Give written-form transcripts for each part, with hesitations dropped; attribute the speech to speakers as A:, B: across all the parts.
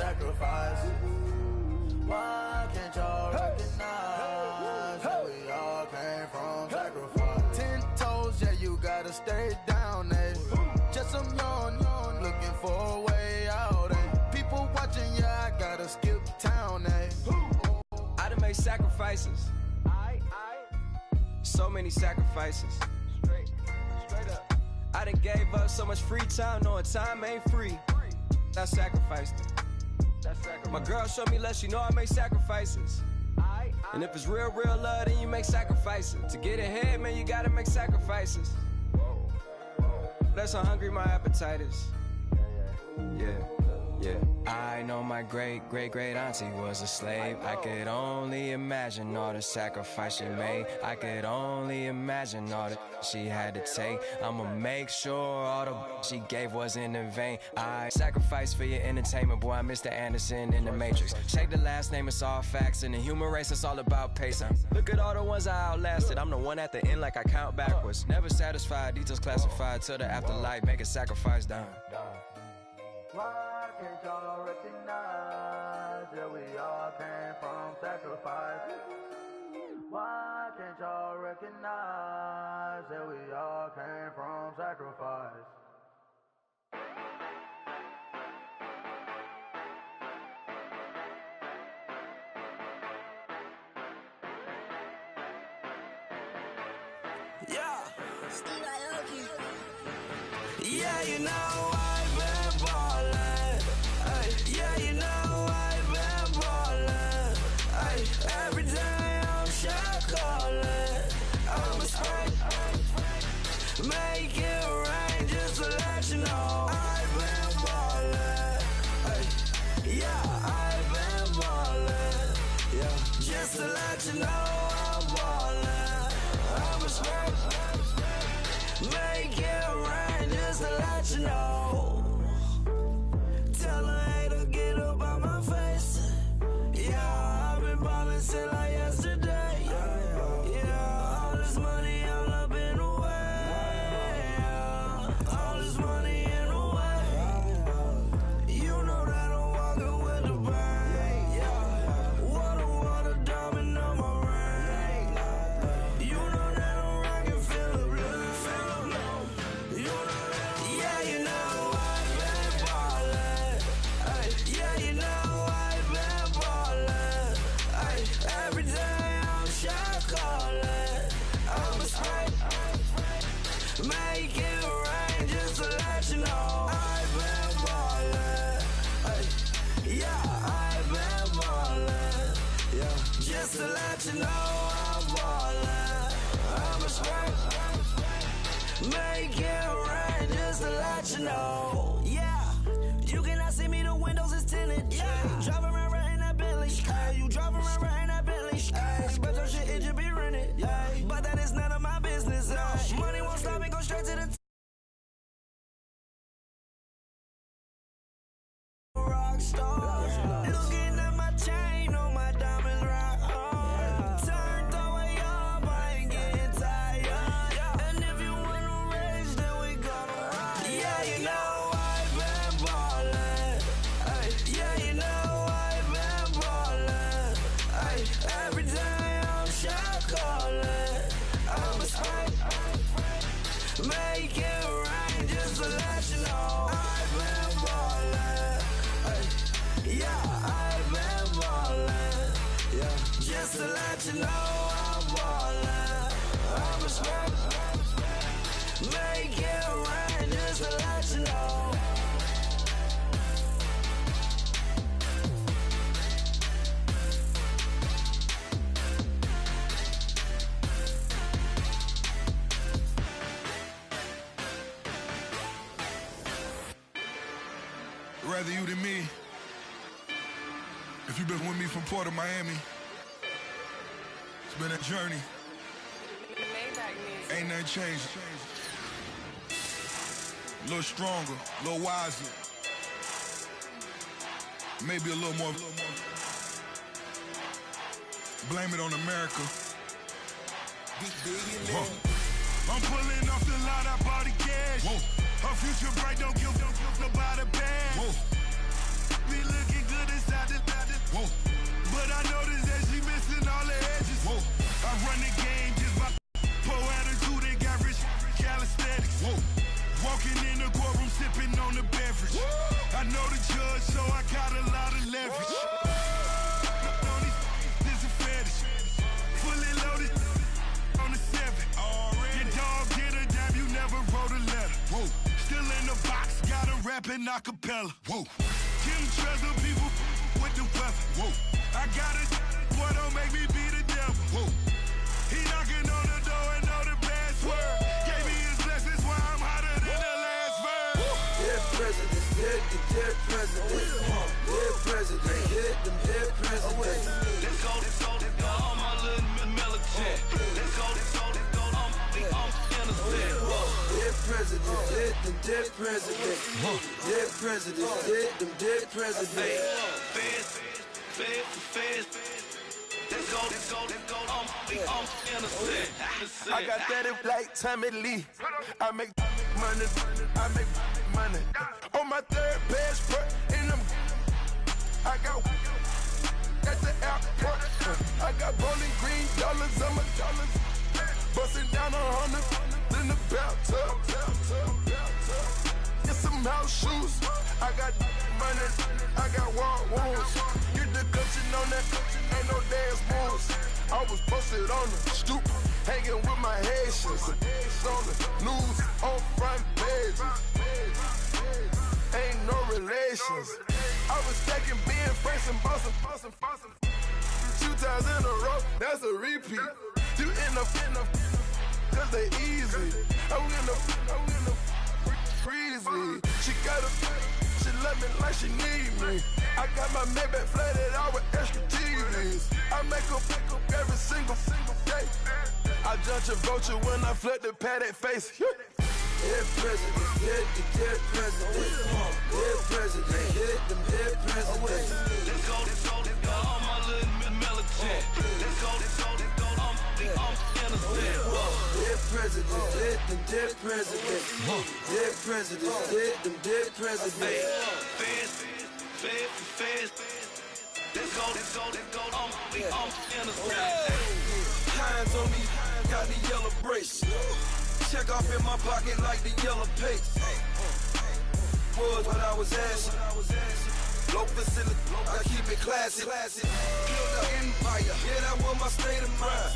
A: sacrifice? Why can't y'all recognize that we all came from sacrifice? 10 toes, yeah, you gotta stay down, eh? Just some yawn, looking for a way out, eh? People watching, yeah, I gotta skip town, eh?
B: I done made sacrifices. So many sacrifices. Straight up. I done gave up so much free time, knowing time ain't free. I sacrificed it. My girl showed me love, she know I make sacrifices. And if it's real love, then you make sacrifices. To get ahead, man, you gotta make sacrifices. That's how hungry my appetite is. Yeah. I know my great auntie was a slave. I could only imagine all the sacrifice she made. I could only imagine all the she had to take. I'ma make sure all the she gave wasn't in vain. I sacrifice for your entertainment, boy. I'm Mr. Anderson in the Matrix. Check the last name, it's all facts. In the human race, it's all about pacing. Look at all the ones I outlasted. I'm the one at the end, like I count backwards. Never satisfied, details classified till the afterlife. Make a sacrifice down.
A: Why can't y'all recognize that we all came from sacrifice? Why can't y'all recognize that we all came from sacrifice?
C: Yeah. Yeah, you know I've been ballin'. Ay, yeah, you know I've been ballin'. Ay, every day I'm shot callin'. I'm a spray. Make it rain just to let you know I've been ballin'. Ay, yeah, I've been ballin'. Yeah, just to let you know I'm ballin'. I'm a spray. Make it rain just to let you know. Tell a hater get up on my face. Yeah, I've been ballin' since like yesterday. Yeah, all this money all up in the way. Yeah, all this money in the way. You know that I'm walking with the bank. Yeah, water, diamond on my ring. You know that I'm rockin' feel the blue. You know that, yeah, you know I've been ballin'. Ay, yeah, you know I've been ballin'. Ay, every day I'm shot callin'. I'm a spray. Make it rain just to let you know I've been ballin'. Ay, yeah, I've been ballin'. Yeah, just to let you know I'm ballin'. I'm a spray. Make it rain just to let you know. Yeah, you cannot see me, the windows is tinted. Yeah, driving around right in that Bentley. Hey, you driving around right in that Bentley. Hey, but your shit, it should be rented. Hey, but that is none of my business. Hey, money won't stop me, go straight to the rock star. Looking at my chain on my diamonds rock hard. Turned the way up, I ain't getting tired. And if you wanna race, then we gonna ride. Yeah, you know I've been ballin'. Ay, yeah, you know I've been ballin'. Ay, every day I'm shot callin'. I'm a spray. Make it rain just to let you know I've been ballin'. Ay, yeah, I've been ballin'. Yeah, just to let you know I'm ballin'. I'm a spray. Make it rain just to let you know.
D: Rather you than me. If you've been with me from Port of Miami, it's been a journey. Ain't nothing changed. A little stronger, a little wiser. Maybe a little more. Blame it on America. I'm pulling off the lot, I bought the cash. Whoa. Her future bright, don't give nobody bad. Whoa. Be looking good Whoa. But I noticed that she missing all the edges. Whoa. I run the game just by poor attitude and got rich calisthenics. Whoa. Walking in the courtroom sipping on the beverage. I know the judge, so I got a lot of leverage. This is a fetish. Fully loaded on the 7. Your dog did a dime, you never wrote a letter. Whoa. Still in the box, got a rapping acapella. Whoa. Kim Trezor, people with the weapon. Whoa. I got it, boy, don't make me be the devil. Whoa. He knocking on the door and know the password. Gave me his blessings while I'm hotter than the last verse.
C: Dead presidents, dead presidents. Dead presidents, dead presidents.
B: Let's go, all my little militant. Let's go, I'm innocent.
C: Dead presidents, dead presidents. Dead presidents, dead presidents.
B: Feds. Let's go, I'm innocent.
A: I got that if like Tommy Lee. I make money. On my third passport, and I got at the airport. I got bowling green dollars on my dollars. Busting down 100 in the bathtub. Get some house shoes. I got money. I got war wounds. Get the cushion on that. Ain't no dance moves. I was posted on the stoop, hanging with my Haitians. On the news, on front pages. Ain't no relations. I was stacking being Franks and Boston. 2 times in a row, that's a repeat. You end up, cause they easy. I'm gonna freeze me. She love me like she need me. I got my Maybach flooded out with extra TVs. I make up every single day. I judge a vulture when I flood the Paddock face.
C: Dead presidents, dead presidents. Dead presidents, dead presidents.
B: Let's go, all my little militant. Let's go, I'm innocent.
C: Dead presidents, dead presidents. Dead presidents, dead presidents.
B: Feds. Let's go, I'm innocent.
C: Hands on me, got the yellow brace. Check off in my pocket like the yellow paste. Was what I was asking. Low facility, I keep it classy. Build an empire, yeah, that was my state of mind.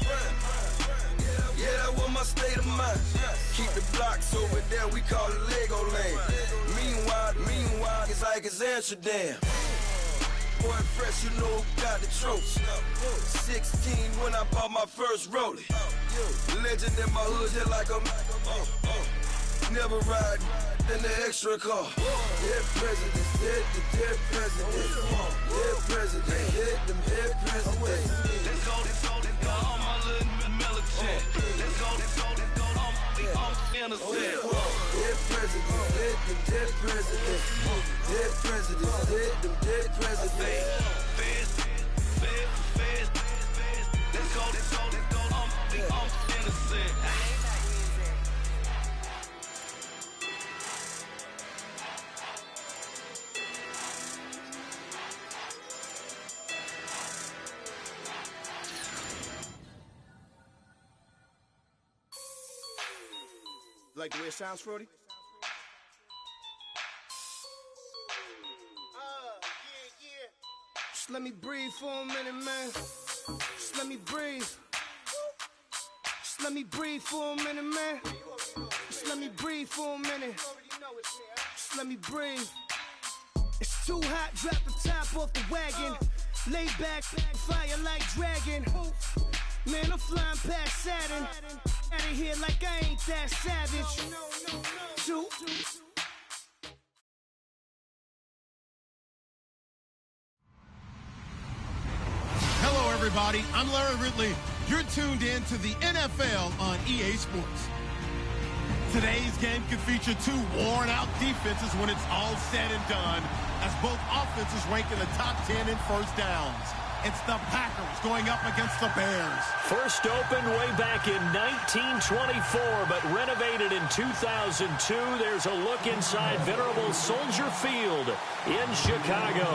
C: Yeah, that was my state of mind. Keep the blocks over there, we call it Lego land. Meanwhile, it's like it's Amsterdam. Boy, fresh, you know who got the tropes. 16 when I bought my first rollie. Legend in my hood, just like a never ride in the extra car. Dead presidents, dead presidents. Dead presidents, dead presidents.
B: Let's go, all my little militant. Let's go, I'm innocent.
C: Dead presidents, dead presidents. Dead presidents, dead presidents.
B: Feds. Let's go, I'm innocent.
A: Like the way it sounds, Frody? Just let me breathe for a minute, man. Just let me breathe. Just let me breathe for a minute, man. Just let me breathe for a minute. Just let me breathe. It's too hot, drop the top off the wagon. Lay back, fire like dragon. Man, I'm flying past Saturn. Out of here like I ain't that savage.
E: Hello, everybody. I'm Larry Ridley. You're tuned in to the NFL on EA Sports. Today's game could feature 2 worn-out defenses when it's all said and done, as both offenses rank in the top 10 in first downs. It's the Packers going up against the Bears.
F: First opened way back in 1924, but renovated in 2002. There's a look inside venerable Soldier Field in Chicago.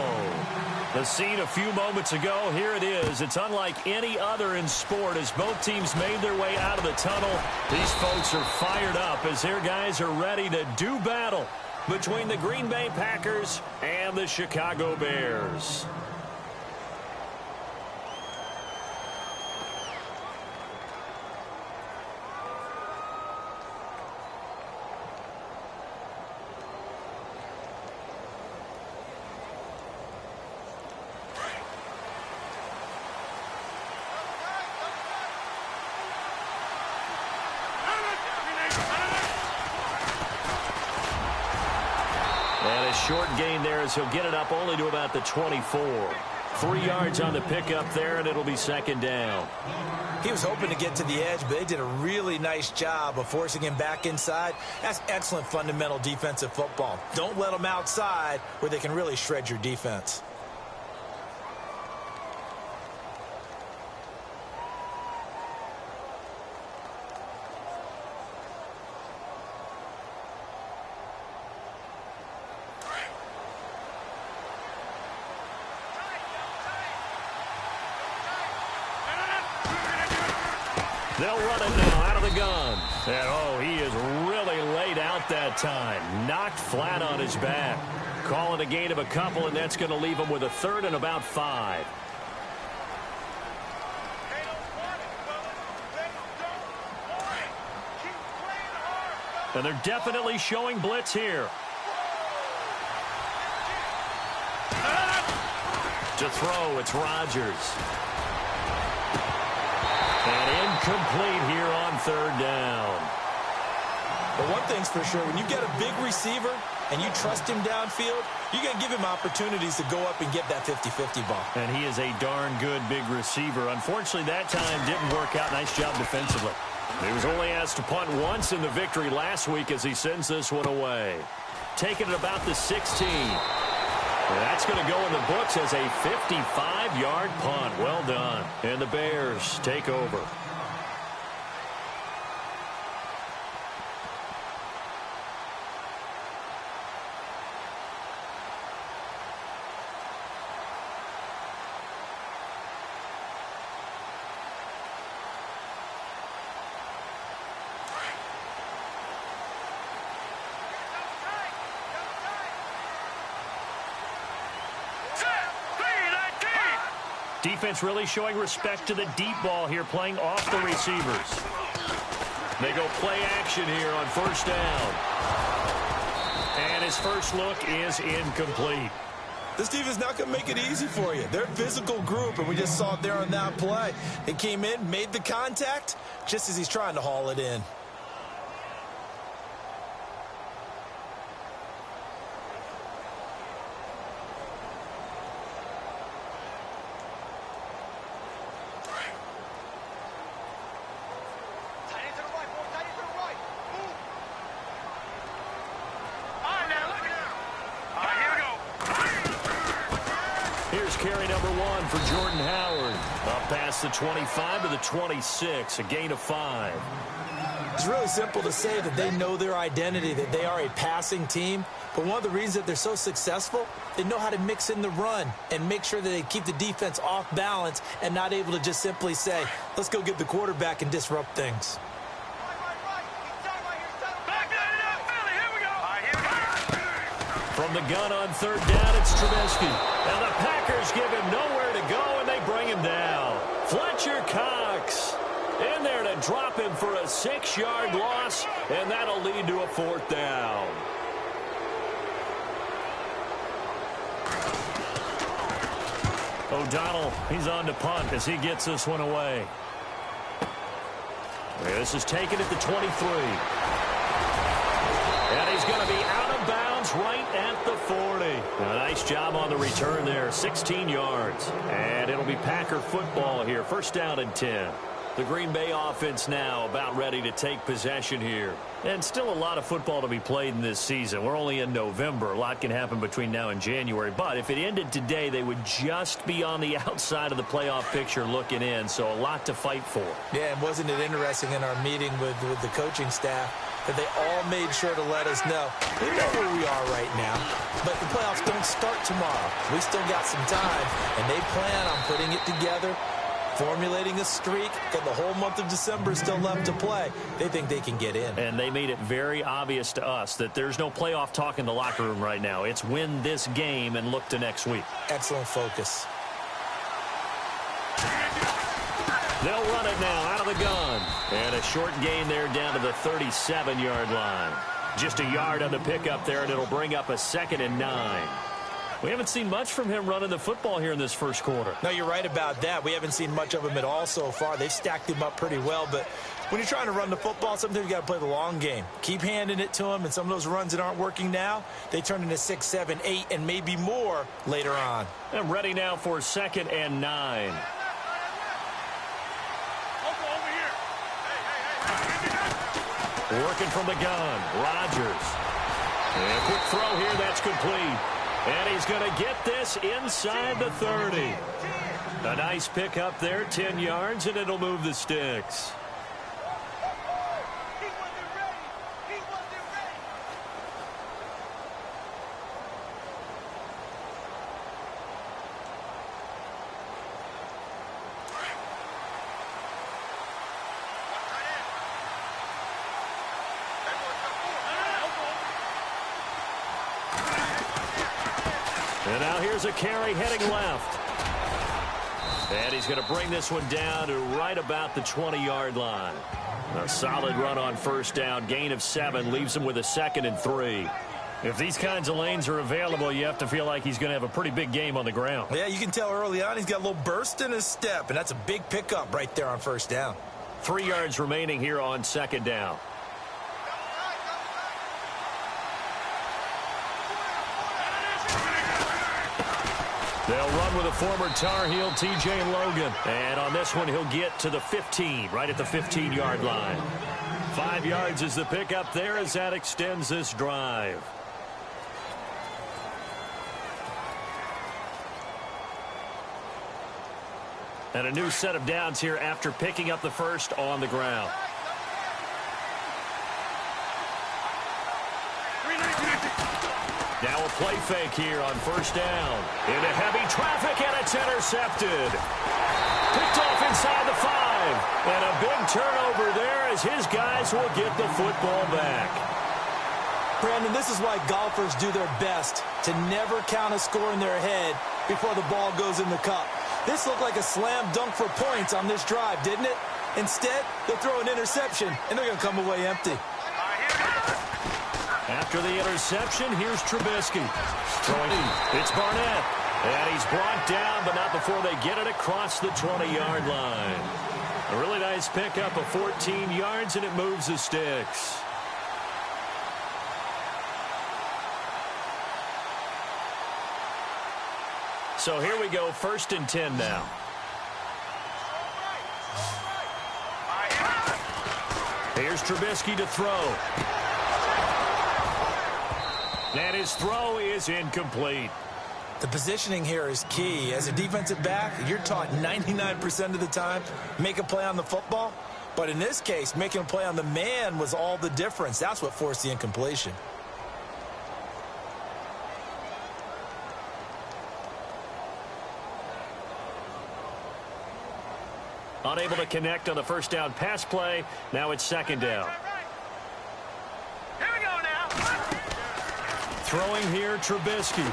F: The scene a few moments ago, here it is. It's unlike any other in sport as both teams made their way out of the tunnel. These folks are fired up as their guys are ready to do battle between the Green Bay Packers and the Chicago Bears. And a short gain there as he'll get it up only to about the 24. 3 yards on the pickup there, and it'll be second down.
G: He was hoping to get to the edge, but they did a really nice job of forcing him back inside. That's excellent fundamental defensive football. Don't let them outside where they can really shred your defense.
F: They'll run it now out of the gun. And, oh, he is really laid out that time. Knocked flat on his back. Calling a gain of a couple, and that's going to leave him with a third and about 5. And they're definitely showing blitz here. To throw, it's Rodgers. And incomplete here on third down.
G: But one thing's for sure, when you get a big receiver and you trust him downfield, you're going to give him opportunities to go up and get that 50-50 ball.
F: And he is a darn good big receiver. Unfortunately, that time didn't work out. Nice job defensively. He was only asked to punt once in the victory last week as he sends this one away. Taking it about the 16. And that's going to go in the books as a 55-yard punt. Well done. And the Bears take over. Defense really showing respect to the deep ball here, playing off the receivers. They go play action here on first down. And his first look is incomplete.
G: This defense is not going to make it easy for you. They're a physical group, and we just saw it there on that play. They came in, made the contact, just as he's trying to haul it in.
F: Carry number 1 for Jordan Howard. Up past the 25 to the 26, a gain of 5.
G: It's really simple to say that they know their identity, that they are a passing team. But one of the reasons that they're so successful, they know how to mix in the run and make sure that they keep the defense off balance and not able to just simply say, let's go get the quarterback and disrupt things.
F: From the gun on third down, it's Trubisky. And the Packers give him nowhere to go, and they bring him down. Fletcher Cox in there to drop him for a 6-yard loss, and that'll lead to a 4th down. O'Donnell, he's on to punt as he gets this one away. This is taken at the 23. And he's going to be out of bounds right at the 40. A nice job on the return there, 16 yards. And it'll be Packer football here, first down and 10. The Green Bay offense now about ready to take possession here. And still a lot of football to be played in this season. We're only in November. A lot can happen between now and January. But if it ended today, they would just be on the outside of the playoff picture looking in. So a lot to fight for.
G: Yeah, and wasn't it interesting in our meeting with the coaching staff that they all made sure to let us know we know where we are right now, but the playoffs don't start tomorrow. We still got some time, and they plan on putting it together, formulating a streak, and the whole month of December is still left to play. They think they can get in.
F: And they made it very obvious to us that there's no playoff talk in the locker room right now. It's win this game and look to next week.
G: Excellent focus.
F: They'll run it now out of the gun. And a short gain there down to the 37-yard line. Just a yard on the pickup there, and it'll bring up a 2nd and 9. We haven't seen much from him running the football here in this first quarter.
G: No, you're right about that. We haven't seen much of him at all so far. They've stacked him up pretty well, but when you're trying to run the football, sometimes you got to play the long game. Keep handing it to him, and some of those runs that aren't working now, they turn into 6, 7, 8, and maybe more later on.
F: And ready now for 2nd and 9. Working from the gun, Rodgers. And a quick throw here, that's complete. And he's going to get this inside the 30. A nice pick up there, 10 yards, and it'll move the sticks. And now here's a carry heading left. And he's going to bring this one down to right about the 20-yard line. A solid run on first down. Gain of 7 leaves him with a 2nd and 3. If these kinds of lanes are available, you have to feel like he's going to have a pretty big game on the ground.
G: Yeah, you can tell early on he's got a little burst in his step, and that's a big pickup right there on first down.
F: 3 yards remaining here on 2nd down. They'll run with a former Tar Heel, T.J. Logan. And on this one, he'll get to the 15, right at the 15-yard line. 5 yards is the pickup there as that extends this drive. And a new set of downs here after picking up the first on the ground. Now a play fake here on first down. Into heavy traffic, and it's intercepted. Picked off inside the 5. And a big turnover there as his guys will get the football back.
G: Brandon, this is why golfers do their best to never count a score in their head before the ball goes in the cup. This looked like a slam dunk for points on this drive, didn't it? Instead, they'll throw an interception, and they're going to come away empty.
F: After the interception, here's Trubisky. Throwing. It's Barnett. And he's brought down, but not before they get it across the 20-yard line. A really nice pickup of 14 yards, and it moves the sticks. So here we go, 1st and 10 now. Here's Trubisky to throw. And his throw is incomplete.
G: The positioning here is key. As a defensive back, you're taught 99% of the time, make a play on the football. But in this case, making a play on the man was all the difference. That's what forced the incompletion.
F: Unable to connect on the first down pass play. Now it's 2nd down.
D: Here we go now.
F: Throwing here, Trubisky.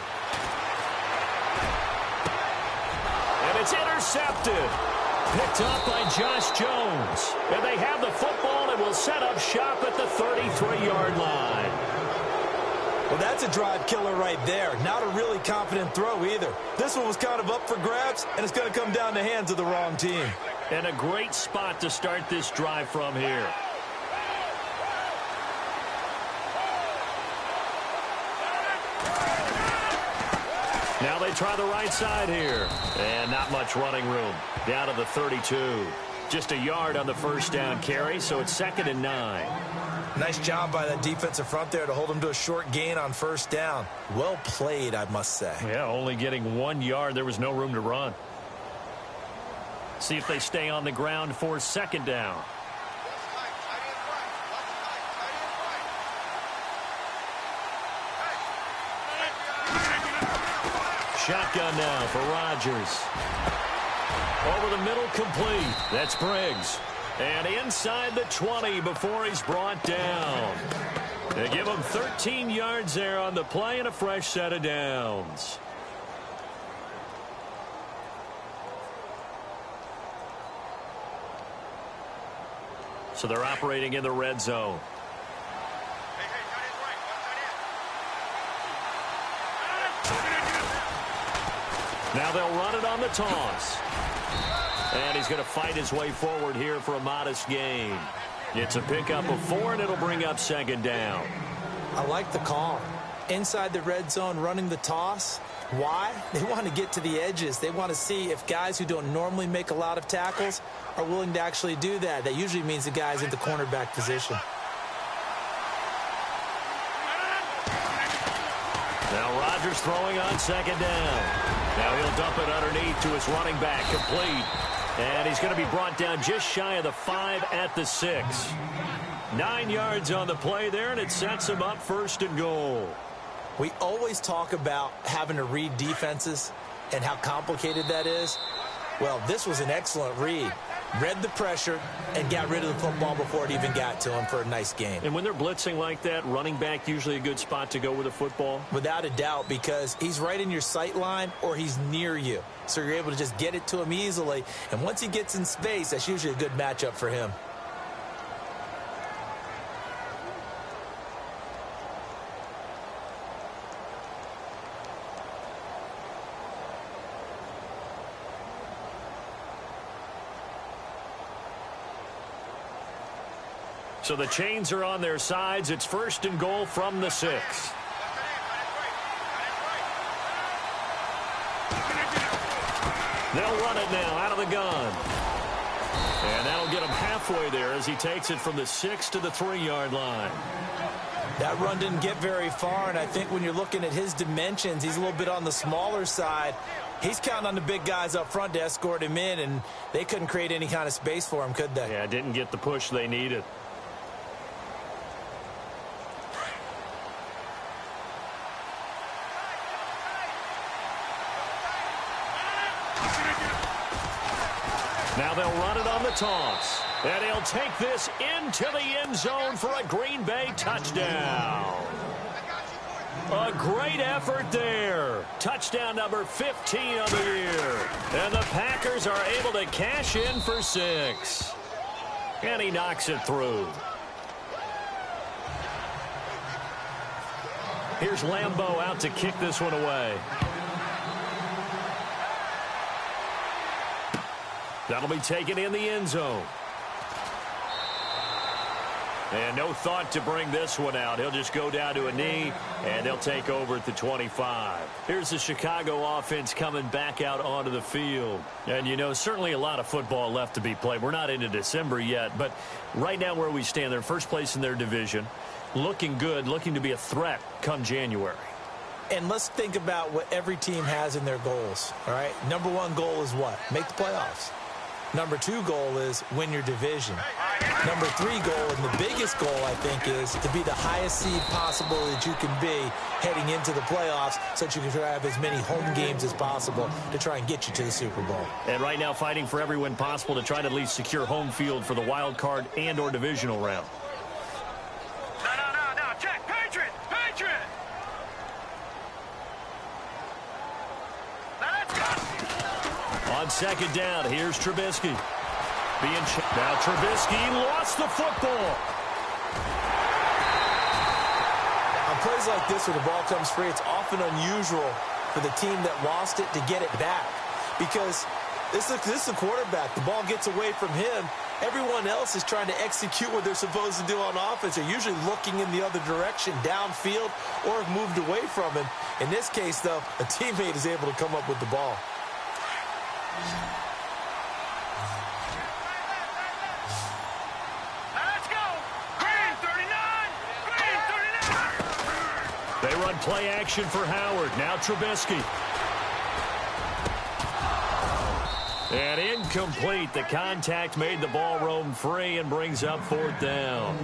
F: And it's intercepted. Picked up by Josh Jones. And they have the football and will set up shop at the 33-yard line.
G: Well, that's a drive killer right there. Not a really confident throw either. This one was kind of up for grabs, and it's going to come down the hands of the wrong team.
F: And a great spot to start this drive from here. Now they try the right side here. And not much running room. Down to the 32. Just a yard on the first down carry, so it's 2nd and 9.
G: Nice job by that defensive front there to hold him to a short gain on first down. Well played, I must say.
F: Yeah, only getting 1 yard. There was no room to run. See if they stay on the ground for 2nd down. Shotgun now for Rodgers. Over the middle, complete. That's Briggs. And inside the 20 before he's brought down. They give him 13 yards there on the play and a fresh set of downs. So they're operating in the red zone. Now they'll run it on the toss. And he's going to fight his way forward here for a modest gain. It's a pickup of 4, and it'll bring up 2nd down.
G: I like the call. Inside the red zone, running the toss. Why? They want to get to the edges. They want to see if guys who don't normally make a lot of tackles are willing to actually do that. That usually means the guy's in the cornerback position.
F: Now Rodgers throwing on 2nd down. Now he'll dump it underneath to his running back, complete. And he's going to be brought down just shy of the 5 at the 6. 9 yards on the play there, and it sets him up 1st and goal.
G: We always talk about having to read defenses and how complicated that is. Well, this was an excellent read. Read the pressure and got rid of the football before it even got to him for a nice game.
F: And when they're blitzing like that, running back usually a good spot to go with the football?
G: Without a doubt, because he's right in your sight line or he's near you. So you're able to just get it to him easily. And once he gets in space, that's usually a good matchup for him.
F: So the chains are on their sides. It's 1st and goal from the 6. They'll run it now out of the gun. And that'll get him halfway there as he takes it from the 6 to the 3-yard line.
G: That run didn't get very far, and I think when you're looking at his dimensions, he's a little bit on the smaller side. He's counting on the big guys up front to escort him in, and they couldn't create any kind of space for him, could they?
F: Yeah, didn't get the push they needed. Now they'll run it on the toss. And he'll take this into the end zone for a Green Bay touchdown. A great effort there. Touchdown number 15 on the year. And the Packers are able to cash in for 6. And he knocks it through. Here's Lambeau out to kick this one away. That'll be taken in the end zone. And no thought to bring this one out. He'll just go down to a knee, and they'll take over at the 25. Here's the Chicago offense coming back out onto the field. And, you know, certainly a lot of football left to be played. We're not into December yet, but right now where we stand, they're first place in their division. Looking good, looking to be a threat come January.
G: And let's think about what every team has in their goals, all right? Number 1 goal is what? Make the playoffs. Number 2 goal is win your division. Number 3 goal, and the biggest goal, I think, is to be the highest seed possible that you can be heading into the playoffs so that you can have as many home games as possible to try and get you to the Super Bowl.
F: And right now fighting for every win possible to try to at least secure home field for the wild card and or divisional round.
D: No. Check. Patriot.
F: On 2nd down, here's Trubisky. Now Trubisky lost the football.
G: On plays like this where the ball comes free, it's often unusual for the team that lost it to get it back. Because this is a quarterback. The ball gets away from him. Everyone else is trying to execute what they're supposed to do on offense. They're usually looking in the other direction, downfield, or have moved away from him. In this case, though, a teammate is able to come up with the ball.
F: They run play action for Howard. Now Trubisky. And incomplete. The contact made the ball roam free and brings up 4th down.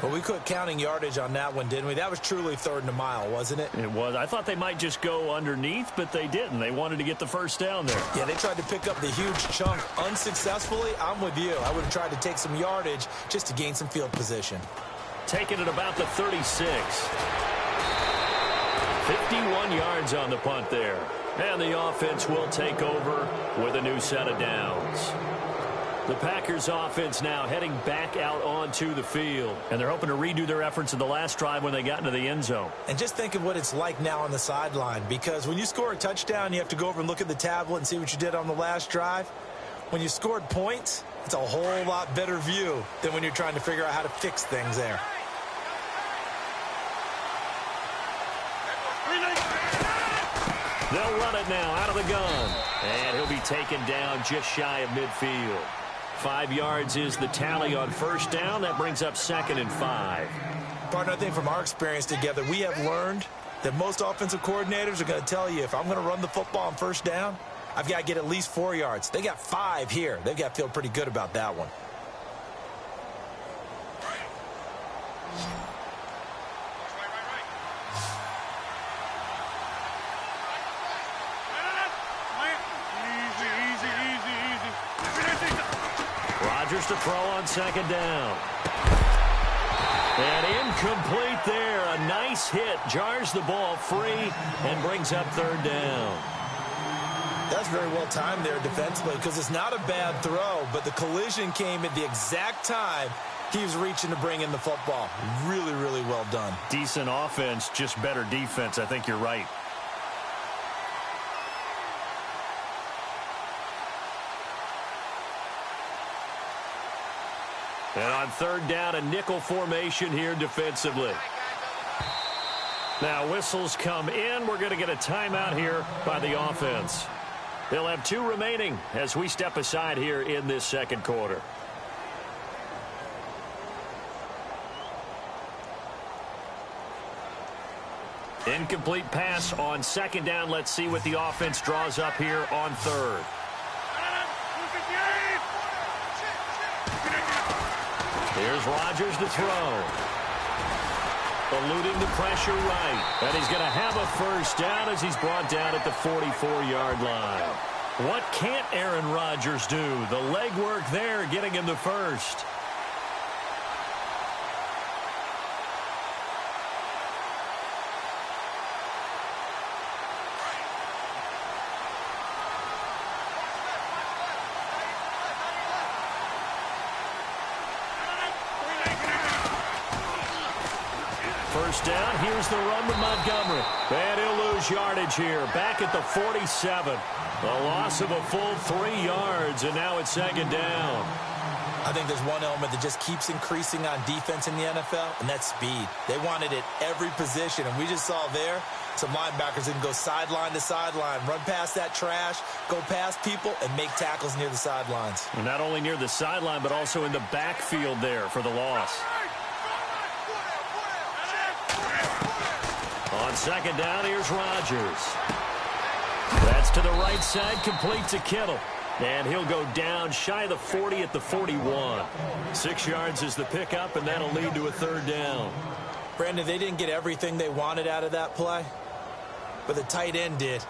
G: Well, we quit counting yardage on that one, didn't we? That was truly 3rd and a mile, wasn't it?
F: It was. I thought they might just go underneath, but they didn't. They wanted to get the first down there.
G: Yeah, they tried to pick up the huge chunk unsuccessfully. I'm with you. I would have tried to take some yardage just to gain some field position.
F: Taking it about the 36. 51 yards on the punt there. And the offense will take over with a new set of downs. The Packers offense now heading back out onto the field. And they're hoping to redo their efforts in the last drive when they got into the end zone.
G: And just think of what it's like now on the sideline. Because when you score a touchdown, you have to go over and look at the tablet and see what you did on the last drive. When you scored points, it's a whole lot better view than when you're trying to figure out how to fix things there.
F: They'll run it now out of the gun. And he'll be taken down just shy of midfield. 5 yards is the tally on first down. That brings up 2nd and 5.
G: Partner, I think from our experience together, we have learned that most offensive coordinators are going to tell you, if I'm going to run the football on first down, I've got to get at least 4 yards. They got 5 here. They've got to feel pretty good about that one.
F: Rodgers to throw on 2nd down. And incomplete there. A nice hit. Jars the ball free and brings up 3rd down.
G: That's very well timed there defensively because it's not a bad throw, but the collision came at the exact time he was reaching to bring in the football. Really, really well done.
F: Decent offense, just better defense. I think you're right. And on 3rd down, a nickel formation here defensively. Now whistles come in. We're going to get a timeout here by the offense. They'll have 2 remaining as we step aside here in this 2nd quarter. Incomplete pass on 2nd down. Let's see what the offense draws up here on 3rd. Here's Rodgers to throw. Eluding the pressure right. And he's going to have a first down as he's brought down at the 44-yard line. What can't Aaron Rodgers do? The legwork there getting him the first. First down, here's the run with Montgomery. And he'll lose yardage here, back at the 47. A loss of a full 3 yards, and now it's 2nd down.
G: I think there's one element that just keeps increasing on defense in the NFL, and that's speed. They want it at every position, and we just saw there some linebackers that can go sideline to sideline, run past that trash, go past people, and make tackles near the sidelines.
F: And not only near the sideline, but also in the backfield there for the loss. On 2nd down, here's Rodgers. That's to the right side, complete to Kittle. And he'll go down shy of the 40 at the 41. 6 yards is the pickup, and that'll lead to a 3rd down.
G: Brandon, they didn't get everything they wanted out of that play, but the tight end did.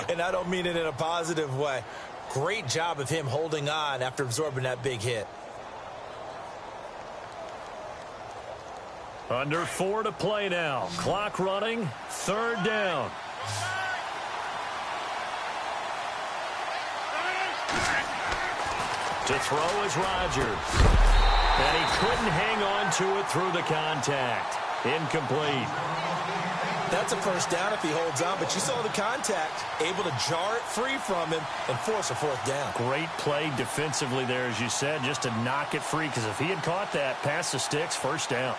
G: And I don't mean it in a positive way. Great job of him holding on after absorbing that big hit.
F: Under 4 to play now. Clock running. 3rd down. To throw is Rodgers. And he couldn't hang on to it through the contact. Incomplete.
G: That's a first down if he holds on, but you saw the contact, able to jar it free from him and force a 4th down.
F: Great play defensively there, as you said, just to knock it free, because if he had caught that, past the sticks, 1st down.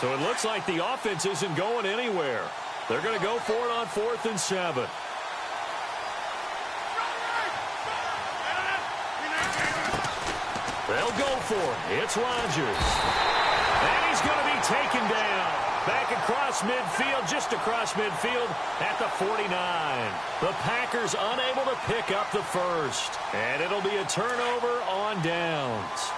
F: So it looks like the offense isn't going anywhere. They're going to go for it on 4th and 7. They'll go for it. It's Rodgers. And he's going to be taken down. Back across midfield, just across midfield at the 49. The Packers unable to pick up the first. And it'll be a turnover on downs.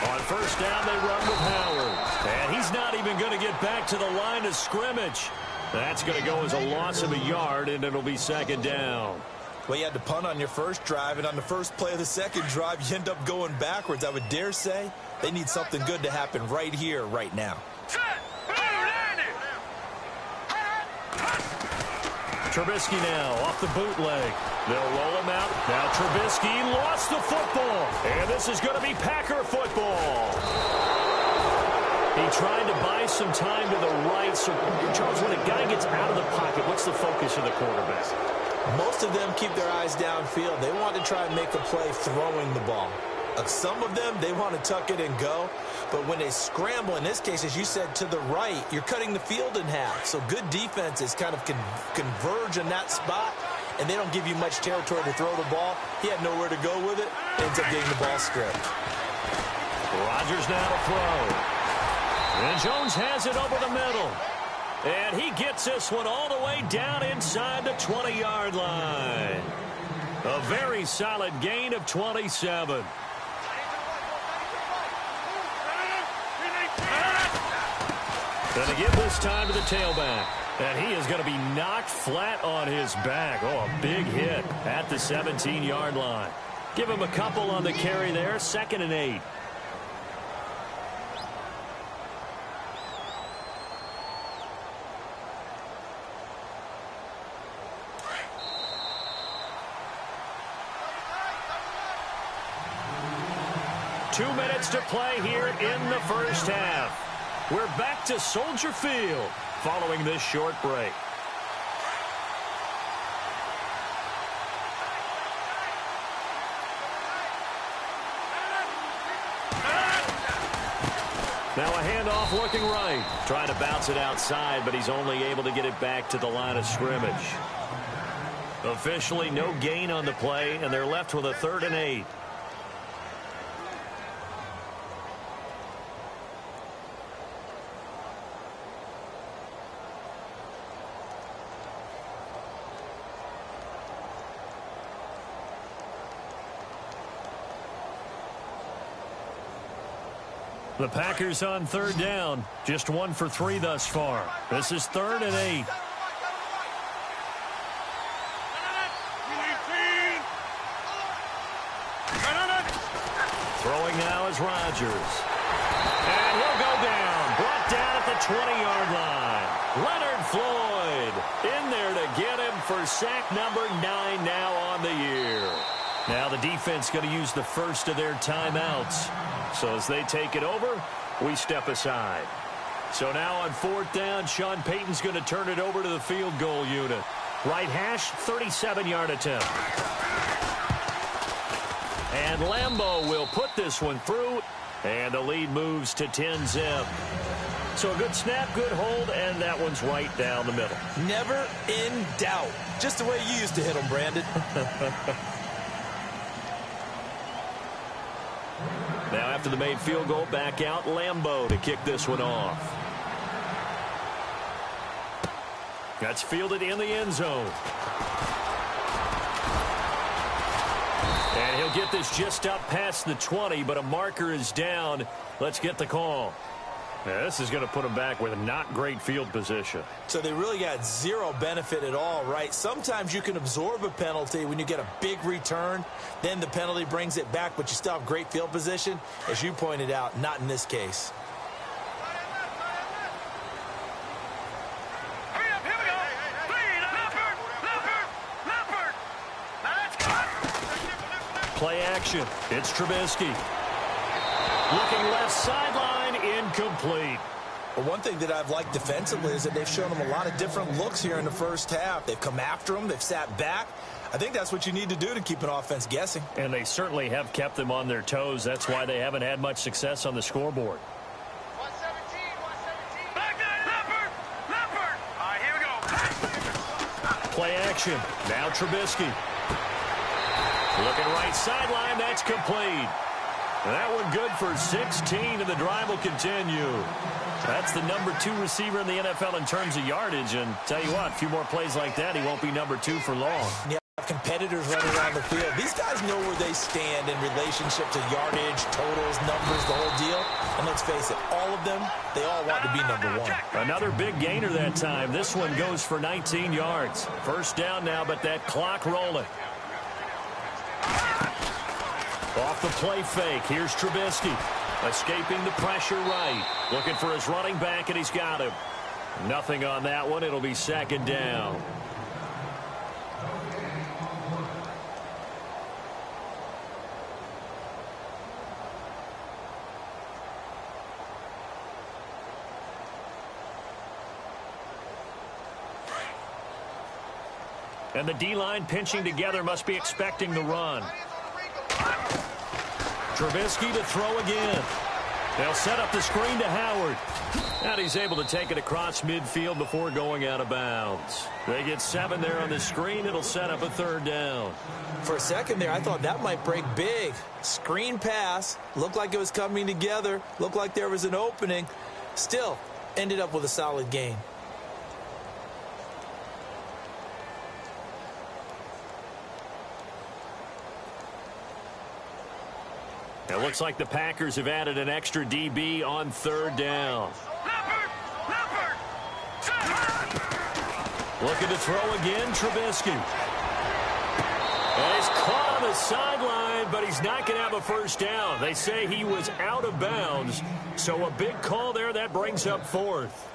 F: On first down, they run with Howard. And he's not even going to get back to the line of scrimmage. That's going to go as a loss of a yard, and it'll be 2nd down.
G: Well, you had to punt on your first drive, and on the first play of the second drive, you end up going backwards. I would dare say they need something good to happen right here, right now.
F: Trubisky now off the bootleg. They'll roll him out. Now Trubisky lost the football. And this is going to be Packer football. He tried to buy some time to the right. So, Charles, when a guy gets out of the pocket, what's the focus of the quarterback?
G: Most of them keep their eyes downfield. They want to try and make a play throwing the ball. Some of them, they want to tuck it and go. But when they scramble, in this case, as you said, to the right, you're cutting the field in half. So good defenses kind of converge in that spot, and they don't give you much territory to throw the ball. He had nowhere to go with it. Ends up getting the ball stripped.
F: Rodgers now to throw. And Jones has it over the middle. And he gets this one all the way down inside the 20-yard line. A very solid gain of 27. Going to give this time to the tailback. And he is going to be knocked flat on his back. Oh, a big hit at the 17-yard line. Give him a couple on the carry there. 2nd and 8. Two minutes to play here in the first half. We're back to Soldier Field following this short break. Now a handoff looking right. Trying to bounce it outside, but he's only able to get it back to the line of scrimmage. Officially no gain on the play, and they're left with a 3rd and 8. The Packers on 3rd down. Just 1 for 3 thus far. This is 3rd and 8. Throwing now is Rodgers. And he'll go down. Brought down at the 20-yard line. Leonard Floyd in there to get him for sack number 9 now on the year. Now the defense going to use the first of their timeouts. So as they take it over, we step aside. So now on 4th down, Sean Payton's going to turn it over to the field goal unit. Right hash, 37-yard attempt. And Lambeau will put this one through, and the lead moves to 10-zip. So a good snap, good hold, and that one's right down the middle.
G: Never in doubt. Just the way you used to hit them, Brandon.
F: Now after the made field goal, back out Lambeau to kick this one off. That's fielded in the end zone. And he'll get this just up past the 20, but a marker is down. Let's get the call. Now, this is going to put him back with a not great field position.
G: So they really got zero benefit at all, right? Sometimes you can absorb a penalty when you get a big return. Then the penalty brings it back, but you still have great field position. As you pointed out, not in this case.
F: Play action. It's Trubisky. Looking left sideline, incomplete.
G: But one thing that I've liked defensively is that they've shown them a lot of different looks here in the first half. They've come after them. They've sat back. I think that's what you need to do to keep an offense guessing.
F: And they certainly have kept them on their toes. That's why they haven't had much success on the scoreboard.
H: 117, 117. Back there, Leopard. All right, here we go.
F: Play action. Now Trubisky. Looking right sideline. That's complete. That one good for 16, and the drive will continue. That's the number 2 receiver in the NFL in terms of yardage. And tell you what, a few more plays like that, he won't be number 2 for long.
G: Yeah, competitors running around the field. These guys know where they stand in relationship to yardage, totals, numbers, the whole deal. And let's face it, all of them, they all want to be number 1.
F: Another big gainer that time. This one goes for 19 yards. First down now, but that clock rolling. Off the play fake. Here's Trubisky. Escaping the pressure right. Looking for his running back, and he's got him. Nothing on that one. It'll be second down. And the D-line pinching together, must be expecting the run. Trubisky to throw again. They'll set up the screen to Howard. And he's able to take it across midfield before going out of bounds. They get 7 there on the screen. It'll set up a third down.
G: For a second there, I thought that might break big. Screen pass. Looked like it was coming together. Looked like there was an opening. Still, ended up with a solid gain.
F: It looks like the Packers have added an extra DB on third down.
H: Leopard.
F: Looking to throw again, Trubisky. And he's caught on the sideline, but he's not going to have a first down. They say he was out of bounds, so a big call there. That brings up 4th.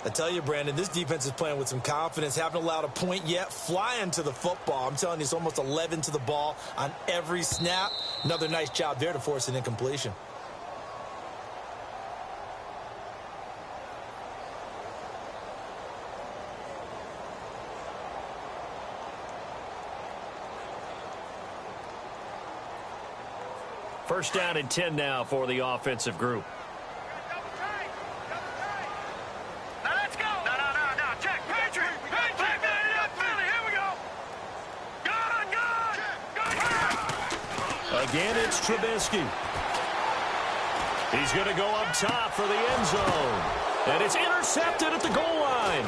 G: I tell you, Brandon, this defense is playing with some confidence. Haven't allowed a point yet. Flying to the football. I'm telling you, it's almost 11 to the ball on every snap. Another nice job there to force an incompletion.
F: First down and 10 now for the offensive group. Again, it's Trubisky. He's going to go up top for the end zone. And it's intercepted at the goal line.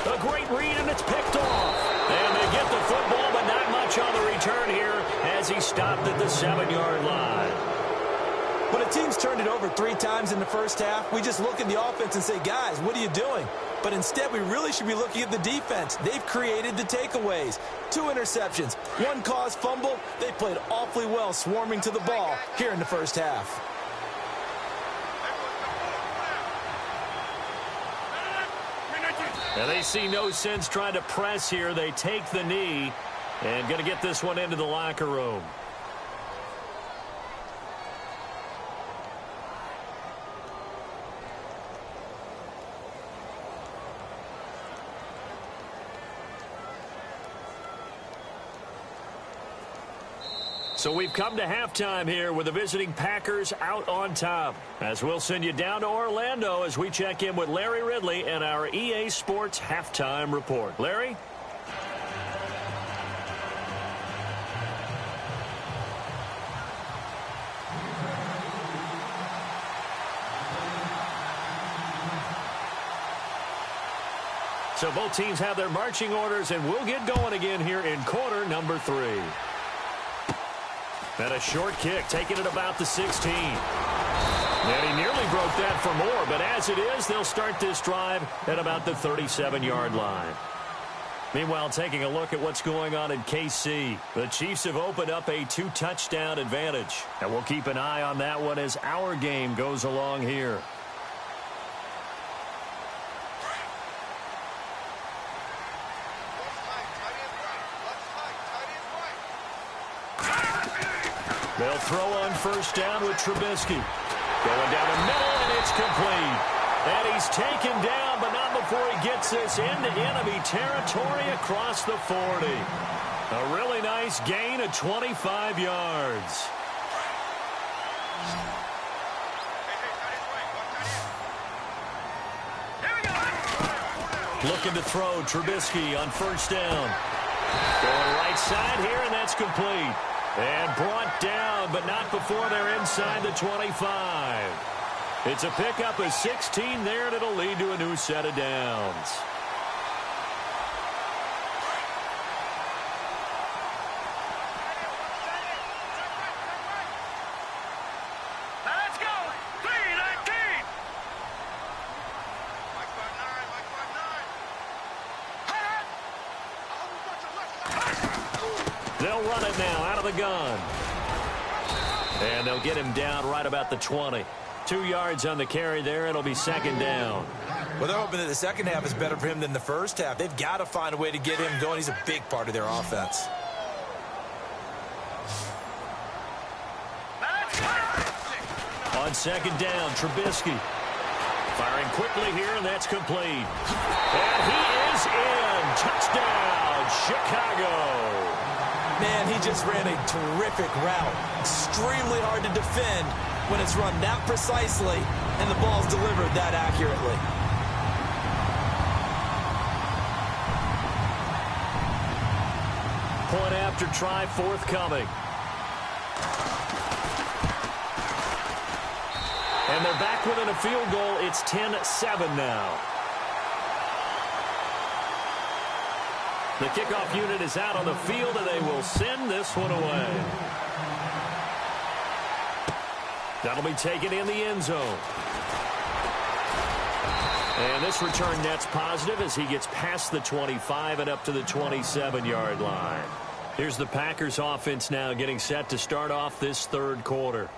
F: A great read, and it's picked off. And they get the football, but not much on the return here as he stopped at the 7-yard line.
G: When a team's turned it over 3 times in the first half, we just look at the offense and say, guys, what are you doing? But instead, we really should be looking at the defense. They've created the takeaways. 2 interceptions, 1 caused fumble. They played awfully well swarming to the ball here in the first half.
F: And they see no sense trying to press here. They take the knee and going to get this one into the locker room. So we've come to halftime here with the visiting Packers out on top. As we'll send you down to Orlando as we check in with Larry Ridley and our EA Sports Halftime Report. Larry? So both teams have their marching orders, and we'll get going again here in quarter number 3. And a short kick, taking it about the 16. And he nearly broke that for more, but as it is, they'll start this drive at about the 37-yard line. Meanwhile, taking a look at what's going on in KC. The Chiefs have opened up a 2-touchdown advantage. And we'll keep an eye on that one as our game goes along here. They'll throw on first down with Trubisky. Going down the middle, and it's complete. And he's taken down, but not before he gets this into enemy territory across the 40. A really nice gain of 25 yards. Looking to throw, Trubisky on first down. Going right side here, and that's complete. And brought down, but not before they're inside the 25. It's a pickup of 16 there, and it'll lead to a new set of downs.
H: Let's go! 3-19!
F: They'll run it now out of the gun. And they'll get him down right about the 20. 2 yards on the carry there. It'll be second down.
G: Well, they're hoping that the second half is better for him than the first half. They've got to find a way to get him going. He's a big part of their offense.
F: On second down, Trubisky. Firing quickly here, and that's complete. And he is in. Touchdown, Chicago.
G: Man, he just ran a terrific route. Extremely hard to defend when it's run that precisely and the ball's delivered that accurately.
F: Point after try forthcoming. And they're back within a field goal. It's 10-7 now. The kickoff unit is out on the field, and they will send this one away. That'll be taken in the end zone. And this return net's positive as he gets past the 25 and up to the 27-yard line. Here's the Packers offense now getting set to start off this third quarter.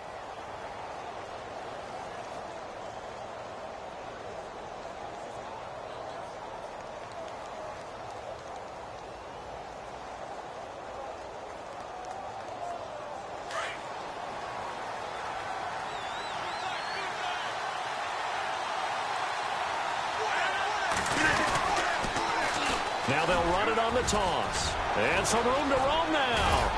F: Now they'll run it on the toss. And some room to roam now.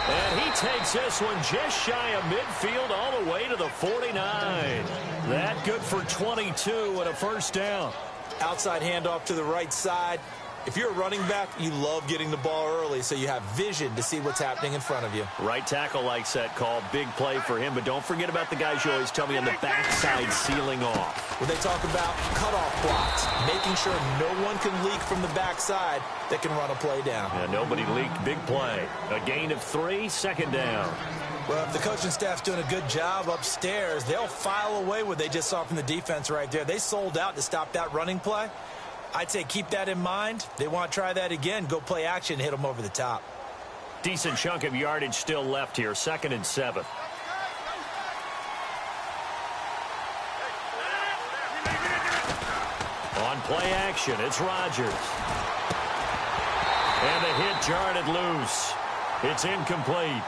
F: And he takes this one just shy of midfield all the way to the 49. That good for 22 and a first down.
G: Outside handoff to the right side. If you're a running back, you love getting the ball early so you have vision to see what's happening in front of you.
F: Right tackle likes that call. Big play for him. But don't forget about the guys you always tell me on the backside sealing off.
G: When they talk about cutoff blocks, making sure no one can leak from the backside that can run a play down.
F: Yeah, nobody leaked. Big play. A gain of 3, second down.
G: Well, if the coaching staff's doing a good job upstairs, they'll file away what they just saw from the defense right there. They sold out to stop that running play. I'd say keep that in mind. They want to try that again. Go play action and hit them over the top.
F: Decent chunk of yardage still left here. 2nd and 7. On play action, it's Rodgers. And the hit jarred it loose. It's incomplete.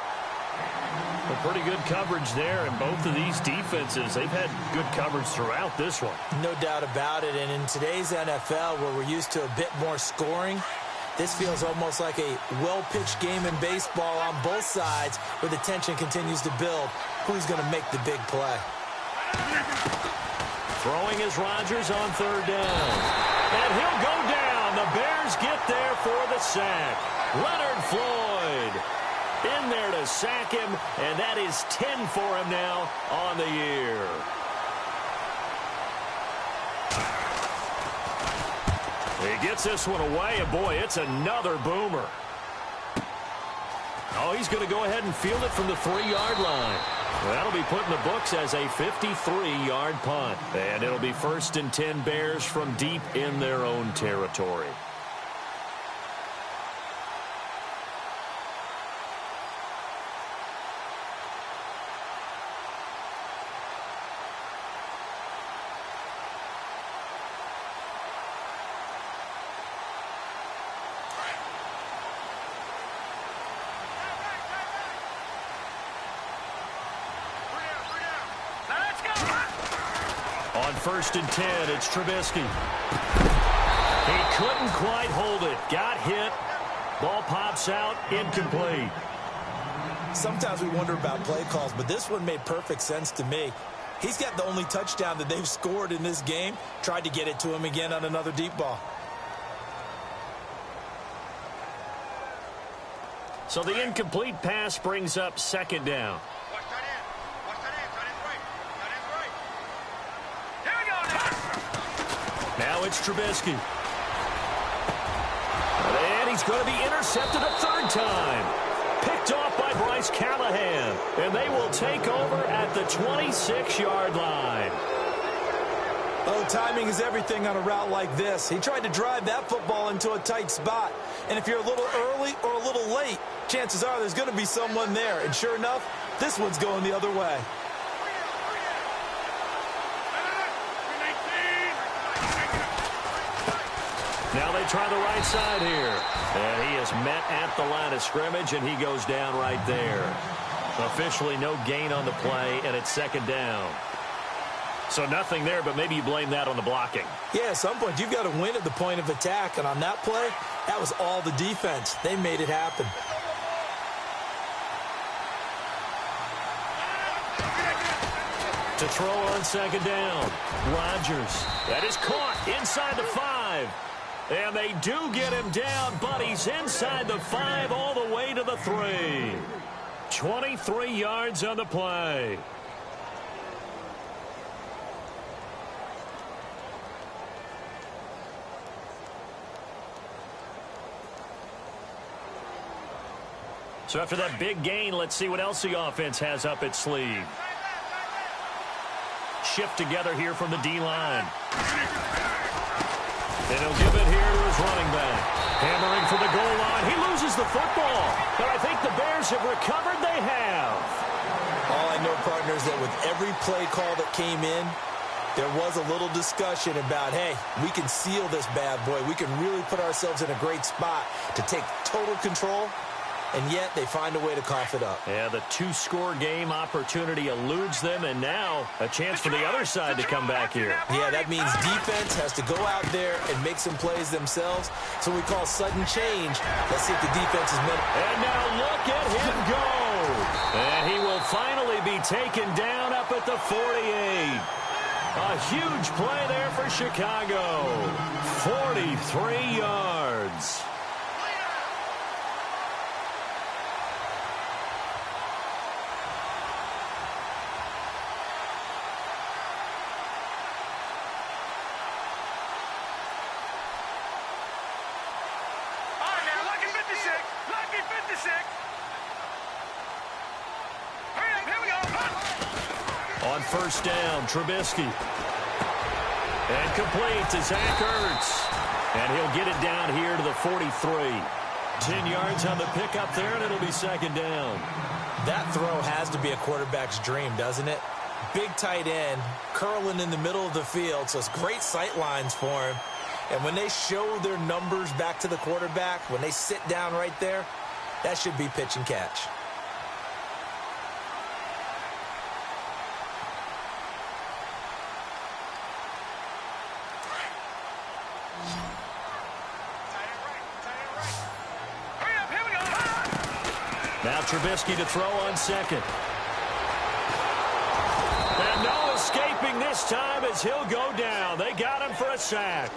F: A pretty good coverage there, and both of these defenses, they've had good coverage throughout this one.
G: No doubt about it, and in today's NFL, where we're used to a bit more scoring, this feels almost like a well-pitched game in baseball on both sides, where the tension continues to build. Who's going to make the big play?
F: Throwing is Rodgers on third down. And he'll go down. The Bears get there for the sack. Leonard Floyd in there to sack him, and that is 10 for him now on the year. He gets this one away, and boy, it's another boomer. Oh, he's going to go ahead and field it from the 3-yard line. That'll be put in the books as a 53-yard punt. And it'll be 1st and 10 Bears from deep in their own territory. On 1st and 10, it's Trubisky. He couldn't quite hold it. Got hit. Ball pops out. Incomplete.
G: Sometimes we wonder about play calls, but this one made perfect sense to me. He's got the only touchdown that they've scored in this game. Tried to get it to him again on another deep ball.
F: So the incomplete pass brings up 2nd down.
H: Watch that in. Watch that in. That in's right. That in's right. Here we go.
F: Now it's Trubisky. And he's going to be intercepted a 3rd time. Picked off by Bryce Callahan. And they will take over at the 26-yard line.
G: Oh, timing is everything on a route like this. He tried to drive that football into a tight spot. And if you're a little early or a little late, chances are there's going to be someone there. And sure enough, this one's going the other way.
F: Now they try the right side here. And he is met at the line of scrimmage, and he goes down right there. Officially no gain on the play, and it's 2nd down. So nothing there, but maybe you blame that on the blocking.
G: Yeah, at some point you've got to win at the point of attack. And on that play, that was all the defense. They made it happen.
F: To throw on 2nd down. Rodgers. That is caught inside the 5. And they do get him down, but he's inside the 5 all the way to the 3. 23 yards on the play. So after that big gain, let's see what else the offense has up its sleeve. Shift together here from the D-line. And he'll give it here to his running back. Hammering for the goal line. He loses the football. But I think the Bears have recovered. They have.
G: All I know, partners, that with every play call that came in, there was a little discussion about, hey, we can seal this bad boy. We can really put ourselves in a great spot to take total control. And yet they find a way to cough it up.
F: Yeah, the 2-score game opportunity eludes them, and now a chance for the other side to come back here.
G: Yeah, that means defense has to go out there and make some plays themselves. So we call sudden change. Let's see if the defense is meant.
F: And now look at him go. And he will finally be taken down up at the 48. A huge play there for Chicago. 43 yards. On 1st down, Trubisky. And complete to Zach Ertz. And he'll get it down here to the 43. 10 yards on the pickup there, and it'll be 2nd down.
G: That throw has to be a quarterback's dream, doesn't it? Big tight end, curling in the middle of the field, so it's great sight lines for him. And when they show their numbers back to the quarterback, when they sit down right there, that should be pitch and catch.
F: Now Trubisky to throw on 2nd. And no escaping this time as he'll go down. They got him for a sack.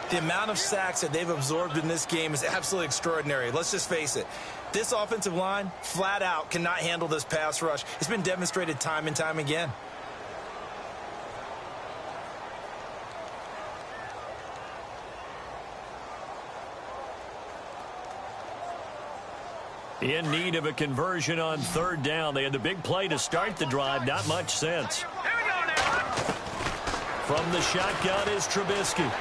G: The amount of sacks that they've absorbed in this game is absolutely extraordinary. Let's just face it. This offensive line, flat out, cannot handle this pass rush. It's been demonstrated time and time again.
F: In need of a conversion on 3rd down. They had the big play to start the drive. Not much sense. From the shotgun is Trubisky.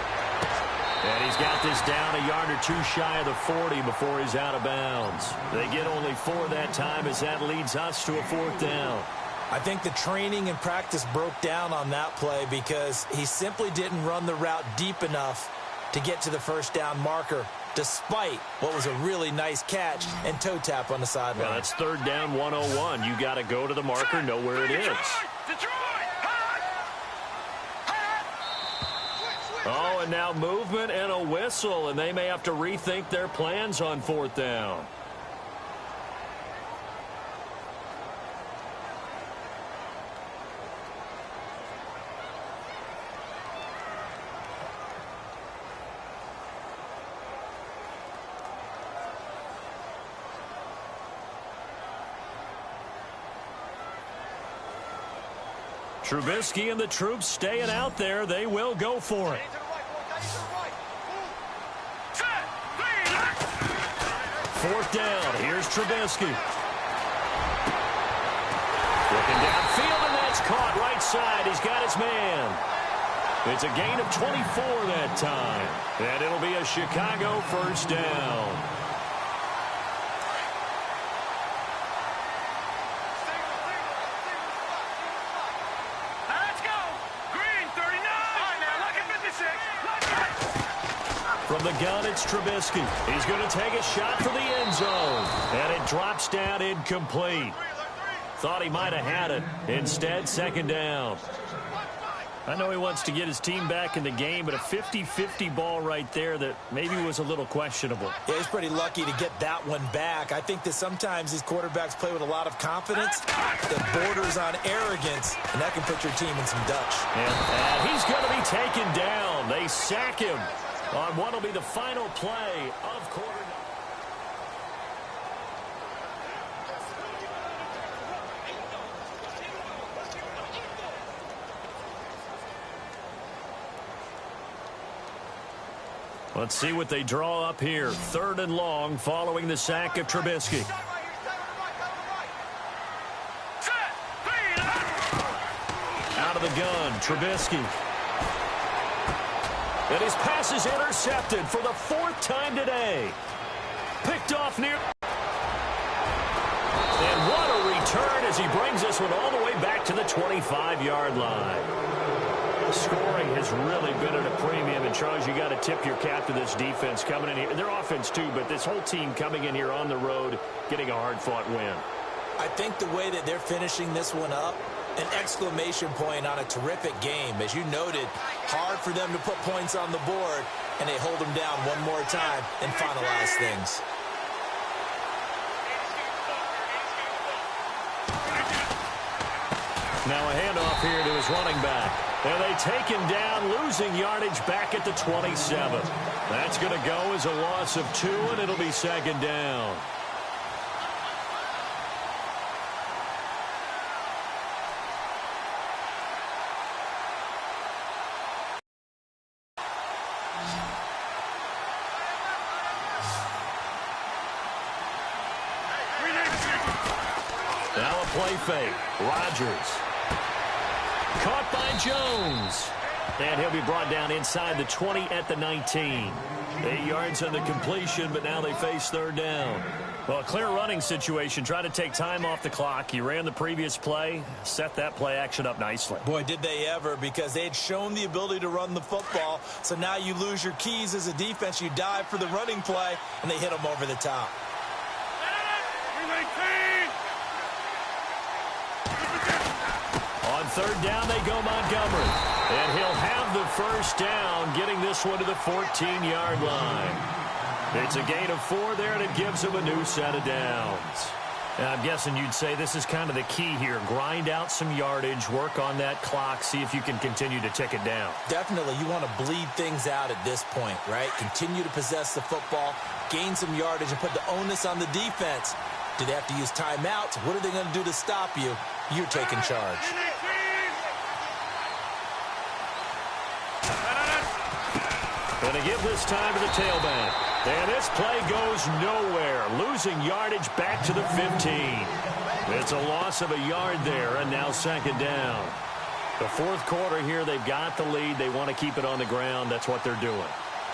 F: And he's got this down a yard or 2 shy of the 40 before he's out of bounds. They get only 4 that time as that leads us to a 4th down.
G: I think the training and practice broke down on that play because he simply didn't run the route deep enough to get to the 1st down marker, despite what was a really nice catch and toe tap on the sideline.
F: Well, that's 3rd down 101. You got to go to the marker, know where it is. Oh, and now movement and a whistle, and they may have to rethink their plans on 4th down. Trubisky and the troops staying out there. They will go for it. 4th down. Here's Trubisky. Looking downfield, and that's caught right side. He's got his man. It's a gain of 24 that time. And it'll be a Chicago 1st down. From the gun, it's Trubisky. He's going to take a shot for the end zone. And it drops down incomplete. Thought he might have had it. Instead, 2nd down. I know he wants to get his team back in the game, but a 50-50 ball right there that maybe was a little questionable.
G: Yeah, he's pretty lucky to get that one back. I think that sometimes these quarterbacks play with a lot of confidence that borders on arrogance, and that can put your team in some Dutch.
F: And he's going to be taken down. They sack him on what will be the final play of quarter. Let's see what they draw up here. 3rd and long following the sack of Trubisky. Out of the gun, Trubisky. And his pass is intercepted for the 4th time today. Picked off near. And what a return as he brings this one all the way back to the 25-yard line. Scoring has really been at a premium, and Charles, you got to tip your cap to this defense coming in here. Their offense too, but this whole team coming in here on the road, getting a hard-fought win.
G: I think the way that they're finishing this one up, an exclamation point on a terrific game. As you noted, hard for them to put points on the board, and they hold them down one more time and finalize things.
F: Now a handoff here to his running back. And they take him down, losing yardage back at the 27. That's going to go as a loss of 2, and it'll be 2nd down. Now a play fake. Rodgers. Caught by Jones. And he'll be brought down inside the 20 at the 19. 8 yards on the completion, but now they face 3rd down. Well, a clear running situation. Try to take time off the clock. He ran the previous play, set that play action up nicely.
G: Boy, did they ever, because they had shown the ability to run the football. So now you lose your keys as a defense. You dive for the running play, and they hit them over the top.
F: On 3rd down, they go Montgomery. And he'll have the 1st down, getting this one to the 14-yard line. It's a gain of 4 there, and it gives him a new set of downs. And I'm guessing you'd say this is kind of the key here. Grind out some yardage, work on that clock, see if you can continue to tick it down.
G: Definitely. You want to bleed things out at this point, right? Continue to possess the football, gain some yardage, and put the onus on the defense. Do they have to use timeouts? What are they going to do to stop you? You're taking charge.
F: Going to give this time to the tailback. And this play goes nowhere. Losing yardage back to the 15. It's a loss of a yard there, and now 2nd down. The 4th quarter here, they've got the lead. They want to keep it on the ground. That's what they're doing.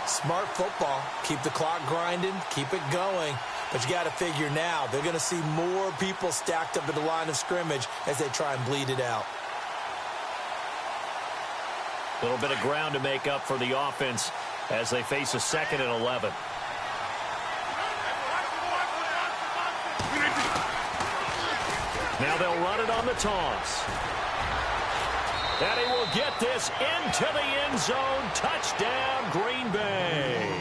G: Smart football. Keep the clock grinding. Keep it going. But you got to figure now, they're going to see more people stacked up at the line of scrimmage as they try and bleed it out.
F: A little bit of ground to make up for the offense as they face a 2nd and 11. Now they'll run it on the toss. And he will get this into the end zone. Touchdown, Green Bay.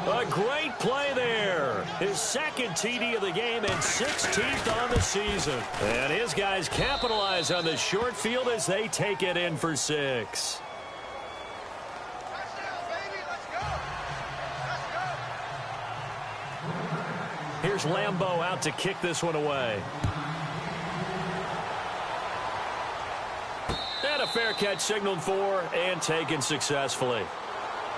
F: A great play there. His second TD of the game and 16th on the season. And his guys capitalize on the short field as they take it in for 6. Here's Lambeau out to kick this one away. And a fair catch signaled for and taken successfully.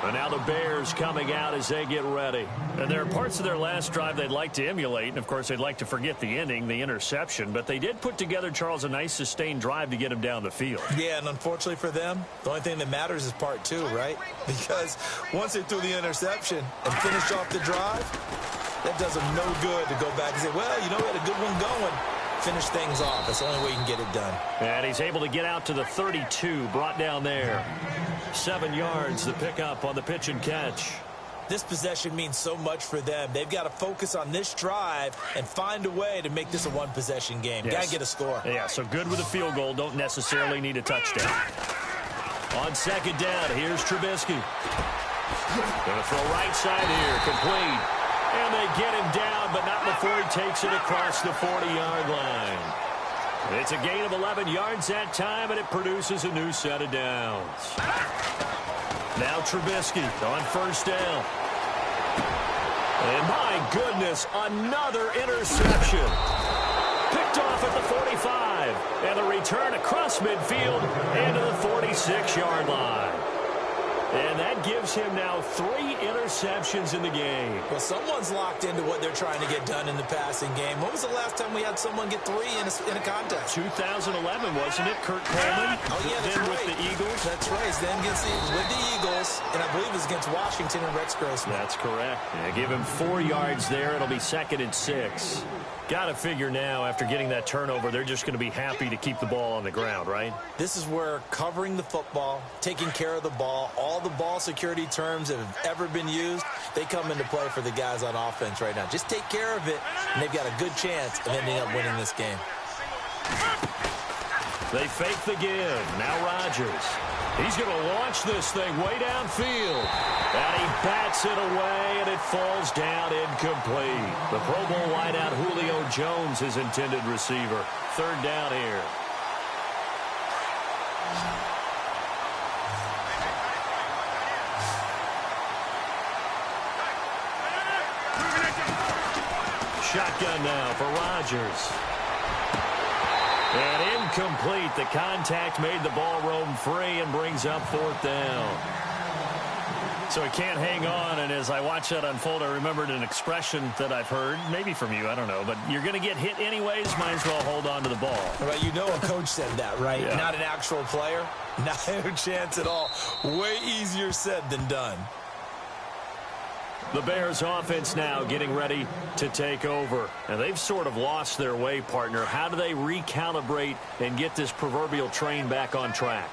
F: And now the Bears coming out as they get ready. And there are parts of their last drive they'd like to emulate. And, of course, they'd like to forget the ending, the interception. But they did put together, Charles, a nice sustained drive to get him down the field.
G: Yeah, and unfortunately for them, the only thing that matters is part 2, right? Because once they threw the interception and finished off the drive, that does them no good to go back and say, well, you know, we had a good one going. Finish things off. That's the only way you can get it done.
F: And he's able to get out to the 32, brought down there. 7 yards, the pickup on the pitch and catch.
G: This possession means so much for them. They've got to focus on this drive and find a way to make this a one-possession game.
F: Yes.
G: Got to get a score.
F: Yeah, so good with a field goal. Don't necessarily need a touchdown. On second down, here's Trubisky. Going to throw right side here, complete. And they get him down, but not before he takes it across the 40-yard line. It's a gain of 11 yards that time, and it produces a new set of downs. Now Trubisky on first down. And my goodness, another interception. Picked off at the 45. And the return across midfield and to the 46-yard line. And that gives him now 3 interceptions in the game.
G: Well, someone's locked into what they're trying to get done in the passing game. When was the last time we had someone get 3 in a contest?
F: 2011, wasn't it? Kurt Coleman.
G: Oh, yeah, that's
F: then
G: right.
F: with the Eagles.
G: That's right. Then with the Eagles, and I believe it was against Washington and Rex Grossman.
F: That's correct. Yeah, give him 4 yards there. It'll be 2nd and 6. Got to figure now, after getting that turnover, they're just going to be happy to keep the ball on the ground, right?
G: This is where covering the football, taking care of the ball, all the ball security terms that have ever been used, they come into play for the guys on offense right now. Just take care of it, and they've got a good chance of ending up winning this game.
F: They fake the give. Now Rodgers. He's going to launch this thing way downfield. And he bats it away, and it falls down incomplete. The Pro Bowl wideout Julio Jones, his intended receiver. 3rd down here. Shotgun now for Rodgers. And incomplete. The contact made the ball roam free and brings up 4th down. So he can't hang on, and as I watch that unfold, I remembered an expression that I've heard, maybe from you, I don't know, but you're going to get hit anyways, might as well hold on to the ball.
G: Right, you know a coach said that, right?
F: Yeah.
G: Not an actual player. No chance at all. Way easier said than done.
F: The Bears offense now getting ready to take over. And they've sort of lost their way, partner. How do they recalibrate and get this proverbial train back on track?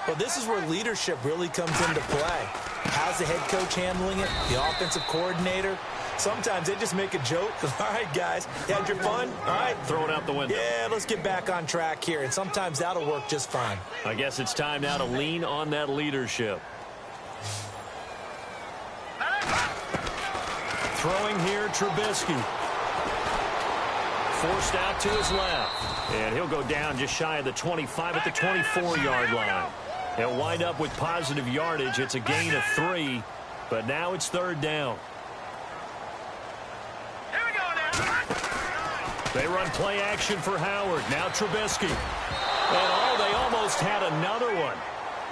G: Well, this is where leadership really comes into play. How's the head coach handling it? The offensive coordinator? Sometimes they just make a joke. All right, guys, you had your fun? All right.
F: Throw it out the window.
G: Yeah, let's get back on track here. And sometimes that'll work just fine.
F: I guess it's time now to lean on that leadership. Throwing here, Trubisky. Forced out to his left. And he'll go down just shy of the 25 at the 24-yard line. He'll wind up with positive yardage. It's a gain of 3, but now it's 3rd down.
H: Here we go now.
F: They run play action for Howard. Now Trubisky. And they almost had another one.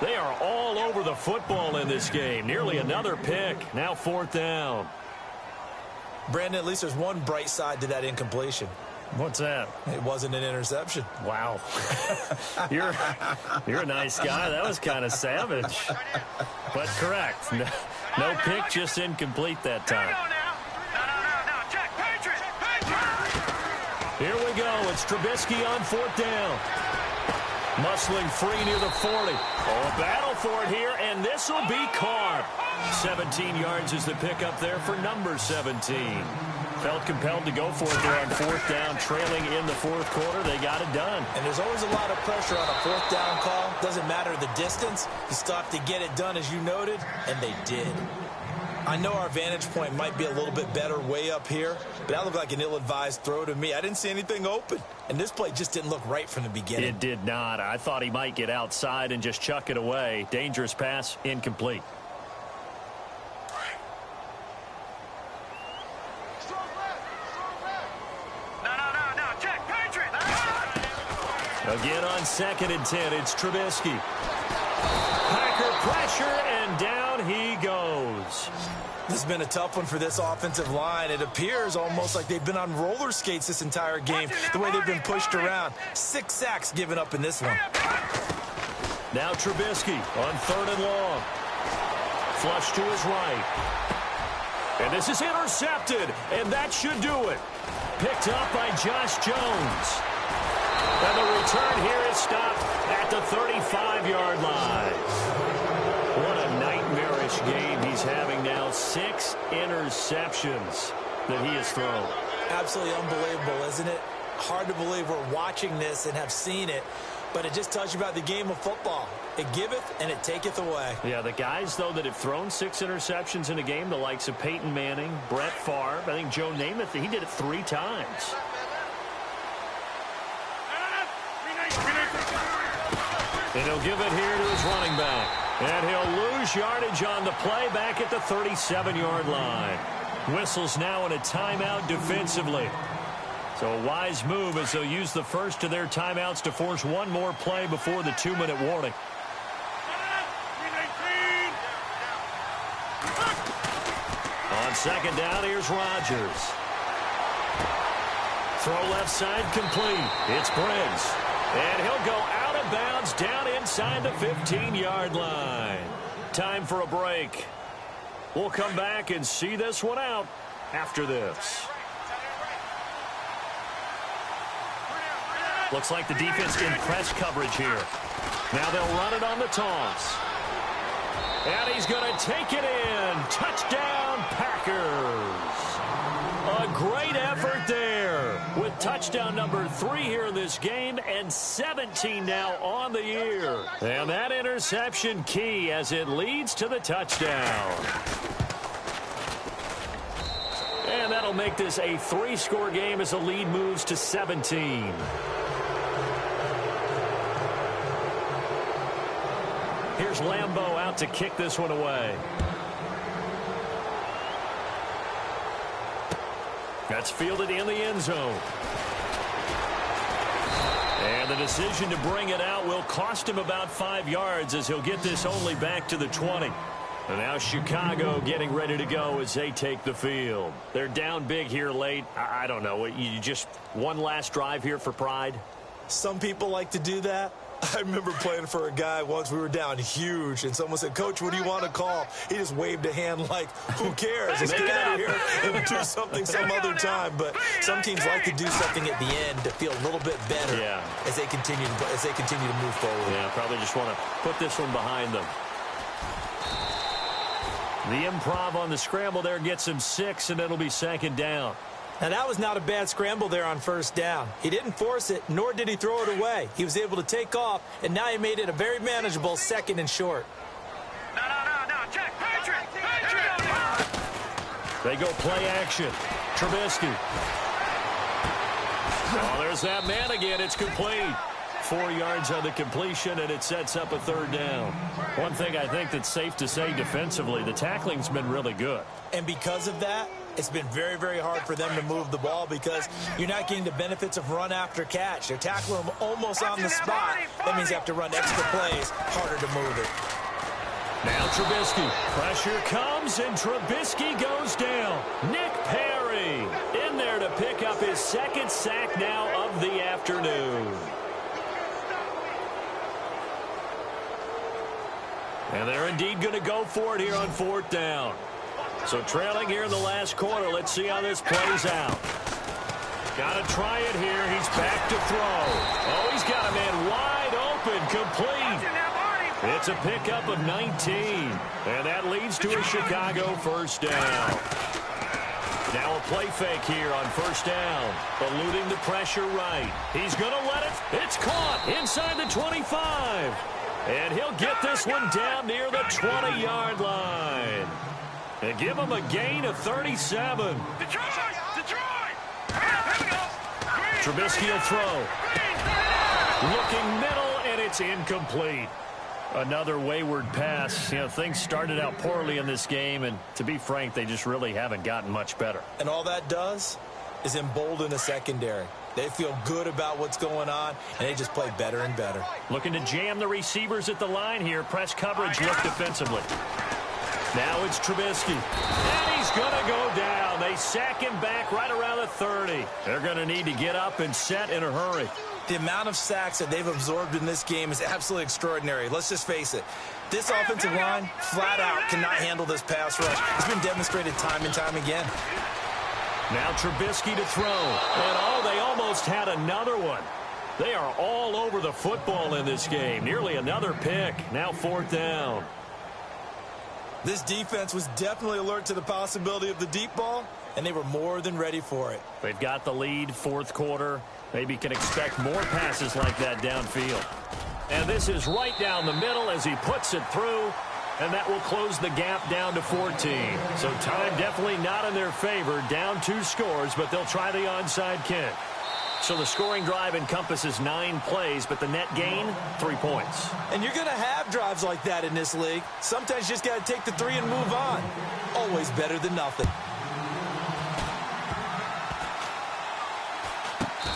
F: They are all over the football in this game. Nearly another pick. Now 4th down.
G: Brandon, at least there's one bright side to that incompletion.
F: What's that?
G: It wasn't an interception.
F: Wow. You're a nice guy. That was kind of savage. But correct. No pick, just incomplete that time.
H: No, check. Patriots.
F: Here we go. It's Trubisky on 4th down. Muscling free near the 40. Oh, a battle for it here, and this will be caught. 17 yards is the pickup there for number 17. Felt compelled to go for it there on fourth down, trailing in the fourth quarter. They got it done.
G: And there's always a lot of pressure on a fourth down call. Doesn't matter the distance. You still have to get it done, as you noted, and they did. I know our vantage point might be a little bit better way up here, but that looked like an ill-advised throw to me. I didn't see anything open, and this play just didn't look right from the beginning.
F: It did not. I thought he might get outside and just chuck it away. Dangerous pass, incomplete. Again on 2nd and 10, it's Trubisky. Packer pressure, and down he goes.
G: This has been a tough one for this offensive line. It appears almost like they've been on roller skates this entire game, the way they've been pushed around. 6 sacks given up in this one.
F: Now Trubisky on 3rd and long. Flush to his right. And this is intercepted, and that should do it. Picked up by Josh Jones. And the return here is stopped at the 35-yard line. What a nightmarish game he's having now. 6 interceptions that he has thrown.
G: Absolutely unbelievable, isn't it? Hard to believe we're watching this and have seen it, but it just tells you about the game of football. It giveth and it taketh away.
F: Yeah, the guys, though, that have thrown 6 interceptions in a game, the likes of Peyton Manning, Brett Favre, I think Joe Namath, he did it 3 times. And he'll give it here to his running back. And he'll lose yardage on the play back at the 37-yard line. Whistles now in a timeout defensively. So a wise move as they'll use the first of their timeouts to force one more play before the 2-minute warning. On 2nd down, here's Rodgers. Throw left side complete. It's Briggs. And he'll go out of bounds down inside the 15-yard line. Time for a break. We'll come back and see this one out after this. Looks like the defense in press coverage here. Now they'll run it on the toss. And he's going to take it in. Touchdown, Packers. A great effort there with touchdown number 3 here in this game and 17 now on the year. And that interception key as it leads to the touchdown. And that'll make this a 3-score game as the lead moves to 17. Here's Lambeau out to kick this one away. That's fielded in the end zone. And the decision to bring it out will cost him about 5 yards as he'll get this only back to the 20. And now Chicago getting ready to go as they take the field. They're down big here late. I don't know. You just one last drive here for pride?
G: Some people like to do that. I remember playing for a guy once. We were down huge, and someone said, "Coach, what do you want to call?" He just waved a hand like, who cares? Let's get out of here and do something some other time. But some teams like to do something at the end to feel a little bit better as they continue to move forward.
F: Yeah, probably just want to put this one behind them. The improv on the scramble there gets him 6, and it'll be 2nd down.
G: Now, that was not a bad scramble there on 1st down. He didn't force it, nor did he throw it away. He was able to take off, and now he made it a very manageable 2nd and short.
H: No, check, Patrick!
F: They go play action. Trubisky. Oh, there's that man again. It's complete. 4 yards on the completion, and it sets up a 3rd down. One thing I think that's safe to say defensively, the tackling's been really good.
G: And because of that, it's been very, very hard for them to move the ball because you're not getting the benefits of run after catch. They're tackling them almost on the spot. That means you have to run extra plays, harder to move it.
F: Now Trubisky. Pressure comes, and Trubisky goes down. Nick Perry in there to pick up his 2nd sack now of the afternoon. And they're indeed going to go for it here on 4th down. So trailing here in the last quarter. Let's see how this plays out. Got to try it here. He's back to throw. Oh, he's got a man wide open, complete. It's a pickup of 19. And that leads to a Chicago 1st down. Now a play fake here on first down. Eluding the pressure right. He's going to let it. It's caught inside the 25. And he'll get this one down near the 20-yard line. And give him a gain of 37.
H: Detroit! Here we go!
F: Trubisky will throw. Looking middle, and it's incomplete. Another wayward pass. You know, things started out poorly in this game, and to be frank, they just really haven't gotten much better.
G: And all that does is embolden the secondary. They feel good about what's going on, and they just play better and better.
F: Looking to jam the receivers at the line here. Press coverage, look defensively. Now it's Trubisky. And he's going to go down. They sack him back right around the 30. They're going to need to get up and set in a hurry.
G: The amount of sacks that they've absorbed in this game is absolutely extraordinary. Let's just face it. This offensive line, flat out, cannot handle this pass rush. It's been demonstrated time and time again.
F: Now Trubisky to throw. And, they almost had another one. They are all over the football in this game. Nearly another pick. Now 4th down.
G: This defense was definitely alert to the possibility of the deep ball, and they were more than ready for it.
F: They've got the lead, 4th quarter. Maybe can expect more passes like that downfield. And this is right down the middle as he puts it through, and that will close the gap down to 14. So time definitely not in their favor. Down 2 scores, but they'll try the onside kick. So the scoring drive encompasses 9 plays, but the net gain, 3 points.
G: And you're going to have drives like that in this league. Sometimes you just got to take the 3 and move on. Always better than nothing.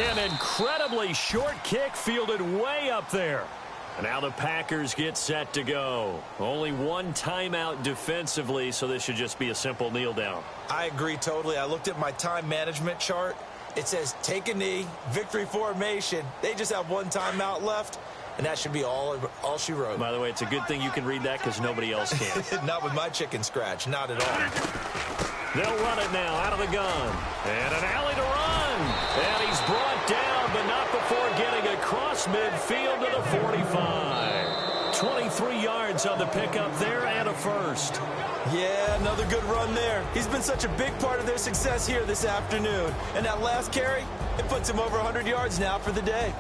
F: An incredibly short kick fielded way up there. And now the Packers get set to go. Only 1 timeout defensively, so this should just be a simple kneel down.
G: I agree totally. I looked at my time management chart. It says take a knee, victory formation. They just have 1 timeout left, and that should be all she wrote.
F: By the way, it's a good thing you can read that because nobody else can.
G: Not with my chicken scratch, not at all.
F: They'll run it now out of the gun. And an alley to run. And he's brought down, but not before getting across midfield to the 45. 23 yards on the pickup there and a first.
G: Yeah, another good run there. He's been such a big part of their success here this afternoon. And that last carry, it puts him over 100 yards now for the day.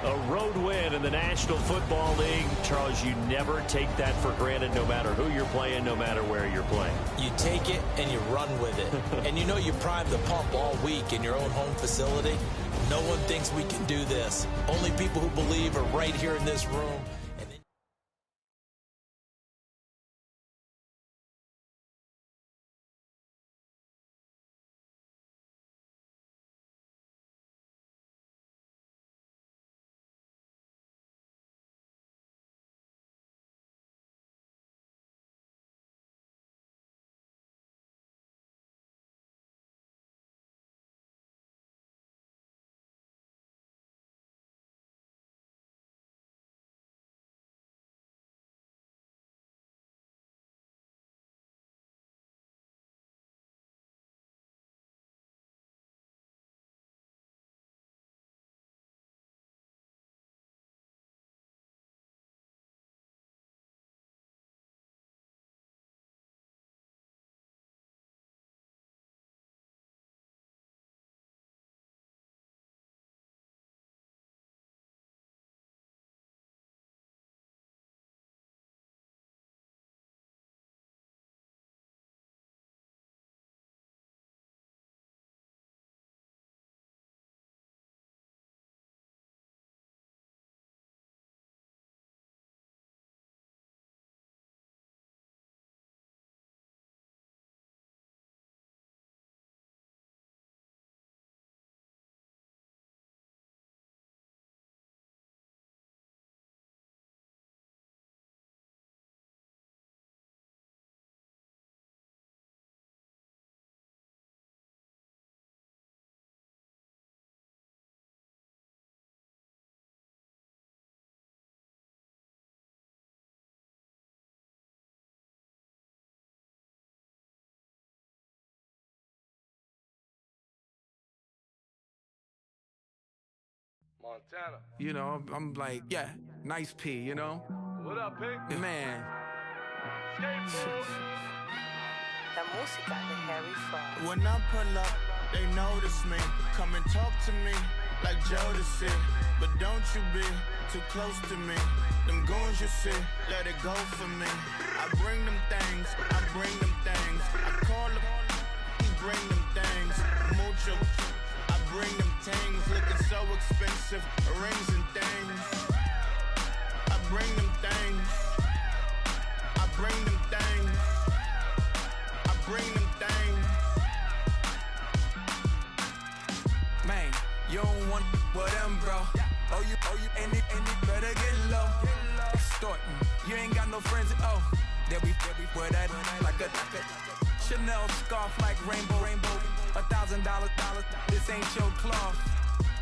F: A road win in the National Football League. Charles, you never take that for granted no matter who you're playing, no matter where you're playing.
G: You take it and you run with it. And you know you primed the pump all week in your own home facility. No one thinks we can do this. Only people who believe are right here in this room.
H: Montana.
I: You know, I'm like, yeah, nice P, you know?
H: What up, Pink?
I: Man.
C: La música de Harry Fraud.
A: When I pull up, they notice me. Come and talk to me like Jodeci. But don't you be too close to me. Them goons you see, let it go for me. I bring them things, I bring them things. I call them, he bring them things. Mucho, I bring them things. Looking so expensive, rings and things. I bring them things. I bring them things. I bring them things.
B: Man, you don't want with them, bro. Oh, you, and it better get low. Extorting, you ain't got no friends. Oh, they'll be wear that like a Chanel scarf like rainbow. $1,000, this ain't your cloth.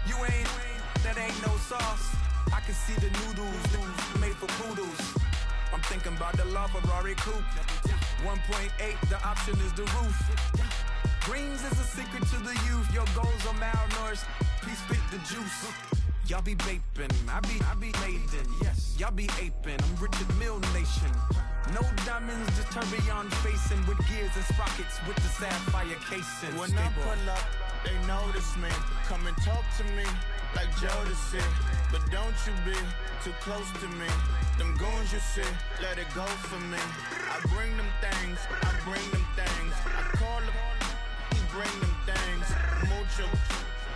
B: You ain't, that ain't no sauce. I can see the noodles made for poodles. I'm thinking about the LaFerrari coupe. 1.8, the option is the roof. Greens is a secret to the youth. Your goals are malnourished. Please spit the juice. Y'all be vaping, I be maiden. Yes, y'all be aping. I'm Richard Mill Nation. No diamonds, just tourbillon facing with gears and sprockets with the sapphire casing.
A: When I pull up, they notice me. Come and talk to me like Jodeci. But don't you be too close to me. Them goons you see, let it go for me. I bring them things, I bring them things. I call them, he bring them things. Mucho,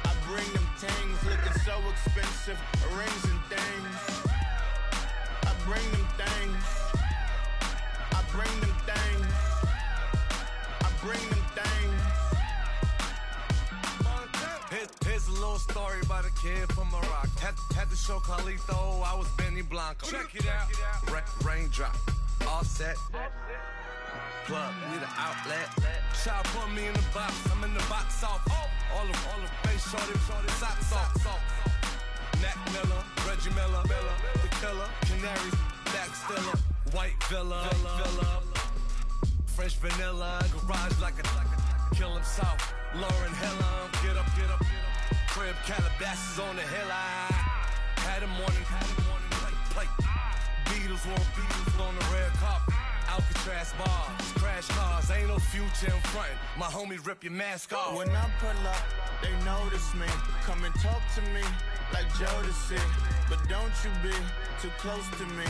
A: I bring them things. Looking so expensive, rings and things. I bring them things. I bring them things. I bring them things.
J: Here's a little story about a kid from Morocco. Had to show Carlito I was Benny Blanco. Check it out. Raindrop, all set. Plug, we the outlet. Child put me in the box, I'm in the box off. All the face shorty, socks off. Nat Miller, Reggie Miller, the killer, Canaries, back stiller, white villa, French vanilla, garage like a kill himself. Lauren Hiller, get up. Crib Calabasas on the hill. I had a morning plate. Beatles on the red carpet. Alcatraz bars, crash cars, ain't no future in front. My homies rip your mask off.
A: When I pull up, they notice me. Come and talk to me like Jodeci. But don't you be too close to me.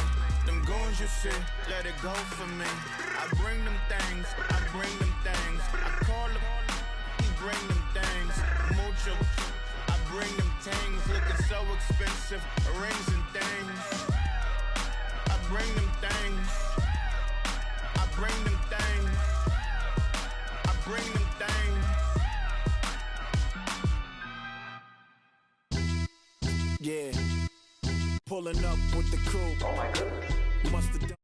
A: Them goons you see, let it go for me. I bring them things, I bring them things. I call them, he bring them things. Mucho, I bring them things. Looking so expensive, rings and things. I bring them things. I bring them things. I bring them things. Yeah, pulling up with the crew. Oh my goodness. Must have done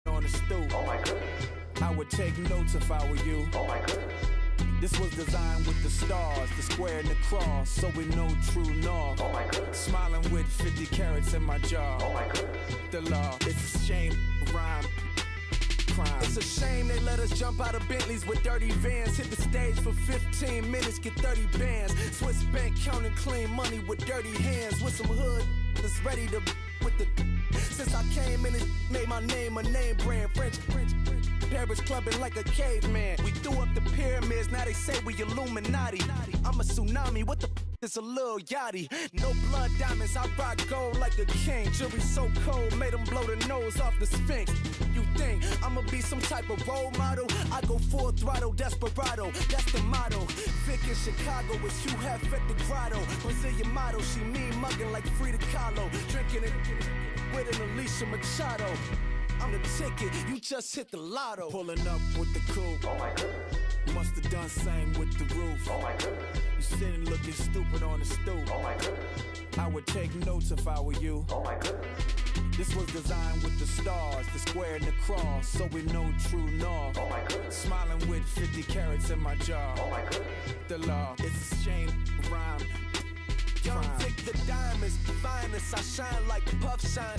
A: on the stoop. Oh my goodness. I would take notes if I were you. Oh my goodness. This was designed with the stars, the square and the cross, so we know true north. Oh my goodness. Smiling with 50 carats in my jaw. Oh my goodness. The law, it's a shame, rhyme. Crime. It's a shame they let us jump out of Bentleys with dirty vans. Hit the stage for 15 minutes, get 30 bands. Swiss bank counting clean money with dirty hands. With some hood that's ready to with the. Since I came in, it made my name a name brand. French. Paris clubbing like a caveman. We threw up the pyramids, now they say we Illuminati. I'm a tsunami, what the is a little yachty. No blood diamonds, I rock gold like a king. Jewelry so cold, made them blow the nose off the Sphinx. You think I'ma be some type of role model? I go full throttle, desperado, that's the motto. Vic in Chicago, it's Hugh Hef at the grotto. Brazilian model, she mean mugging like Frida Kahlo. Drinking it with an Alicia Machado. I'm the ticket, you just hit the lotto. Pulling up with the coupe. Oh my goodness. Must have done same with the roof. Oh my goodness. You sitting looking stupid on the stoop. Oh my goodness. I would take notes if I were you. Oh my goodness. This was designed with the stars, the square and the cross, so we know true north. Oh my goodness. Smiling with 50 carats in my jaw. Oh my goodness. The law, it's a shame, rhyme. Young Vic the diamonds, the finest. I shine like puff shine.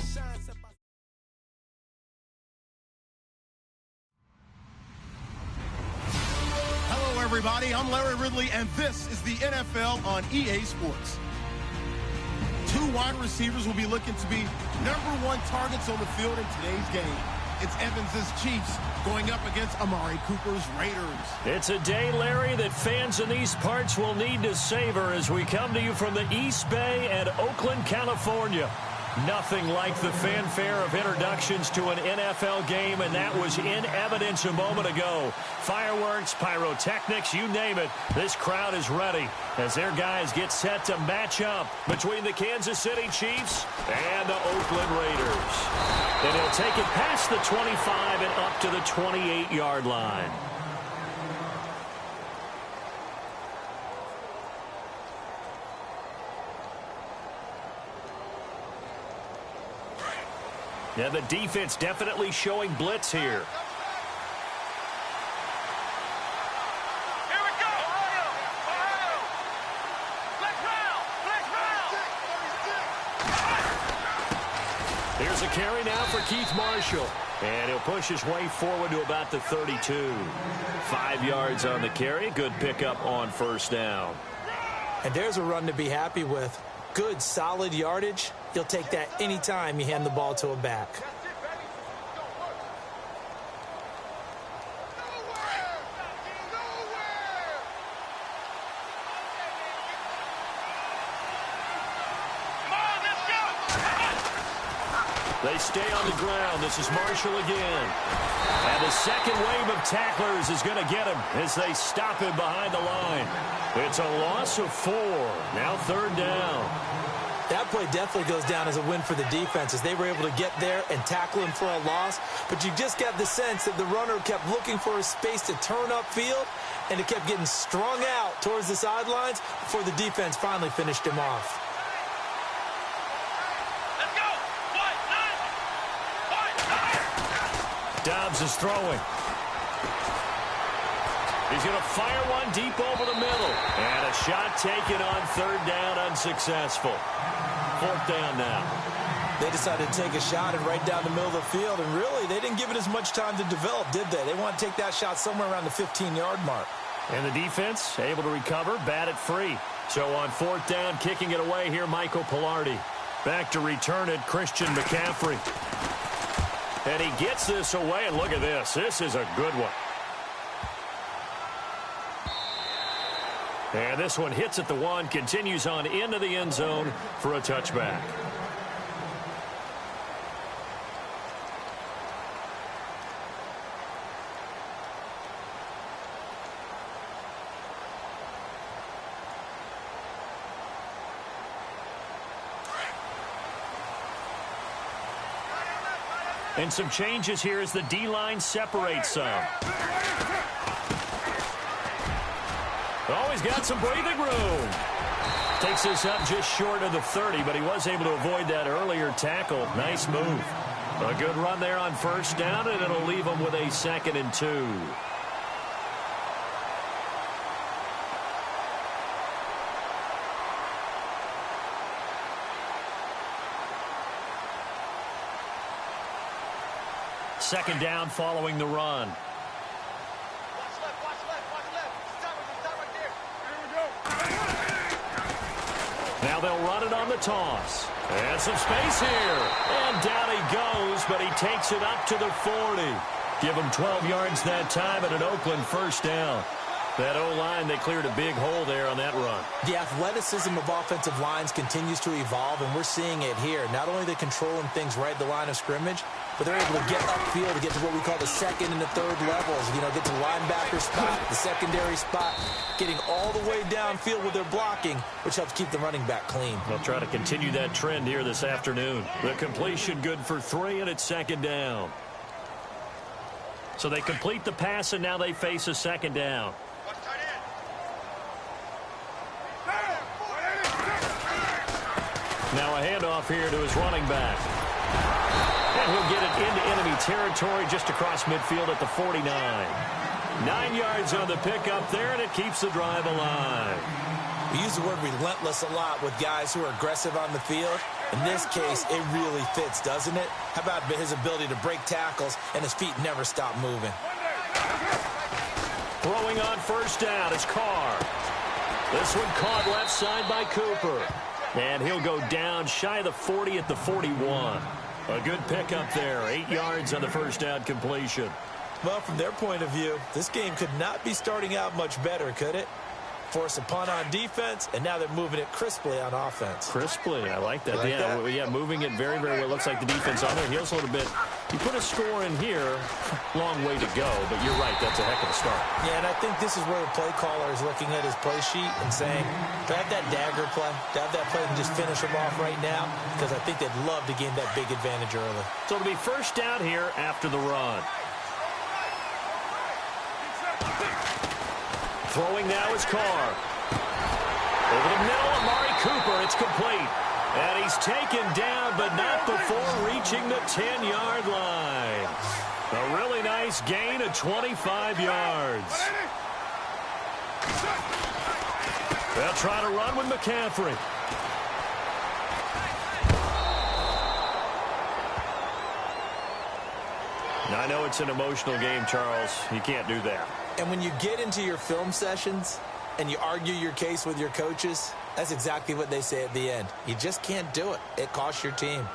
E: Hello, everybody. I'm Larry Ridley, and this is the NFL on EA Sports. Two wide receivers will be looking to be #1 targets on the field in today's game. It's Evans's Chiefs going up against Amari Cooper's Raiders.
F: It's a day, Larry, that fans in these parts will need to savor as we come to you from the East Bay and Oakland, California. Nothing like the fanfare of introductions to an NFL game, and that was in evidence a moment ago. Fireworks, pyrotechnics, you name it. This crowd is ready as their guys get set to match up between the Kansas City Chiefs and the Oakland Raiders. And he'll take it past the 25 and up to the 28-yard line. Yeah, the defense definitely showing blitz here.
H: Here we go. Ohio. Let's round.
F: Here's a carry now for Keith Marshall. And he'll push his way forward to about the 32. 5 yards on the carry. Good pickup on first down.
G: And there's a run to be happy with. Good, solid yardage. You'll take that anytime you hand the ball to a back.
F: They stay on the ground. This is Marshall again. And the second wave of tacklers is going to get him as they stop him behind the line. It's a loss of 4. Now third down.
G: That play definitely goes down as a win for the defense as they were able to get there and tackle him for a loss. But you just got the sense that the runner kept looking for a space to turn upfield, and it kept getting strung out towards the sidelines before the defense finally finished him off.
H: Let's go.
F: Dobbs is throwing. He's going to fire one deep over the middle. And a shot taken on third down, unsuccessful. Fourth down now.
G: They decided to take a shot and right down the middle of the field, and really, they didn't give it as much time to develop, did they? They want to take that shot somewhere around the 15-yard mark.
F: And the defense able to recover, bat it free. So on fourth down, kicking it away here, Michael Pilardi. Back to return it, Christian McCaffrey. And he gets this away, and look at this. This is a good one. And this one hits at the 1, continues on into the end zone for a touchback. And some changes here as the D-line separates some. Oh, he's got some breathing room. Takes this up just short of the 30, but he was able to avoid that earlier tackle. Nice move. A good run there on first down, and it'll leave him with a 2nd and 2. Second down following the run. Now they'll run it on the toss. And some space here. And down he goes, but he takes it up to the 40. Give him 12 yards that time and an Oakland first down. That O-line, they cleared a big hole there on that run.
G: The athleticism of offensive lines continues to evolve, and we're seeing it here. Not only are they controlling things right at the line of scrimmage, but they're able to get upfield to get to what we call the second and the third levels. You know, get to the linebacker spot, the secondary spot, getting all the way downfield with their blocking, which helps keep the running back clean.
F: They'll try to continue that trend here this afternoon. The completion good for 3, and it's second down. So they complete the pass, and now they face a second down. Now a handoff here to his running back. And he'll get it into enemy territory just across midfield at the 49. 9 yards on the pickup there, and it keeps the drive alive.
G: We use the word relentless a lot with guys who are aggressive on the field. In this case, it really fits, doesn't it? How about his ability to break tackles and his feet never stop moving?
F: Throwing on first down is Carr. This one caught left side by Cooper. And he'll go down shy of the 40 at the 41. A good pickup there. 8 yards on the first down completion.
G: Well, from their point of view, this game could not be starting out much better, could it? Force a punt on defense, and now they're moving it crisply on offense.
F: Crisply, I like that. Yeah, moving it very, very well. Looks like the defense on their heels a little bit. You put a score in here, long way to go, but you're right, that's a heck of a start.
G: Yeah, and I think this is where the play caller is looking at his play sheet and saying, do I have that dagger play? Do I have that play and just finish them off right now? Because I think they'd love to gain that big advantage early.
F: So it'll be first down here after the run. Throwing now is Carr. Over the middle, Amari Cooper. It's complete. And he's taken down, but not before reaching the 10-yard line. A really nice gain of 25 yards. They'll try to run with McCaffrey. I know it's an emotional game, Charles. You can't do that.
G: And when you get into your film sessions and you argue your case with your coaches, that's exactly what they say at the end. You just can't do it. It costs your team.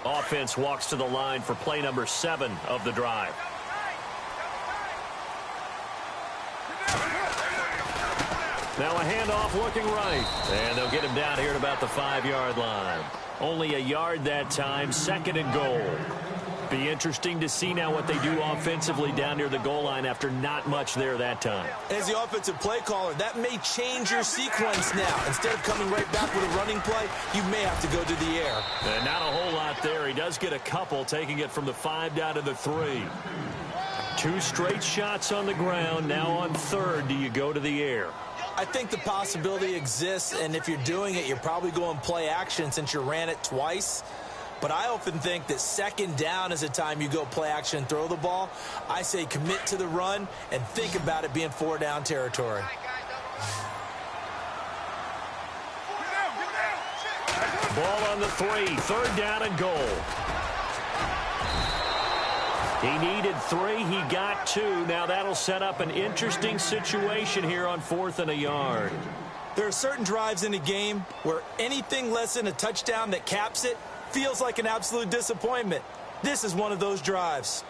F: Offense walks to the line for play number 7 of the drive. Now a handoff looking right. And they'll get him down here at about the 5-yard line. Only a yard that time, 2nd and goal. Be interesting to see now what they do offensively down near the goal line after not much there that time.
G: As the offensive play caller, that may change your sequence now. Instead of coming right back with a running play, you may have to go to the air.
F: And not a whole lot there. He does get a couple, taking it from the 5 down to the 3. 2 straight shots on the ground. Now on 3rd, do you go to the air?
G: I think the possibility exists, and if you're doing it, you're probably going play action since you ran it twice. But I often think that 2nd down is the time you go play action and throw the ball. I say commit to the run and think about it being 4 down territory.
F: Ball on the 3, 3rd down and goal. He needed 3, he got 2. Now that'll set up an interesting situation here on 4th and a yard.
G: There are certain drives in a game where anything less than a touchdown that caps it feels like an absolute disappointment. This is one of those drives.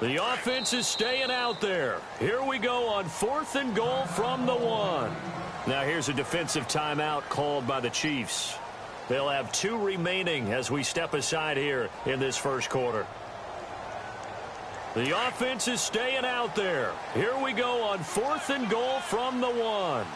F: The offense is staying out there. Here we go on 4th and goal from the 1. Now here's a defensive timeout called by the Chiefs. They'll have 2 remaining as we step aside here in this first quarter. The offense is staying out there. Here we go on 4th and goal from the 1.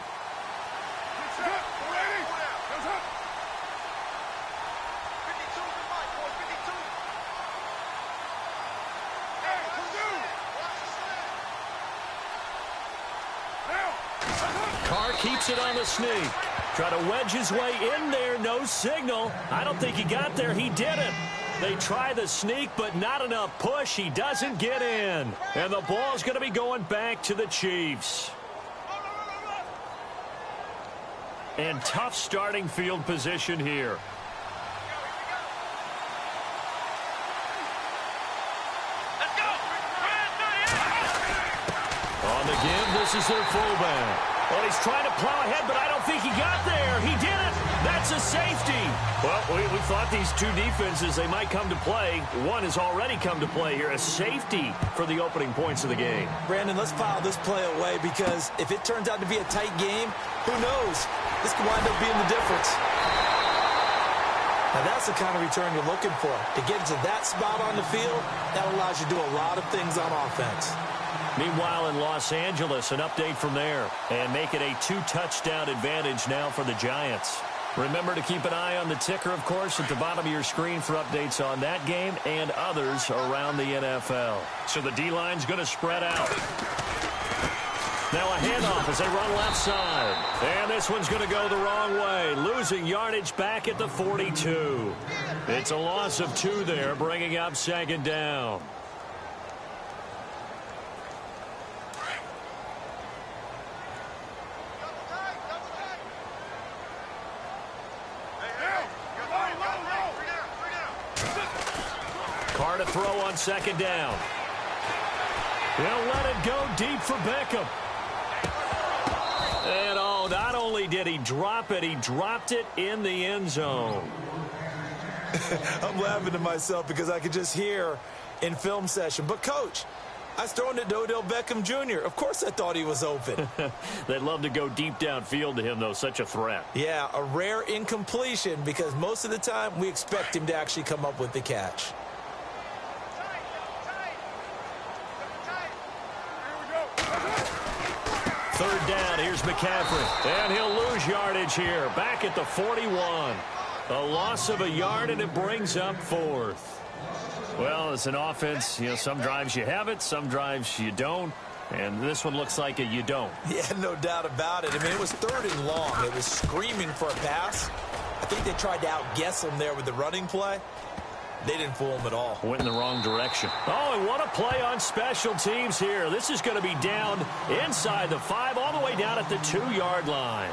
F: Carr keeps it on the sneak. Try to wedge his way in there. No signal. I don't think he got there. He didn't. They try the sneak, but not enough push. He doesn't get in. And the ball's going to be going back to the Chiefs. And tough starting field position here. On the give, this is their fullback. Well, he's trying to plow ahead, but I don't think he got there. He didn't. That's a safety. Well, we thought these 2 defenses, they might come to play. One has already come to play here. A safety for the opening points of the game.
G: Brandon, let's file this play away because if it turns out to be a tight game, who knows? This could wind up being the difference. Now, that's the kind of return you're looking for. To get to that spot on the field, that allows you to do a lot of things on offense.
F: Meanwhile, in Los Angeles, an update from there. And make it a 2-touchdown advantage now for the Giants. Remember to keep an eye on the ticker, of course, at the bottom of your screen for updates on that game and others around the NFL. So the D-line's going to spread out. Now a handoff as they run left side. And this one's going to go the wrong way. Losing yardage back at the 42. It's a loss of 2 there, bringing up 2nd down. Carr to throw on second down. He'll let it go deep for Beckham. And not only did he drop it, he dropped it in the end zone.
G: I'm laughing to myself because I could just hear in film session, but Coach, I was throwing it to Odell Beckham Jr. Of course I thought he was open.
F: They'd love to go deep downfield to him, though. Such a threat.
G: Yeah, a rare incompletion because most of the time we expect him to actually come up with the catch.
F: Third down, here's McCaffrey. And he'll lose yardage here. Back at the 41. A loss of a yard, and it brings up fourth. Well, it's an offense. Some drives you have it, some drives you don't. And this one looks like a you don't.
G: Yeah, no doubt about it. I mean, it was third and long. It was screaming for a pass. I think they tried to outguess him there with the running play. They didn't fool him at all.
F: Went in the wrong direction. Oh, and what a play on special teams here. This is going to be down inside the 5, all the way down at the 2-yard line.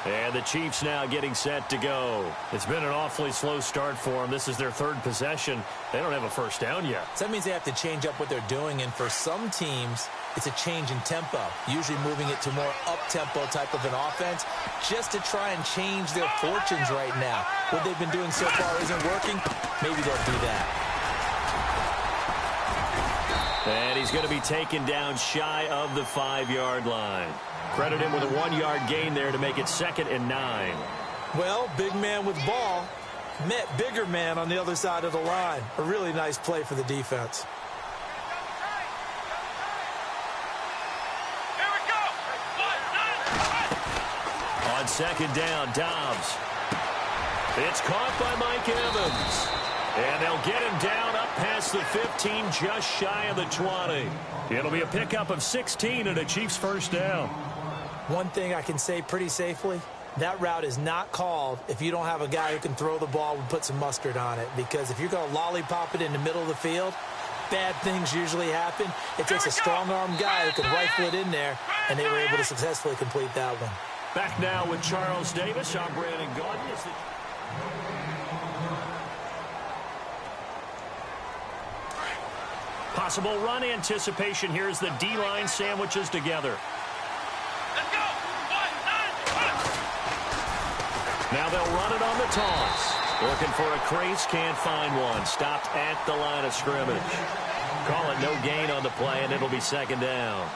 F: And the Chiefs now getting set to go. It's been an awfully slow start for them. This is their third possession. They don't have a first down yet.
G: So that means they have to change up what they're doing, and for some teams, it's a change in tempo, usually moving it to more up-tempo type of an offense just to try and change their fortunes right now. What they've been doing so far isn't working. Maybe they'll do that.
F: And he's going to be taken down shy of the 5-yard line. Credit him with a 1-yard gain there to make it 2nd and 9.
G: Well, big man with ball met bigger man on the other side of the line. A really nice play for the defense.
H: Here we go.
F: On second down, Dobbs. It's caught by Mike Evans. And they'll get him down up past the 15, just shy of the 20. It'll be a pickup of 16 and a Chiefs first down.
G: One thing I can say pretty safely, that route is not called if you don't have a guy who can throw the ball and put some mustard on it. Because if you're going to lollipop it in the middle of the field, bad things usually happen. It takes a strong-arm guy who can rifle it in there, and they were able to successfully complete that one.
F: Back now with Charles Davis. I'm Brandon Gordon. Possible run anticipation. Here's the D-line sandwiches together.
H: Let's go. 1, 9, 1.
F: Now they'll run it on the toss. Looking for a crease, can't find one. Stopped at the line of scrimmage. Call it no gain on the play, and it'll be 2nd down.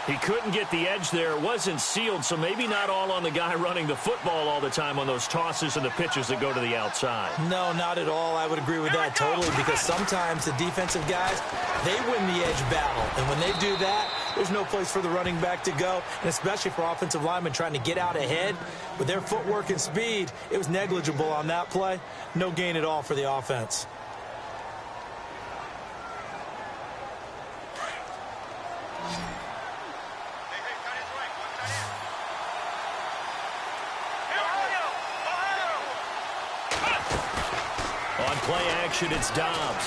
F: He couldn't get the edge there. It wasn't sealed, so maybe not all on the guy running the football all the time on those tosses and the pitches that go to the outside.
G: No, not at all. I would agree with that totally, because sometimes the defensive guys, they win the edge battle. And when they do that, there's no place for the running back to go, and especially for offensive linemen trying to get out ahead. With their footwork and speed, it was negligible on that play. No gain at all for the offense.
F: Play action, it's Dobbs.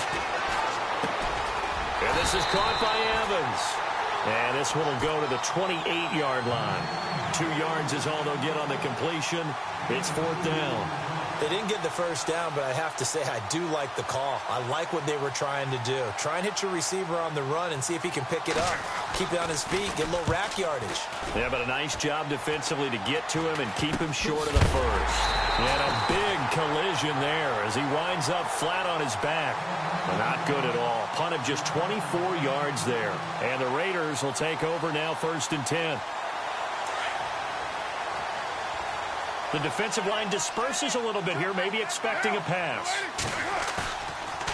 F: And this is caught by Evans. And this one will go to the 28-yard line. 2 yards is all they'll get on the completion. It's 4th down.
G: They didn't get the first down, but I have to say I do like the call. I like what they were trying to do. Try and hit your receiver on the run and see if he can pick it up. Keep it on his feet, get a little rack yardage.
F: Yeah, but a nice job defensively to get to him and keep him short of the first. And a big collision there as he winds up flat on his back. Not good at all. Punt of just 24 yards there. And the Raiders will take over now 1st and 10. The defensive line disperses a little bit here, maybe expecting a pass.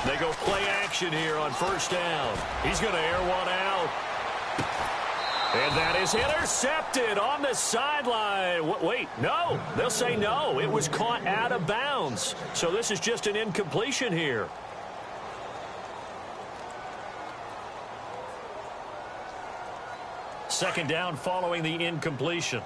F: They go play action here on 1st down. He's going to air one out. And that is intercepted on the sideline. Wait, no. They'll say no. It was caught out of bounds. So this is just an incompletion here. Second down following the incompletion.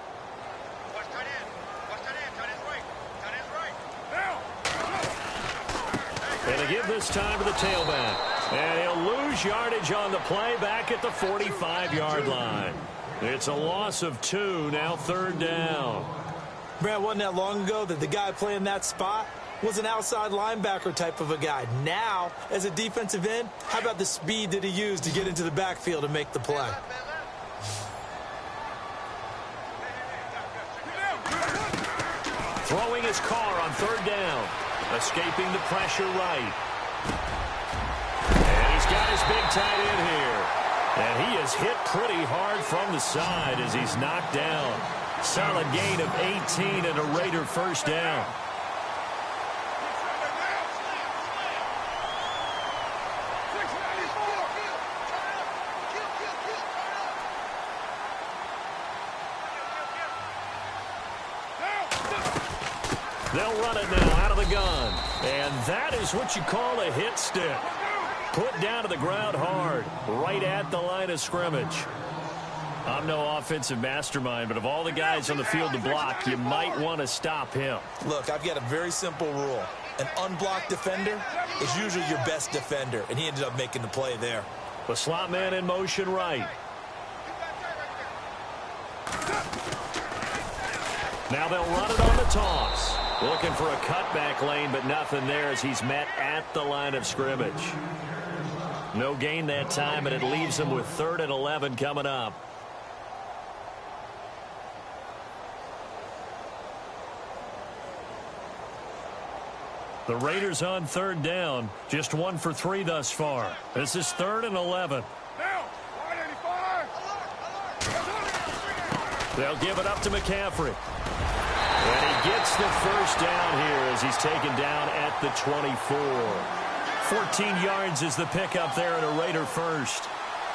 F: And they give this time to the tailback. And he'll lose yardage on the play back at the 45-yard line. It's a loss of 2, now 3rd down.
G: Brad, wasn't that long ago that the guy playing that spot was an outside linebacker type of a guy. Now, as a defensive end, how about the speed that he used to get into the backfield and make the play?
F: Throwing his car on third down. Escaping the pressure right. And he's got his big tight end here. And he is hit pretty hard from the side as he's knocked down. Solid gain of 18 and a Raider first down. They'll run it now out of the gun. And that is what you call a hit stick. Put down to the ground hard, right at the line of scrimmage. I'm no offensive mastermind, but of all the guys on the field to block, you might want to stop him.
G: Look, I've got a very simple rule. An unblocked defender is usually your best defender, and he ended up making the play there.
F: The slot man in motion right. Now they'll run it on the toss. Looking for a cutback lane, but nothing there as he's met at the line of scrimmage. No gain that time, and it leaves him with 3rd and 11 coming up. The Raiders on 3rd down. Just 1 for 3 thus far. This is 3rd and 11. They'll give it up to McCaffrey. And he gets the first down here as he's taken down at the 24. 14 yards is the pickup there and a Raider first.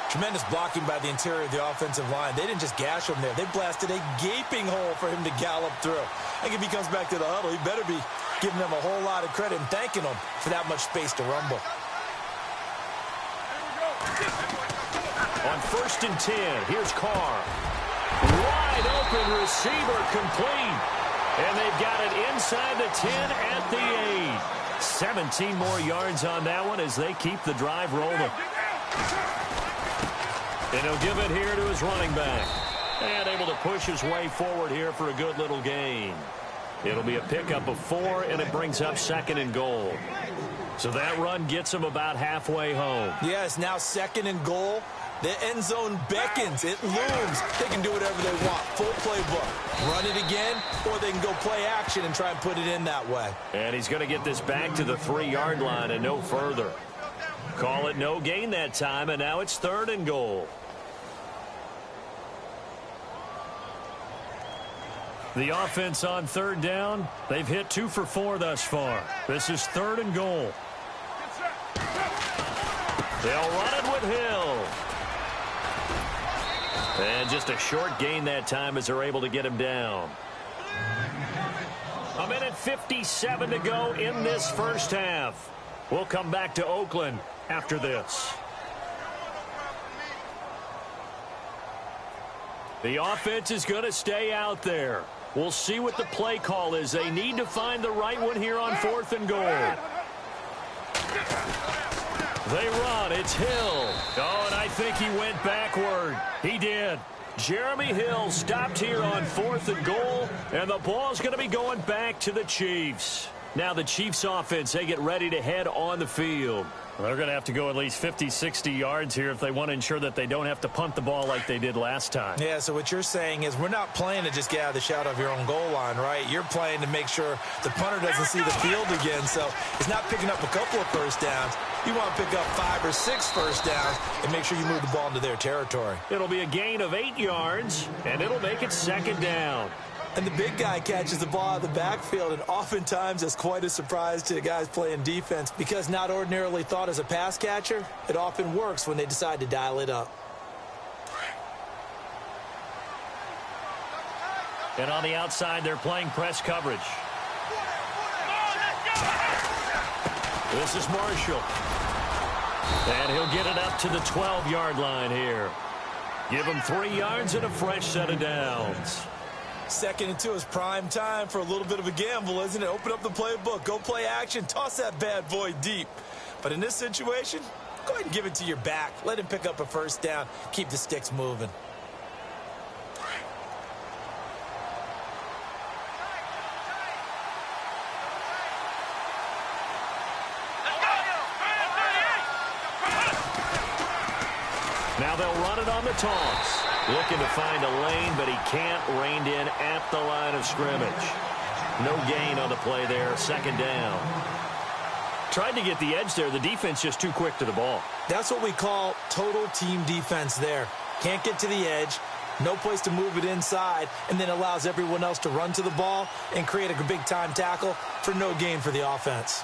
G: Tremendous blocking by the interior of the offensive line. They didn't just gash him there. They blasted a gaping hole for him to gallop through. I think if he comes back to the huddle, he better be giving them a whole lot of credit and thanking them for that much space to rumble.
F: On 1st and 10, here's Carr. Wide open receiver complete. And they've got it inside the 10 at the 8. 17 more yards on that one as they keep the drive rolling. And he'll give it here to his running back. And able to push his way forward here for a good little gain. It'll be a pickup of 4, and it brings up 2nd and goal. So that run gets him about halfway home.
G: Yeah, it's now 2nd and goal. The end zone beckons. It looms. They can do whatever they want. Full playbook. Run it again, or they can go play action and try and put it in that way.
F: And he's going to get this back to the 3-yard line and no further. Call it no gain that time, and now it's 3rd and goal. The offense on 3rd down, they've hit 2 for 4 thus far. This is 3rd and goal. They'll run it with Hill. And just a short gain that time as they're able to get him down. 1:57 to go in this first half. We'll come back to Oakland after this. The offense is going to stay out there. We'll see what the play call is. They need to find the right one here on 4th and goal. They run. It's Hill. Oh, and I think he went backward. He did. Jeremy Hill stopped here on 4th and goal, and the ball's going to be going back to the Chiefs. Now the Chiefs offense, they get ready to head on the field. They're going to have to go at least 50, 60 yards here if they want to ensure that they don't have to punt the ball like they did last time.
G: Yeah, so what you're saying is we're not playing to just get out of the shadow of your own goal line, right? You're playing to make sure the punter doesn't see the field again. So it's not picking up a couple of first downs. You want to pick up 5 or 6 first downs and make sure you move the ball into their territory.
F: It'll be a gain of 8 yards, and it'll make it 2nd down.
G: And the big guy catches the ball out of the backfield, and oftentimes it's quite a surprise to the guys playing defense because not ordinarily thought as a pass catcher, it often works when they decide to dial it up.
F: And on the outside, they're playing press coverage. This is Marshall. And he'll get it up to the 12-yard line here. Give him 3 yards and a fresh set of downs.
G: 2nd and 2 is prime time for a little bit of a gamble, isn't it? Open up the playbook, go play action, toss that bad boy deep. But in this situation, go ahead and give it to your back. Let him pick up a first down. Keep the sticks moving.
F: Now they'll run it on the toss. Looking to find a lane, but he can't. Reined in at the line of scrimmage. No gain on the play there. Second down. Tried to get the edge there. The defense just too quick to the ball.
G: That's what we call total team defense there. Can't get to the edge. No place to move it inside, and then allows everyone else to run to the ball and create a big-time tackle for no gain for the offense.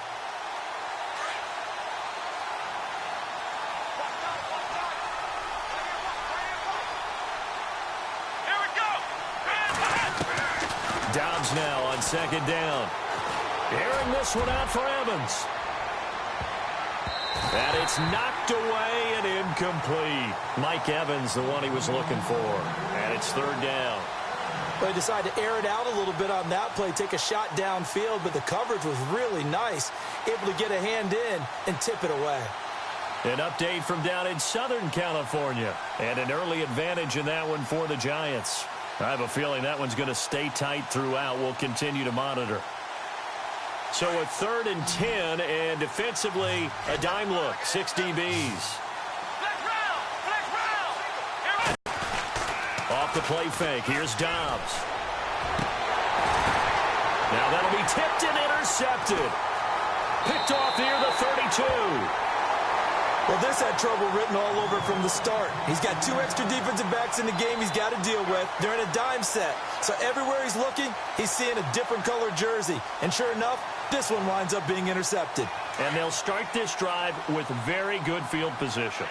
F: Dobbs now on second down. Airing this one out for Evans. And it's knocked away and incomplete. Mike Evans, the one he was looking for. And it's third down.
G: Well, he decided to air it out a little bit on that play, take a shot downfield, but the coverage was really nice. Able to get a hand in and tip it away.
F: An update from down in Southern California. And an early advantage in that one for the Giants. I have a feeling that one's going to stay tight throughout. We'll continue to monitor. So a 3rd and 10, and defensively, a dime look, 6 DBs. Off the play fake, here's Dobbs. Now that'll be tipped and intercepted. Picked off near the 32.
G: Well, this had trouble written all over from the start. He's got 2 extra defensive backs in the game he's got to deal with. They're in a dime set. So everywhere he's looking, he's seeing a different color jersey. And sure enough, this one winds up being intercepted.
F: And they'll start this drive with very good field position.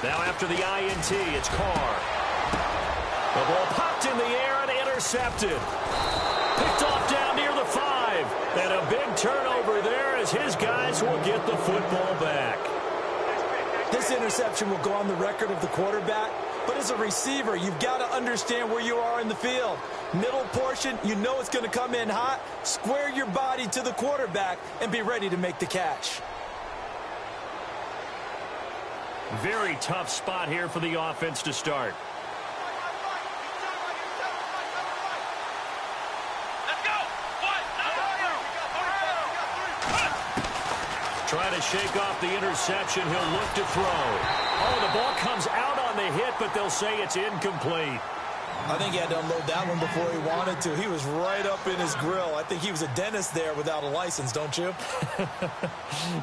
F: Now after the INT, it's Carr. The ball popped in the air and intercepted. Picked off down near the 5. And a big turnover there as his guys will get the football back.
G: This interception will go on the record of the quarterback, but as a receiver, you've got to understand where you are in the field. Middle portion, you know it's going to come in hot. Square your body to the quarterback and be ready to make the catch.
F: Very tough spot here for the offense to start. Trying to shake off the interception. He'll look to throw. Oh, the ball comes out on the hit, but they'll say it's incomplete.
G: I think he had to unload that one before he wanted to. He was right up in his grill. I think he was a dentist there without a license, don't you?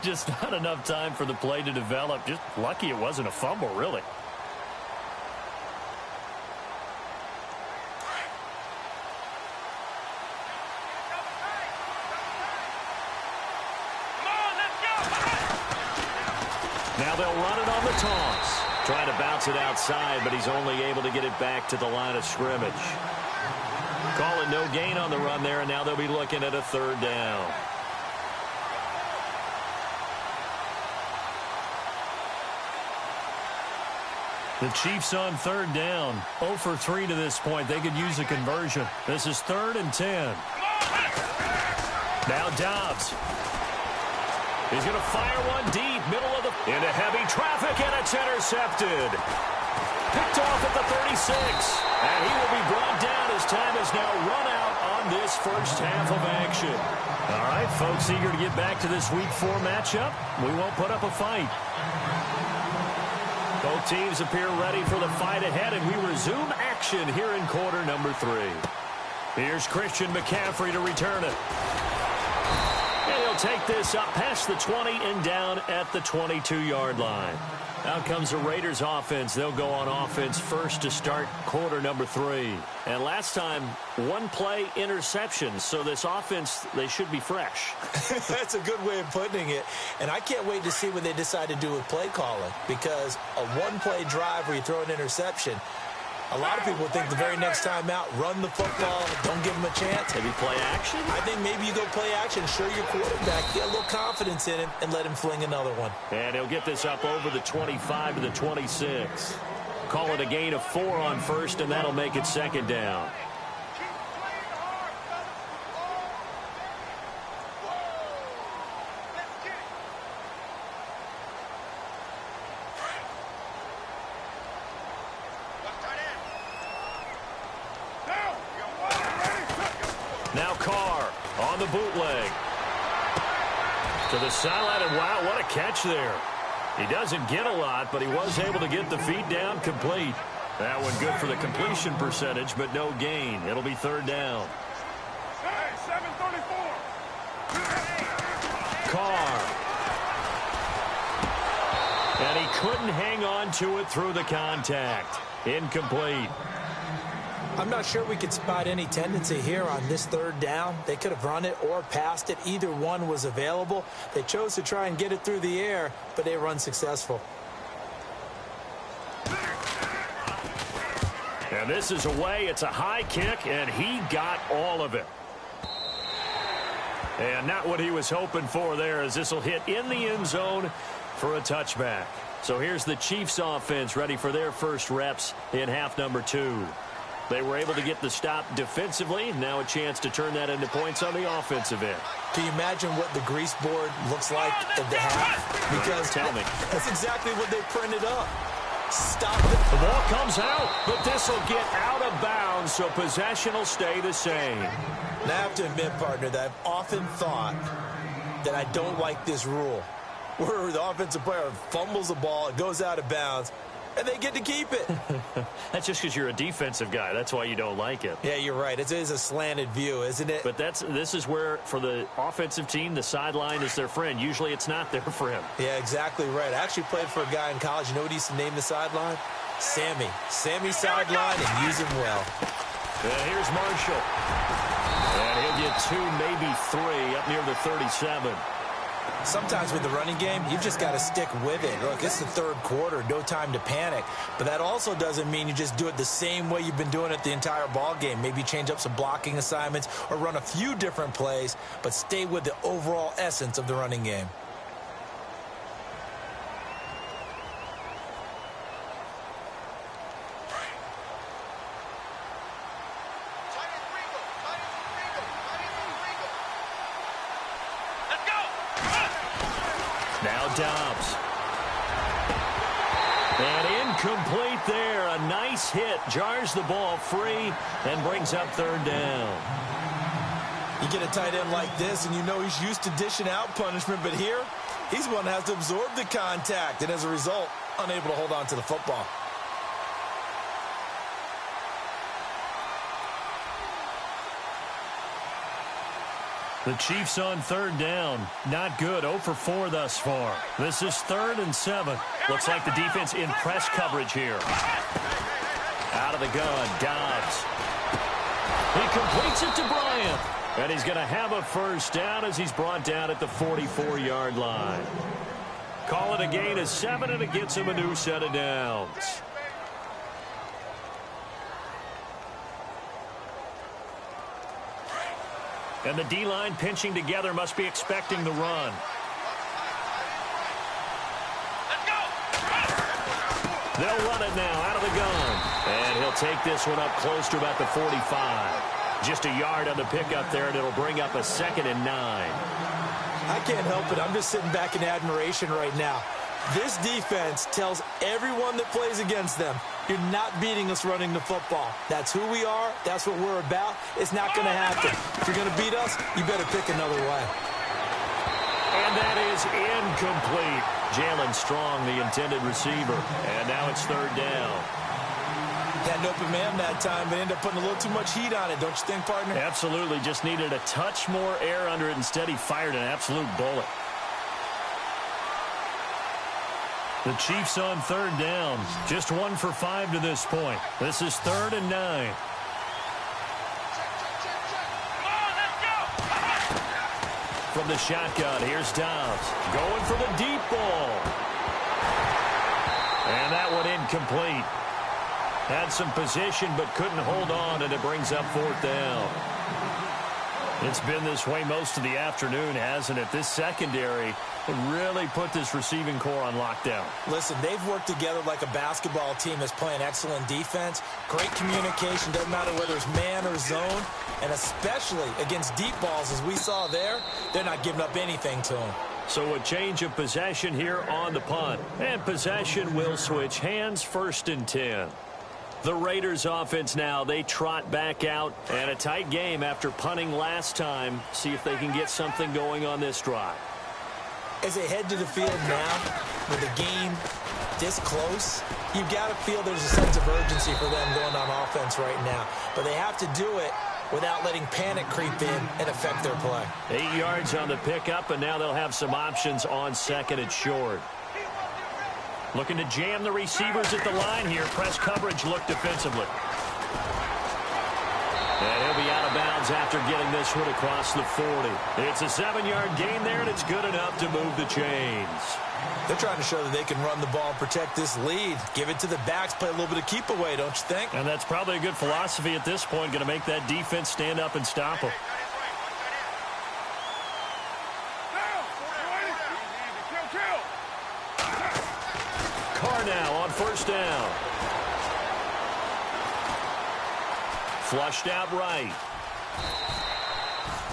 F: Just not enough time for the play to develop. Just lucky it wasn't a fumble, really. Now they'll run it on the toss. Trying to bounce it outside, but he's only able to get it back to the line of scrimmage. Call it no gain on the run there, and now they'll be looking at a 3rd down. The Chiefs on 3rd down. 0 for 3 to this point. They could use a conversion. This is 3rd and 10. Now Dobbs. He's going to fire one deep, middle of the... into heavy traffic, and it's intercepted. Picked off at the 36. And he will be brought down as time has now run out on this first half of action. All right, folks, eager to get back to this Week 4 matchup. We won't put up a fight. Both teams appear ready for the fight ahead, and we resume action here in quarter number 3. Here's Christian McCaffrey to return it. And he'll take this up past the 20 and down at the 22-yard line. Out comes the Raiders offense. They'll go on offense first to start quarter number 3. And last time, 1-play interception. So this offense, they should be fresh.
G: That's a good way of putting it. And I can't wait to see what they decide to do with play calling. Because a 1-play drive where you throw an interception, a lot of people think the very next time out, run the football, don't give him a chance.
F: Maybe play action?
G: I think maybe you go play action, show your quarterback, get a little confidence in him, and let him fling another one.
F: And he'll get this up over the 25 to the 26. Call it a gain of 4 on first, and that'll make it 2nd down. Now Carr on the bootleg. To the sideline, and wow, what a catch there. He doesn't get a lot, but he was able to get the feet down complete. That one good for the completion percentage, but no gain. It'll be third down.
H: Hey, 734.
F: Carr. And he couldn't hang on to it through the contact. Incomplete.
G: I'm not sure we could spot any tendency here on this third down. They could have run it or passed it. Either one was available. They chose to try and get it through the air, but they were unsuccessful.
F: And this is away. It's a high kick, and he got all of it. And not what he was hoping for there, as this will hit in the end zone for a touchback. So here's the Chiefs offense ready for their first reps in half number 2. They were able to get the stop defensively. Now a chance to turn that into points on the offensive end.
G: Can you imagine what the grease board looks like at the half? Because
F: tell me.
G: That's exactly what they printed up. Stop it.
F: The ball comes out, but this will get out of bounds, so possession will stay the same.
G: And I have to admit, partner, that I've often thought that I don't like this rule, where the offensive player fumbles the ball, it goes out of bounds, and they get to keep it.
F: That's just because you're a defensive guy. That's why you don't like it.
G: Yeah, you're right. It is a slanted view, isn't it?
F: But this is where, for the offensive team, the sideline is their friend. Usually it's not there for him.
G: Yeah, exactly right. I actually played for a guy in college. You know what he used to name the sideline? Sammy. Sammy sideline, and use him well.
F: And here's Marshall. And he'll get 2, maybe 3, up near the 37.
G: Sometimes with the running game, you've just got to stick with it. Look, it's the third quarter, no time to panic. But that also doesn't mean you just do it the same way you've been doing it the entire ball game. Maybe change up some blocking assignments or run a few different plays, but stay with the overall essence of the running game.
F: Dobbs. And incomplete there. A nice hit. Jars the ball free and brings up third down.
G: You get a tight end like this, and you know he's used to dishing out punishment, but here, he's one that has to absorb the contact, and as a result, unable to hold on to the football.
F: The Chiefs on third down. Not good. 0 for 4 thus far. This is 3rd and 7. Looks like the defense in press coverage here. Out of the gun, Dobbs. He completes it to Bryant. And he's going to have a first down as he's brought down at the 44-yard line. Call it a gain of 7, and it gets him a new set of downs. And the D-line pinching together, must be expecting the run.
H: Let's go.
F: They'll run it now out of the gun. And he'll take this one up close to about the 45. Just a yard on the pickup there, and it'll bring up a 2nd and 9.
G: I can't help it. I'm just sitting back in admiration right now. This defense tells everyone that plays against them, you're not beating us running the football. That's who we are. That's what we're about. It's not going to happen. If you're going to beat us, you better pick another way.
F: And that is incomplete. Jalen Strong, the intended receiver. And now it's third down.
G: Had an open man that time, but ended up putting a little too much heat on it, don't you think, partner?
F: Absolutely. Just needed a touch more air under it. Instead, he fired an absolute bullet. The Chiefs on third down. Just 1 for 5 to this point. This is 3rd and 9. From the shotgun, here's Dobbs. Going for the deep ball. And that one incomplete. Had some position but couldn't hold on, and it brings up 4th down. It's been this way most of the afternoon, hasn't it? This secondary really put this receiving core on lockdown.
G: Listen, they've worked together like a basketball team that's playing excellent defense. Great communication, doesn't matter whether it's man or zone. And especially against deep balls, as we saw there, they're not giving up anything to them.
F: So a change of possession here on the punt. And possession will switch hands, 1st and 10. The Raiders offense now, they trot back out, and a tight game after punting last time. See if they can get something going on this drive.
G: As they head to the field now, with a game this close, you've got to feel there's a sense of urgency for them going on offense right now. But they have to do it without letting panic creep in and affect their play.
F: 8 yards on the pickup, and now they'll have some options on second and short. Looking to jam the receivers at the line here. Press coverage look defensively. And he'll be out of bounds after getting this one across the 40. It's a 7-yard gain there, and it's good enough to move the chains.
G: They're trying to show that they can run the ball and protect this lead. Give it to the backs, play a little bit of keep away, don't you think?
F: And that's probably a good philosophy at this point, going to make that defense stand up and stop them. Carr now on first down. Flushed out right.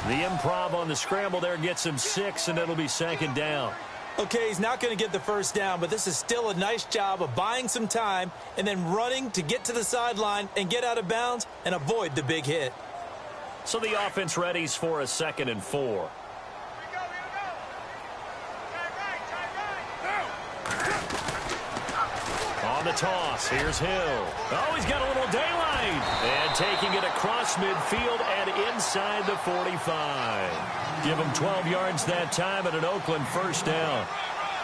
F: The improv on the scramble there gets him 6, and it'll be second down.
G: Okay, he's not going to get the first down, but this is still a nice job of buying some time and then running to get to the sideline and get out of bounds and avoid the big hit.
F: So the offense readies for a 2nd and 4. On the toss, here's Hill. Oh, he's got a little daylight. And taking it across midfield and inside the 45. Give him 12 yards that time and an Oakland first down.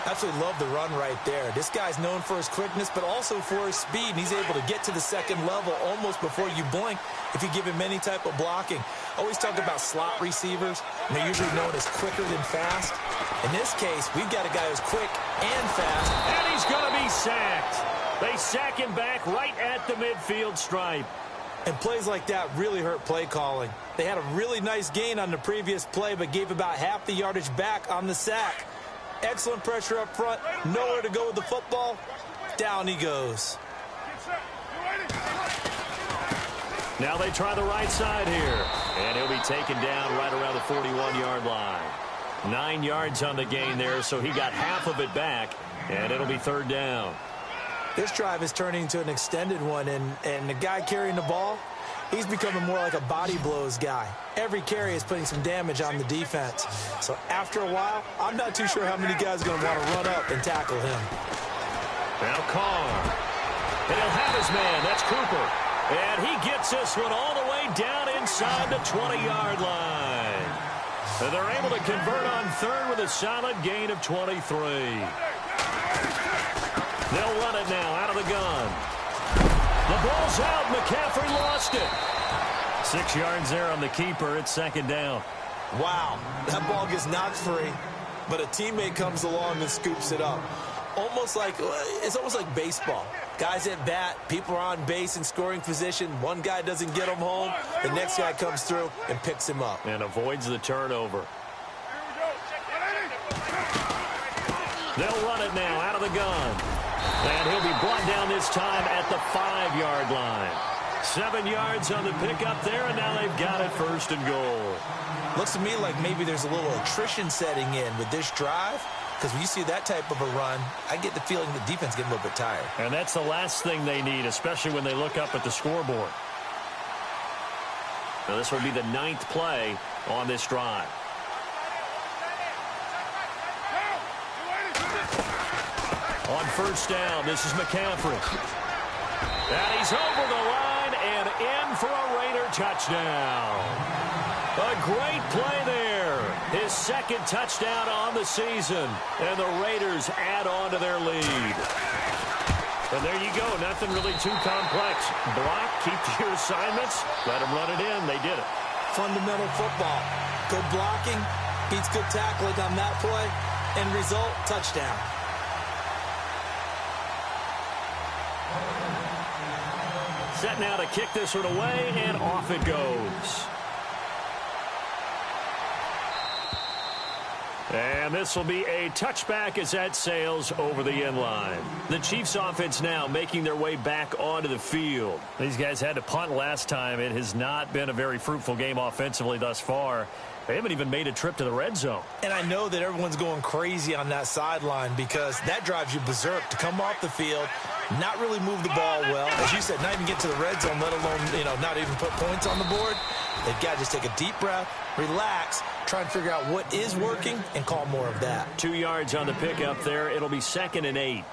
G: Absolutely love the run right there. This guy's known for his quickness, but also for his speed. And he's able to get to the second level almost before you blink if you give him any type of blocking. Always talk about slot receivers, and they're usually known as quicker than fast. In this case, we've got a guy who's quick and fast.
F: And he's going to be sacked. They sack him back right at the midfield stripe.
G: And plays like that really hurt play calling. They had a really nice gain on the previous play, but gave about half the yardage back on the sack. Excellent pressure up front. Nowhere to go with the football. Down he goes.
F: Now they try the right side here. And he'll be taken down right around the 41-yard line. 9 yards on the gain there, so he got half of it back. And it'll be third down.
G: This drive is turning into an extended one, and the guy carrying the ball, he's becoming more like a body blows guy. Every carry is putting some damage on the defense. So after a while, I'm not too sure how many guys are going to want to run up and tackle him.
F: Now Carr. And he'll have his man. That's Cooper. And he gets this one all the way down inside the 20-yard line. And they're able to convert on third with a solid gain of 23. They'll run it now out of the gun. The ball's out. McCaffrey lost it. 6 yards there on the keeper. It's second down.
G: Wow, that ball gets knocked free, but a teammate comes along and scoops it up. It's almost like baseball. Guys at bat, people are on base in scoring position. One guy doesn't get him home. The next guy comes through and picks him up.
F: And avoids the turnover. They'll run it now out of the gun. And he'll be brought down this time at the 5-yard line. 7 yards on the pickup there, and now they've got it first and goal.
G: Looks to me like maybe there's a little attrition setting in with this drive, because when you see that type of a run, I get the feeling the defense getting a little bit tired.
F: And that's the last thing they need, especially when they look up at the scoreboard. Now this will be the 9th play on this drive. On first down, this is McCaffrey. And he's over the line and in for a Raider touchdown. A great play there. His second touchdown on the season. And the Raiders add on to their lead. And there you go. Nothing really too complex. Block, keep to your assignments, let them run it in. They did it.
G: Fundamental football. Good blocking, beats good tackling on that play. End result, touchdown.
F: Set now to kick this one away, and off it goes. And this will be a touchback as that sails over the end line. The Chiefs offense now making their way back onto the field. These guys had to punt last time. It has not been a very fruitful game offensively thus far. They haven't even made a trip to the red zone.
G: And I know that everyone's going crazy on that sideline because that drives you berserk to come off the field, not really move the ball well. As you said, not even get to the red zone, let alone, not even put points on the board. They've got to just take a deep breath, relax, try and figure out what is working, and call more of that.
F: 2 yards on the pickup there. It'll be 2nd and 8.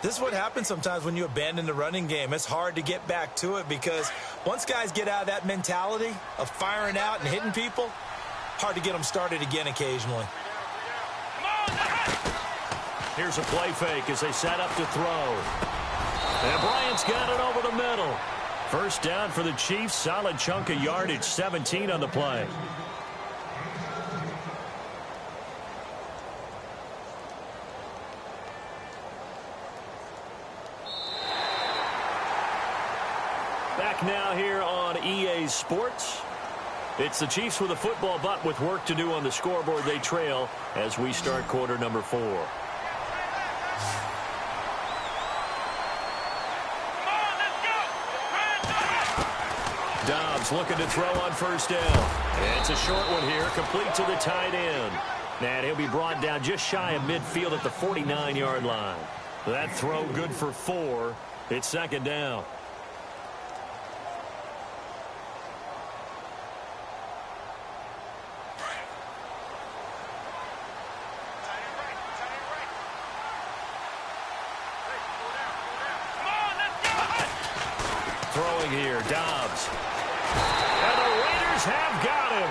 G: This is what happens sometimes when you abandon the running game. It's hard to get back to it because once guys get out of that mentality of firing out and hitting people, hard to get them started again occasionally.
F: Here's a play fake as they set up to throw. And Bryant's got it over the middle. First down for the Chiefs. Solid chunk of yardage, 17 on the play. Back now here on EA Sports. It's the Chiefs with a football, but with work to do on the scoreboard. They trail as we start quarter number 4. Dobbs looking to throw on first down. And it's a short one here, complete to the tight end. And he'll be brought down just shy of midfield at the 49-yard line. That throw good for 4. It's 2nd down. Throwing here, Dobbs. And the Raiders have got him.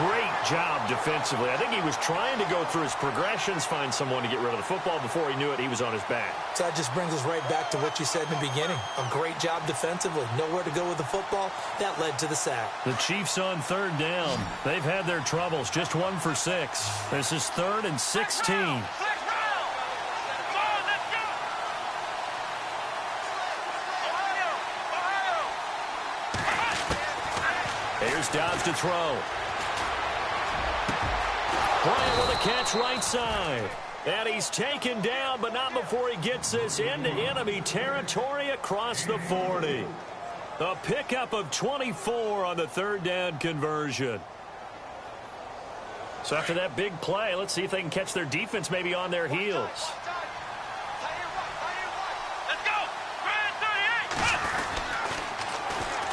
F: Great job defensively. I think he was trying to go through his progressions, find someone to get rid of the football. Before he knew it, he was on his back.
G: So that just brings us right back to what you said in the beginning. A great job defensively. Nowhere to go with the football. That led to the sack.
F: The Chiefs on 3rd down. They've had their troubles. Just 1 for 6. This is 3rd and 16. Here's Dobbs to throw. Bryant with a catch right side. And he's taken down, but not before he gets this into enemy territory across the 40. A pickup of 24 on the 3rd down conversion. So after that big play, let's see if they can catch their defense maybe on their heels.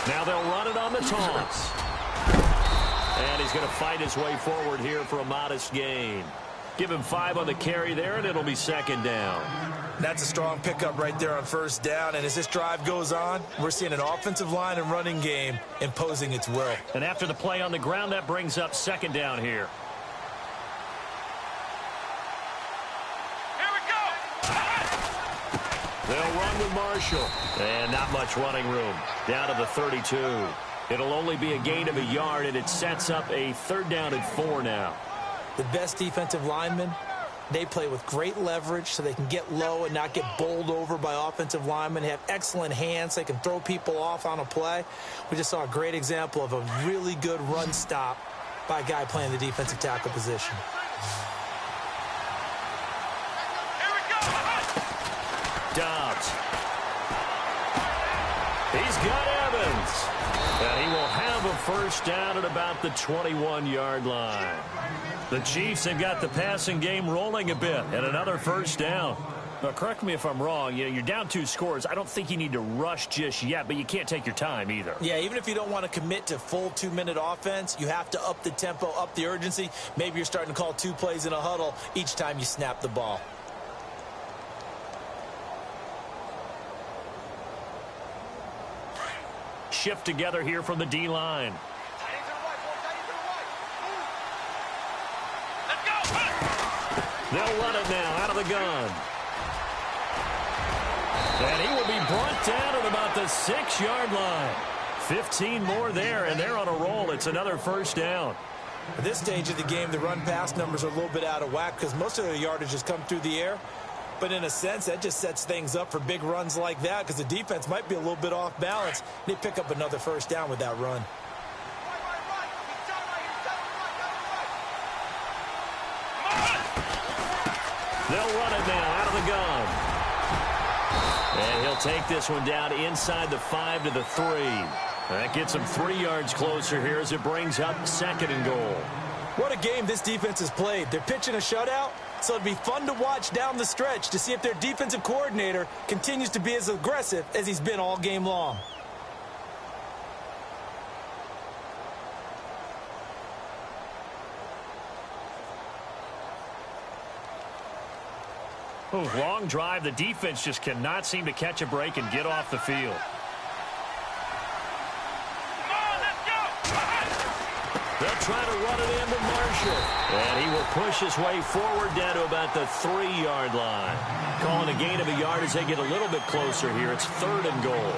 F: Now they'll run it on the toss. And he's going to fight his way forward here for a modest gain. Give him 5 on the carry there, and it'll be 2nd down.
G: That's a strong pickup right there on 1st down. And as this drive goes on, we're seeing an offensive line and running game imposing its will.
F: And after the play on the ground, that brings up 2nd down here. They'll run with Marshall. And not much running room. Down to the 32. It'll only be a gain of a yard, and it sets up a 3rd down and 4 now.
G: The best defensive linemen, they play with great leverage so they can get low and not get bowled over by offensive linemen. They have excellent hands. They can throw people off on a play. We just saw a great example of a really good run stop by a guy playing the defensive tackle position.
F: Dobbs. He's got Evans. And he will have a first down at about the 21-yard line. The Chiefs have got the passing game rolling a bit, and another first down. Now, correct me if I'm wrong. You know, you're down 2 scores. I don't think you need to rush just yet, but you can't take your time either.
G: Yeah, even if you don't want to commit to full 2-minute offense, you have to up the tempo, up the urgency. Maybe you're starting to call 2 plays in a huddle each time you snap the ball.
F: Shift together here from the D-line. They'll run it now out of the gun. And he will be brought down at about the 6-yard line. 15 more there, and they're on a roll. It's another first down.
G: At this stage of the game, the run-pass numbers are a little bit out of whack because most of their yardage has come through the air. But in a sense, that just sets things up for big runs like that because the defense might be a little bit off balance. They pick up another first down with that run.
F: They'll run it now out of the gun. And he'll take this one down inside the 5 to the 3. That gets him 3 yards closer here as it brings up 2nd and goal.
G: What a game this defense has played. They're pitching a shutout, so it'd be fun to watch down the stretch to see if their defensive coordinator continues to be as aggressive as he's been all game long.
F: Oh, long drive. The defense just cannot seem to catch a break and get off the field. They'll try to run it into Marshall. And he will push his way forward down to about the 3-yard line. Calling a gain of a yard as they get a little bit closer here. It's 3rd and goal.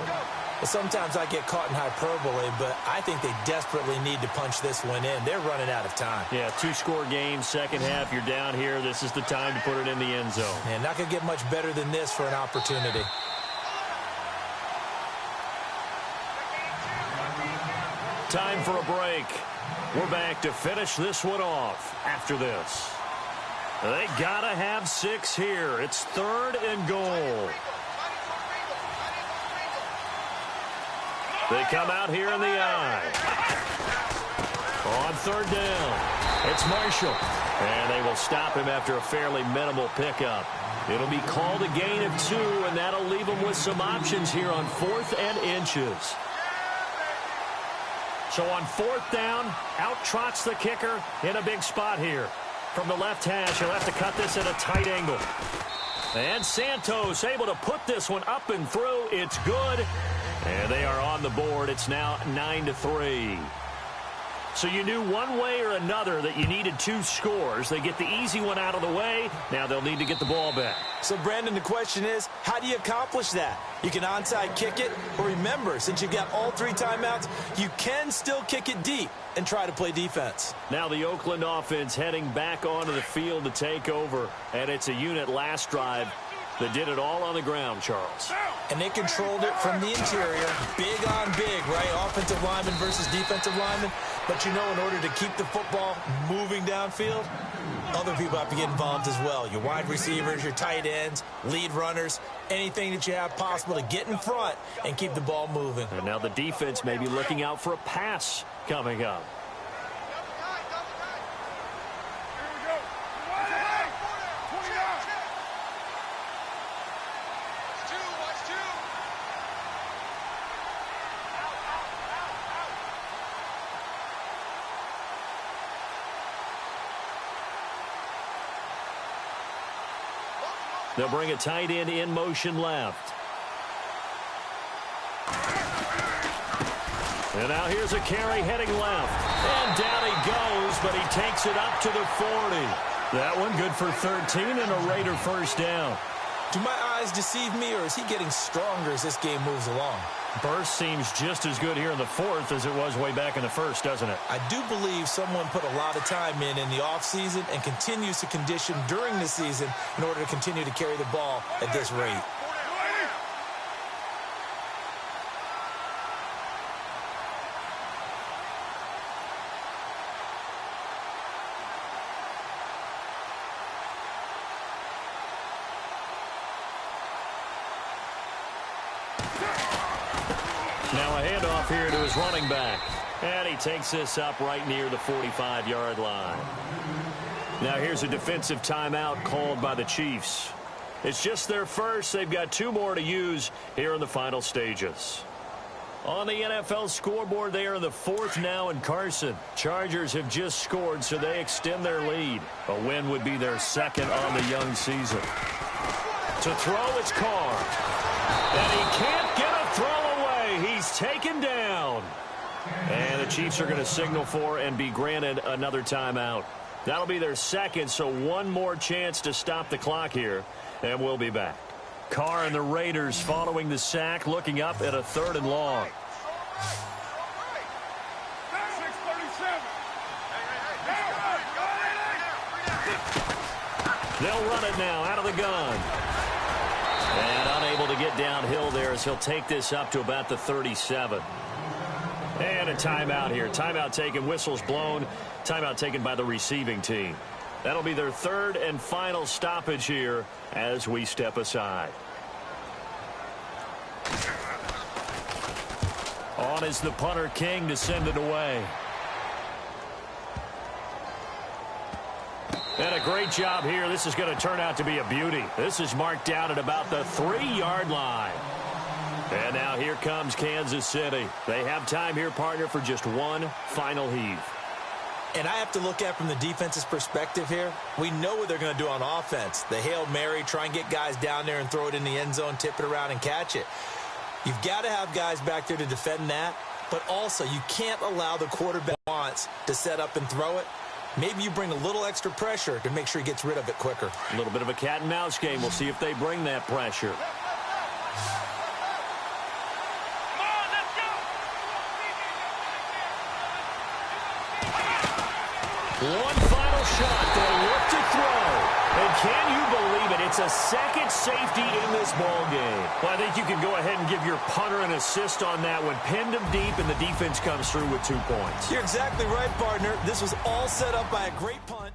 G: Sometimes I get caught in hyperbole, but I think they desperately need to punch this one in. They're running out of time.
F: Yeah, 2-score game, second half. You're down here. This is the time to put it in the end zone.
G: And not going to get much better than this for an opportunity.
F: Time for a break. We're back to finish this one off after this. They got to have 6 here. It's 3rd and goal. They come out here in the I. On 3rd down, it's Marshall. And they will stop him after a fairly minimal pickup. It'll be called a gain of 2, and that'll leave them with some options here on 4th and inches. So on 4th down, out trots the kicker in a big spot here. From the left hash, he'll have to cut this at a tight angle. And Santos able to put this one up and through. It's good. And they are on the board. It's now 9-3. So you knew one way or another that you needed 2 scores. They get the easy one out of the way. Now they'll need to get the ball back.
G: So, Brandon, the question is, how do you accomplish that? You can onside kick it, or remember, since you've got all 3 timeouts, you can still kick it deep and try to play defense.
F: Now the Oakland offense heading back onto the field to take over. And it's a unit last drive that did it all on the ground, Charles.
G: And they controlled it from the interior, big on big, right? Offensive lineman versus defensive lineman. But you know, in order to keep the football moving downfield, other people have to get involved as well. Your wide receivers, your tight ends, lead runners, anything that you have possible to get in front and keep the ball moving.
F: And now the defense may be looking out for a pass coming up. They'll bring a tight end in motion left. And now here's a carry heading left. And down he goes, but he takes it up to the 40. That one good for 13 and a Raider first down.
G: Do my eyes deceive me, or is he getting stronger as this game moves along?
F: Burst seems just as good here in the 4th as it was way back in the 1st, doesn't it?
G: I do believe someone put a lot of time in the offseason and continues to condition during the season in order to continue to carry the ball at this rate.
F: Now a handoff here to his running back. And he takes this up right near the 45-yard line. Now here's a defensive timeout called by the Chiefs. It's just their first. They've got 2 more to use here in the final stages. On the NFL scoreboard, they are in the 4th now in Carson. Chargers have just scored, so they extend their lead. A win would be their 2nd on the young season. To throw, it's Carr. And he can't get a throw away. He's taken down. And the Chiefs are going to signal for and be granted another timeout. That'll be their 2nd, so 1 more chance to stop the clock here, and we'll be back. Carr and the Raiders following the sack, looking up at a 3rd and long. They'll run it now out of the gun. And unable to get downhill there as he'll take this up to about the 37. And a timeout here. Timeout taken, whistles blown. Timeout taken by the receiving team. That'll be their 3rd and final stoppage here as we step aside. On is the punter King to send it away. And a great job here. This is going to turn out to be a beauty. This is marked down at about the 3-yard line. And now here comes Kansas City. They have time here, partner, for just 1 final heave.
G: And I have to look at from the defense's perspective here. We know what they're going to do on offense. The Hail Mary, try and get guys down there and throw it in the end zone, tip it around and catch it. You've got to have guys back there to defend that, but also you can't allow the quarterback wants to set up and throw it. Maybe you bring a little extra pressure to make sure he gets rid of it quicker.
F: A little bit of a cat and mouse game. We'll see if they bring that pressure. One final shot. They'll look to throw. And can you believe it? It's a second safety in this ball game. Well, I think you can go ahead and give your punter an assist on that one. Pinned him deep, and the defense comes through with 2 points.
G: You're exactly right, partner. This was all set up by a great punt.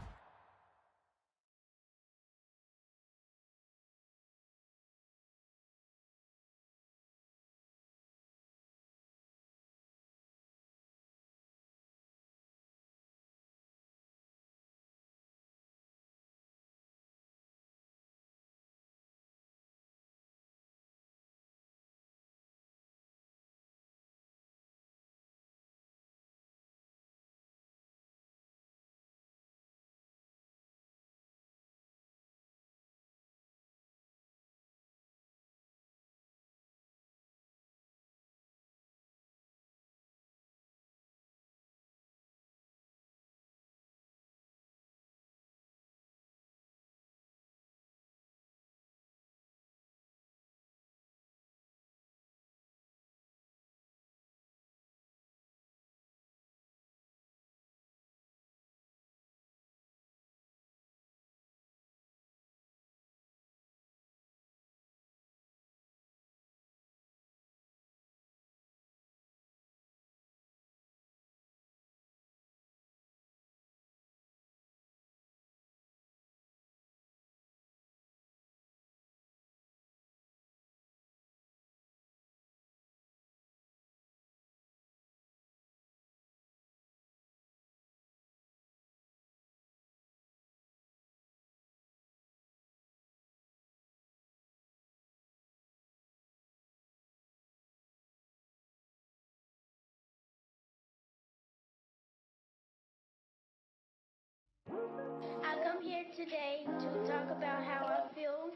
K: I come here today to talk about how I feel,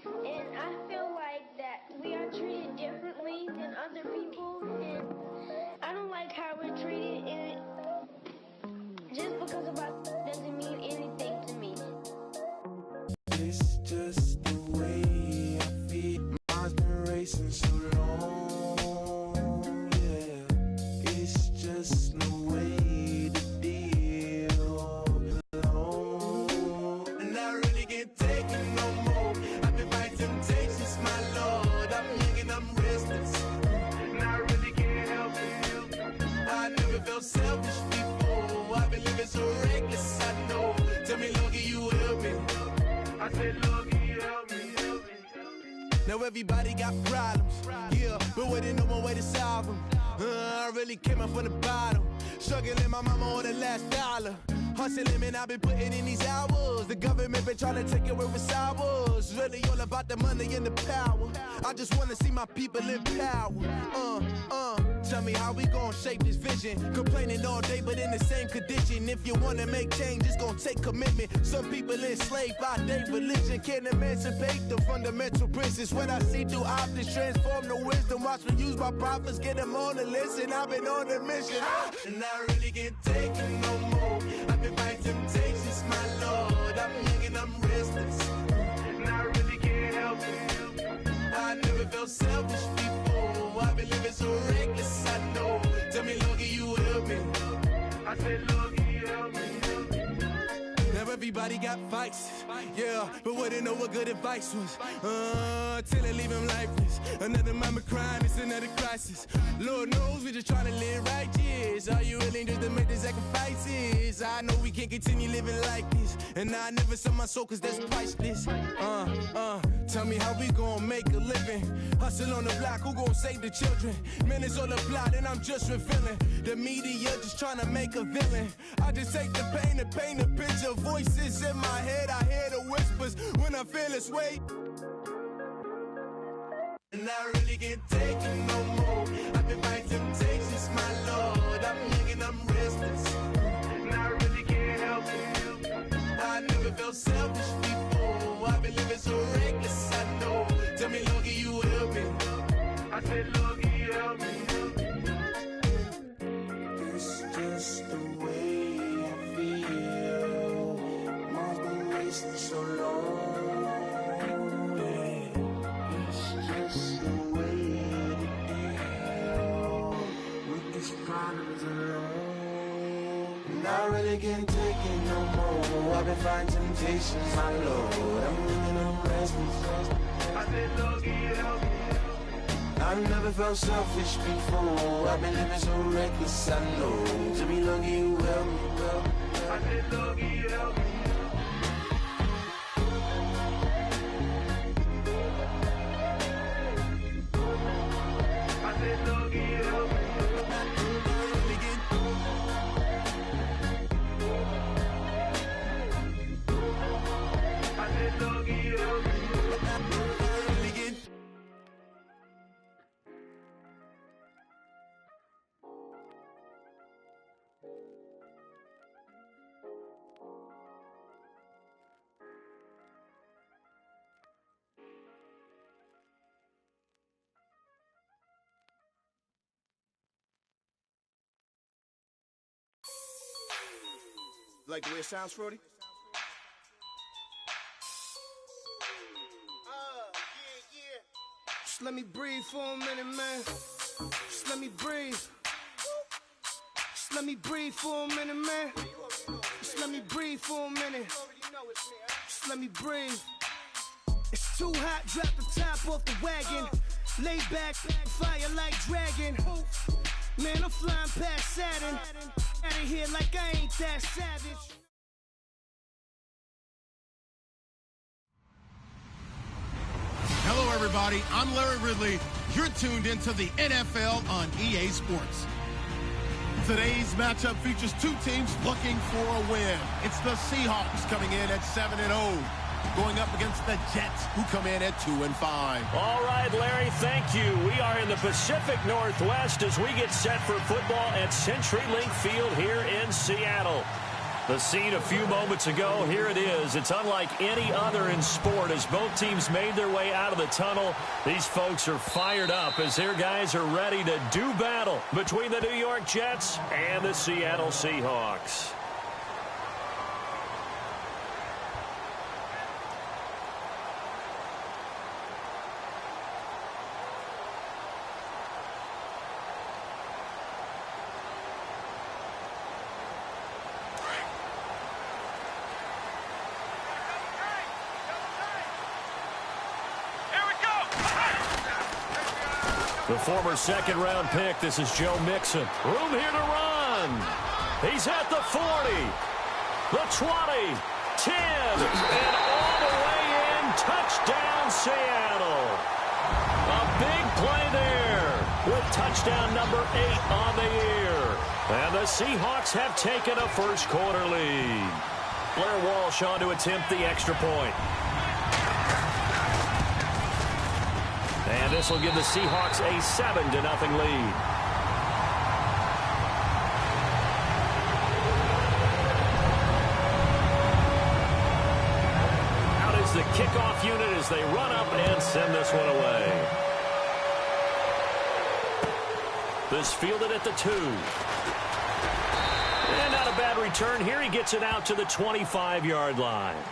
K: and I feel like that we are treated differently than other people, and I don't like how we're treated, and just because of our doesn't mean anything to me.
C: It's just the way I feel. Mine's been racing so long, yeah. It's just no way to deal alone. And I really can't take it no more. I've been fighting temptations, my Lord. I'm young and I'm restless, and I really can't help it. I never felt selfish before. I've been living so reckless, I know. Tell me, Lord, can you help me? I said, Lord, can you help me? Now everybody got problems, yeah, but waiting no one way to solve them. I really came up from the bottom, struggling my mama on the last dollar. Hustling, man, I've been putting in these hours. The government been trying to take away what's ours. Really all about the money and the power. I just want to see my people in power. Tell me how we gon' shape this vision. Complaining all day, but in the same condition. If you wanna make change, it's gon' take commitment. Some people enslaved by their religion can't emancipate the fundamental principles. When I see through optics, transform the wisdom. Watch me use my prophets, get them on the listen. I've been on a mission, and I really can't take it no more. I've been fighting temptations, my Lord. I'm young and I'm restless, and I really can't help it. I never felt selfish before. I've been living so reckless, I know. Tell me, Lord, can you help me? I said, Lord, can you help me? Now everybody got fights, yeah, but wouldn't know what good advice was. Till they leave him lifeless. Another mama crying, it's another crisis. Lord knows we just trying to live righteous. Are you willing just to make the sacrifices? I know we can't continue living like this, and I never sell my soul cause that's priceless. Tell me how we gon' make a living. Hustle on the block, who gon' save the children? Man, it's all a plot and I'm just revealing. The media just trying to make a villain. I just take the pain and paint a picture. Voices in my head, I hear the whispers when I feel this way. And I really can't take it no more. I've been fighting temptations, my Lord. I'm young and I'm restless, and I can't take it no more. I've been fighting temptations, my Lord. I'm running on restless.
H: I said, Lord, help me.
C: I've never felt selfish before. I've been living so reckless, I know. To be lucky you help me, well.
H: I said, Lord, help me. I said, Lord, help me. I said, Lord, help me.
L: Like the way it sounds, Frody? Just let me breathe for a minute, man. Just let me breathe. Just let me breathe for a minute, man. Just let me breathe for a minute. Just let me breathe. It's too hot, drop the top off the wagon. Lay back, fire like dragon. Man, I'm flying past Saturn. Out of here like I ain't that savage.
E: Hello, everybody. I'm Larry Ridley. You're tuned into the NFL on EA Sports. Today's matchup features two teams looking for a win. It's the Seahawks coming in at 7-0, going up against the Jets, who come in at 2-5.
F: All right, Larry, thank you. We are in the Pacific Northwest as we get set for football at CenturyLink Field here in Seattle. The scene a few moments ago, here it is. It's unlike any other in sport as both teams made their way out of the tunnel. These folks are fired up as their guys are ready to do battle between the New York Jets and the Seattle Seahawks. The former second-round pick, this is Joe Mixon. Room here to run. He's at the 40, the 20, 10, and all the way in. Touchdown, Seattle. A big play there with touchdown number 8 on the year. And the Seahawks have taken a first-quarter lead. Blair Walsh on to attempt the extra point. And this will give the Seahawks a 7-0 lead. Out is the kickoff unit as they run up and send this one away. This fielded at the 2. And not a bad return here. He gets it out to the 25-yard line.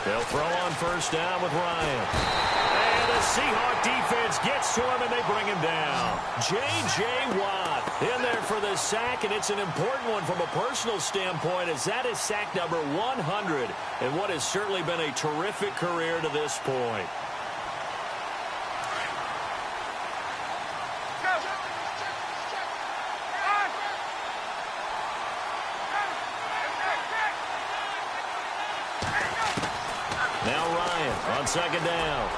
F: They'll throw on first down with Ryan. And the Seahawk defense gets to him, and they bring him down. J.J. Watt in there for the sack, and it's an important one from a personal standpoint, as that is sack number 100 in what has certainly been a terrific career to this point. Now Ryan on second down.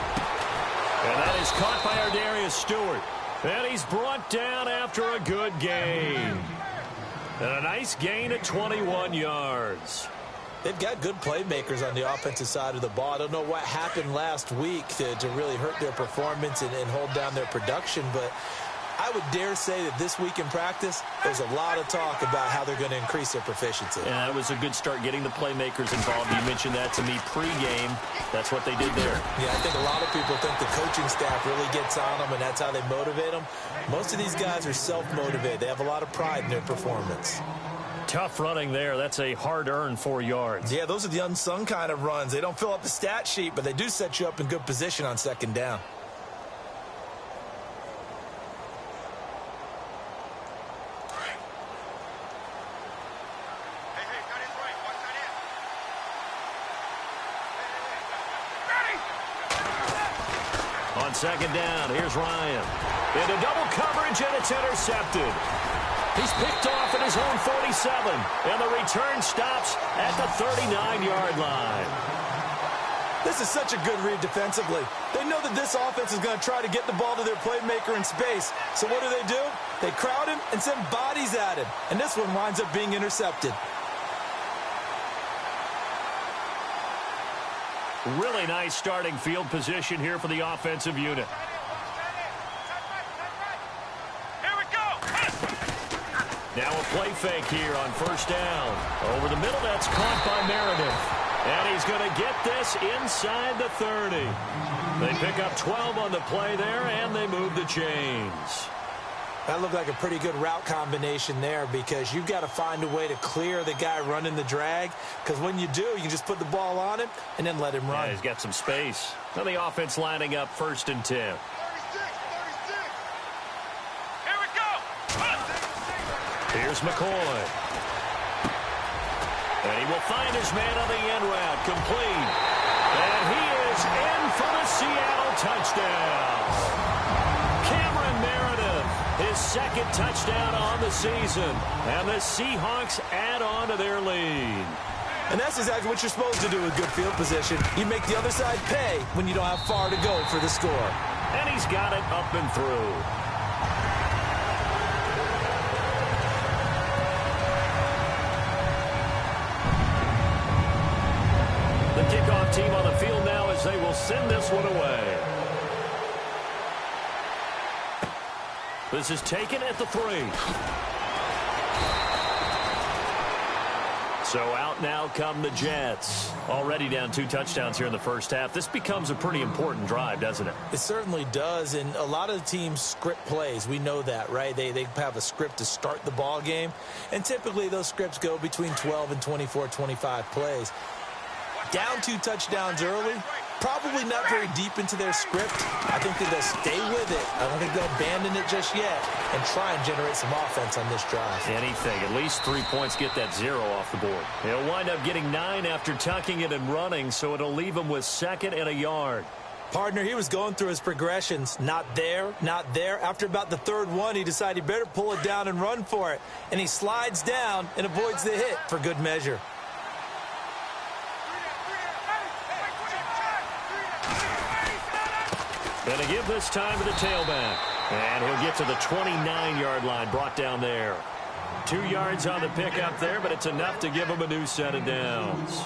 F: And that is caught by Ardarius Stewart. And he's brought down after a good gain. And a nice gain at 21 yards.
G: They've got good playmakers on the offensive side of the ball. I don't know what happened last week to really hurt their performance and hold down their production, but I would dare say that this week in practice, there's a lot of talk about how they're going to increase their proficiency.
F: And that was a good start getting the playmakers involved. You mentioned that to me pregame. That's what they did there.
G: Yeah, I think a lot of people think the coaching staff really gets on them, and that's how they motivate them. Most of these guys are self-motivated. They have a lot of pride in their performance.
F: Tough running there. That's a hard-earned 4 yards.
G: Yeah, those are the unsung kind of runs. They don't fill up the stat sheet, but they do set you up in good position on second down.
F: On second down, here's Ryan. Into double coverage, and it's intercepted. He's picked off at his own 47, and the return stops at the 39-yard line.
G: This is such a good read defensively. They know that this offense is going to try to get the ball to their playmaker in space. So what do? They crowd him and send bodies at him. And this one winds up being intercepted.
F: Really nice starting field position here for the offensive unit.
H: Here we go.
F: Now a play fake here on first down. Over the middle, that's caught by Meredith. And he's going to get this inside the 30. They pick up 12 on the play there, and they move the chains.
G: That looked like a pretty good route combination there because you've got to find a way to clear the guy running the drag, because when you do, you can just put the ball on him and then let him run.
F: Yeah, he's got some space. Now the offense lining up 1st and 10.
H: 36. Here we go.
F: Here's McCoy. And he will find his man on the end route, complete. And he is in for the Seattle touchdown. Cameron Meredith, his second touchdown on the season. And the Seahawks add on to their lead.
G: And that's exactly what you're supposed to do with good field position. You make the other side pay when you don't have far to go for the score.
F: And he's got it up and through. The kickoff team on the field now as they will send this one away. This is taken at the 3. So out now come the Jets. Already down 2 touchdowns here in the first half. This becomes a pretty important drive, doesn't it?
G: It certainly does, and a lot of the teams script plays. We know that, right? They have a script to start the ball game, and typically those scripts go between 12 and 24, 25 plays. Down 2 touchdowns early, probably not very deep into their script. I think that they'll stay with it. I don't think they'll abandon it just yet and try and generate some offense on this drive.
F: Anything. At least 3 points, get that 0 off the board. He'll wind up getting 9 after tucking it and running, so it'll leave him with 2nd and a yard.
G: Partner, he was going through his progressions. Not there, not there. After about the 3rd one, he decided he better pull it down and run for it. And he slides down and avoids the hit for good measure.
F: Going to give this time to the tailback. And he'll get to the 29-yard line, brought down there. 2 yards on the pickup there, but it's enough to give him a new set of downs.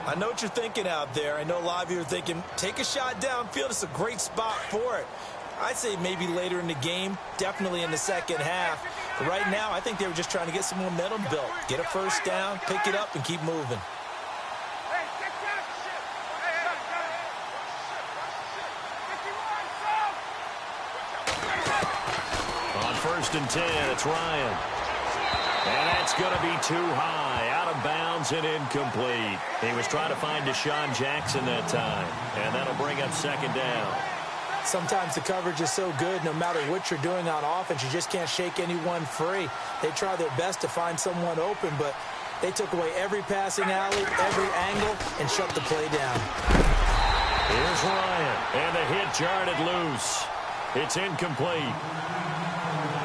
G: I know what you're thinking out there. I know a lot of you are thinking, take a shot downfield. It's a great spot for it. I'd say maybe later in the game, definitely in the second half. But right now, I think they were just trying to get some momentum built. Get a first down, pick it up, and keep moving.
F: On 1st and 10, it's Ryan. And that's going to be too high, out of bounds and incomplete. He was trying to find Deshaun Jackson that time, and that'll bring up 2nd down.
G: Sometimes the coverage is so good, no matter what you're doing on offense, you just can't shake anyone free. They try their best to find someone open, but they took away every passing alley, every angle, and shut the play down.
F: Here's Ryan, and the hit jarred it loose. It's incomplete.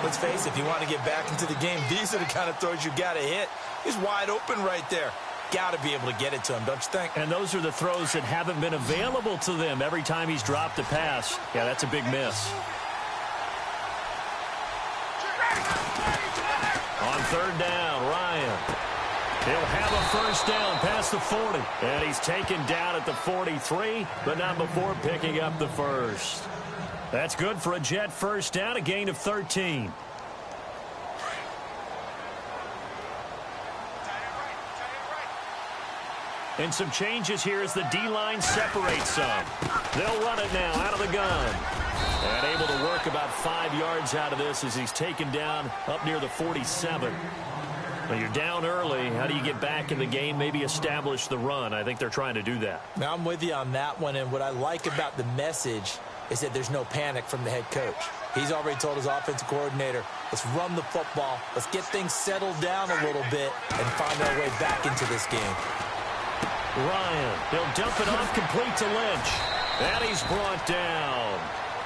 G: Let's face it, if you want to get back into the game, these are the kind of throws you got to hit. He's wide open right there. Got to be able to get it to him, don't you think?
F: And those are the throws that haven't been available to them every time he's dropped a pass. Yeah, that's a big miss. On 3rd down, Ryan. He'll have a first down past the 40. And he's taken down at the 43, but not before picking up the first. That's good for a Jet first down, a gain of 13. And some changes here as the D-line separates some. They'll run it now out of the gun. And able to work about 5 yards out of this as he's taken down up near the 47. Well, you're down early. How do you get back in the game, maybe establish the run? I think they're trying to do that.
G: Now, I'm with you on that one, and what I like about the message is that there's no panic from the head coach. He's already told his offensive coordinator, let's run the football, let's get things settled down a little bit and find our way back into this game.
F: Ryan, he'll dump it off complete to Lynch. And he's brought down.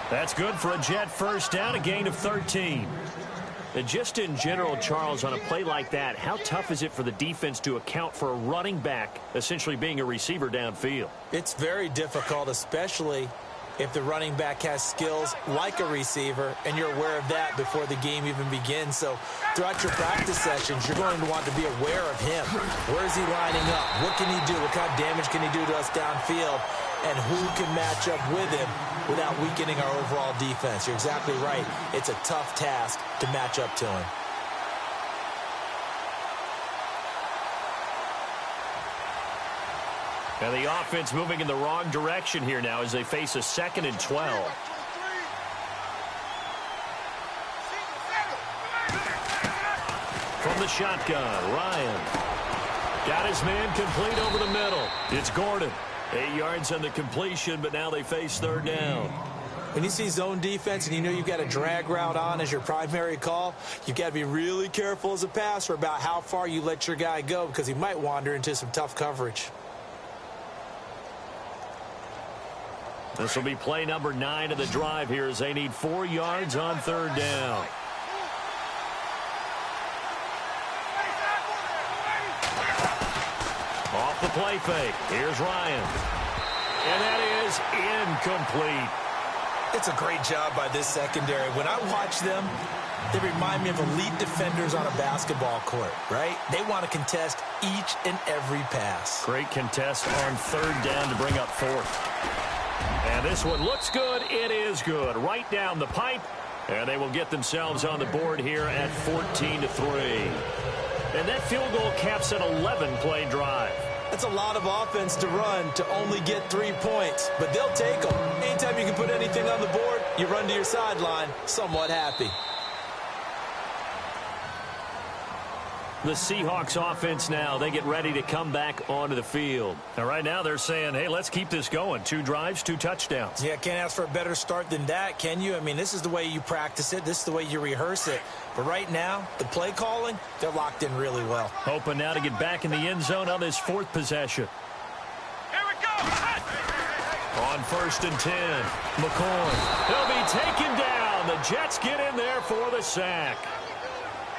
F: That's good for a Jet first down, a gain of 13. And just in general, Charles, on a play like that, how tough is it for the defense to account for a running back essentially being a receiver downfield?
G: It's very difficult, especially if the running back has skills like a receiver, and you're aware of that before the game even begins. So throughout your practice sessions, you're going to want to be aware of him. Where is he lining up? What can he do? What kind of damage can he do to us downfield? And who can match up with him without weakening our overall defense? You're exactly right. It's a tough task to match up to him.
F: And the offense moving in the wrong direction here now as they face a 2nd and 12. From the shotgun, Ryan. Got his man complete over the middle. It's Gordon. 8 yards on the completion, but now they face 3rd down.
G: When you see zone defense and you know you've got a drag route on as your primary call, you've got to be really careful as a passer about how far you let your guy go because he might wander into some tough coverage.
F: This will be play number 9 of the drive here as they need 4 yards on 3rd down. Off the play fake. Here's Ryan. And that is incomplete.
G: It's a great job by this secondary. When I watch them, they remind me of elite defenders on a basketball court, right? They want to contest each and every pass.
F: Great contest on 3rd down to bring up 4th. And this one looks good. It is good. Right down the pipe. And they will get themselves on the board here at 14-3. And that field goal caps an 11-play drive.
G: That's a lot of offense to run to only get 3 points. But they'll take them. Anytime you can put anything on the board, you run to your sideline somewhat happy.
F: The Seahawks offense now, they get ready to come back onto the field. And right now they're saying, hey, let's keep this going. 2 drives, 2 touchdowns.
G: Yeah, can't ask for a better start than that, can you? I mean, this is the way you practice it. This is the way you rehearse it. But right now, the play calling, they're locked in really well.
F: Hoping now to get back in the end zone on this 4th possession.
H: Here we go.
F: On 1st and 10, McCoy. He'll be taken down. The Jets get in there for the sack.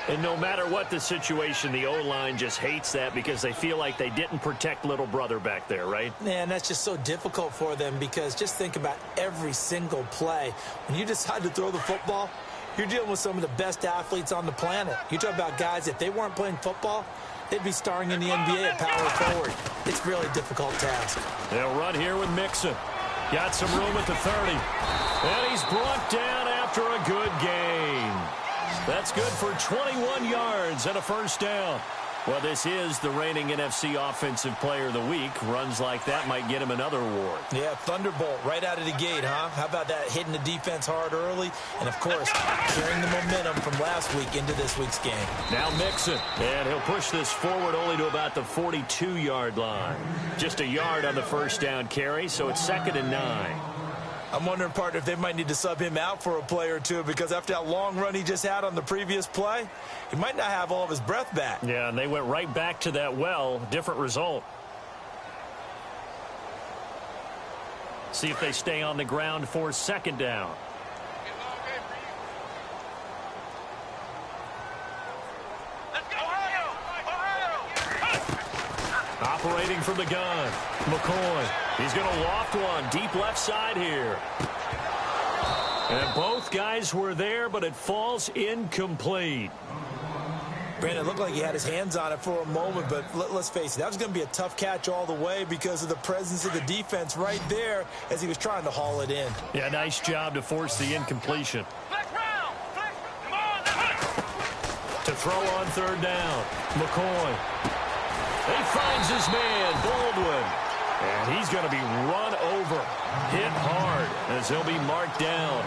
F: And no matter what the situation, the O-line just hates that because they feel like they didn't protect little brother back there, right?
G: Yeah, and that's just so difficult for them because just think about every single play. When you decide to throw the football, you're dealing with some of the best athletes on the planet. You talk about guys, if they weren't playing football, they'd be starring in the NBA at power forward. It's a really difficult task.
F: They'll run here with Mixon. Got some room at the 30. And he's brought down after a good gain. That's good for 21 yards and a 1st down. Well, this is the reigning NFC Offensive Player of the Week. Runs like that might get him another award.
G: Yeah, Thunderbolt right out of the gate, huh? How about that, hitting the defense hard early? And, of course, carrying the momentum from last week into this week's game.
F: Now Mixon, and he'll push this forward only to about the 42-yard line. Just a yard on the 1st down carry, so it's 2nd and 9.
G: I'm wondering, partner, if they might need to sub him out for a play or two because after that long run he just had on the previous play, he might not have all of his breath back.
F: Yeah, and they went right back to that well. Different result. See if they stay on the ground for 2nd down. Operating from the gun, McCoy. He's going to loft one deep left side here. And both guys were there, but it falls incomplete.
G: Brandon, it looked like he had his hands on it for a moment, but let's face it, that was going to be a tough catch all the way because of the presence of the defense right there as he was trying to haul it in.
F: Yeah, nice job to force the incompletion. To throw on third down, McCoy. He finds his man, Baldwin. And he's going to be run over, hit hard as he'll be marked down.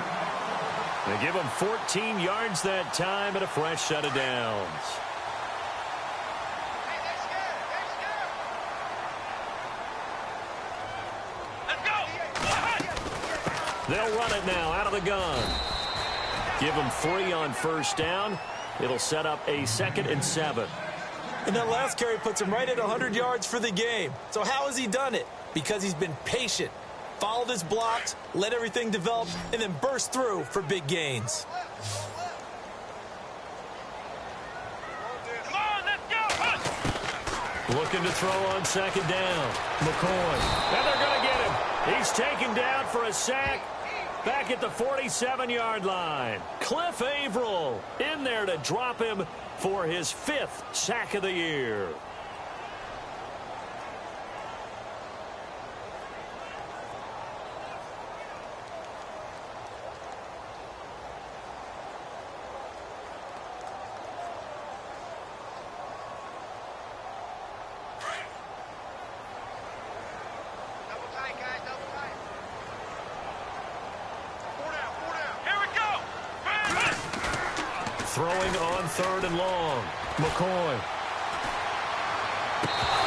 F: They give him 14 yards that time and a fresh set of downs. They'll run it now out of the gun. Give him 3 on first down. It'll set up a 2nd and 7.
G: And that last carry puts him right at 100 yards for the game. So how has he done it? Because he's been patient, followed his blocks, let everything develop, and then burst through for big gains.
F: Looking to throw on 2nd down. McCoy. And they're going to get him. He's taken down for a sack. Back at the 47-yard line. Cliff Averill in there to drop him for his 5th sack of the year. Throwing on 3rd and long. McCoy.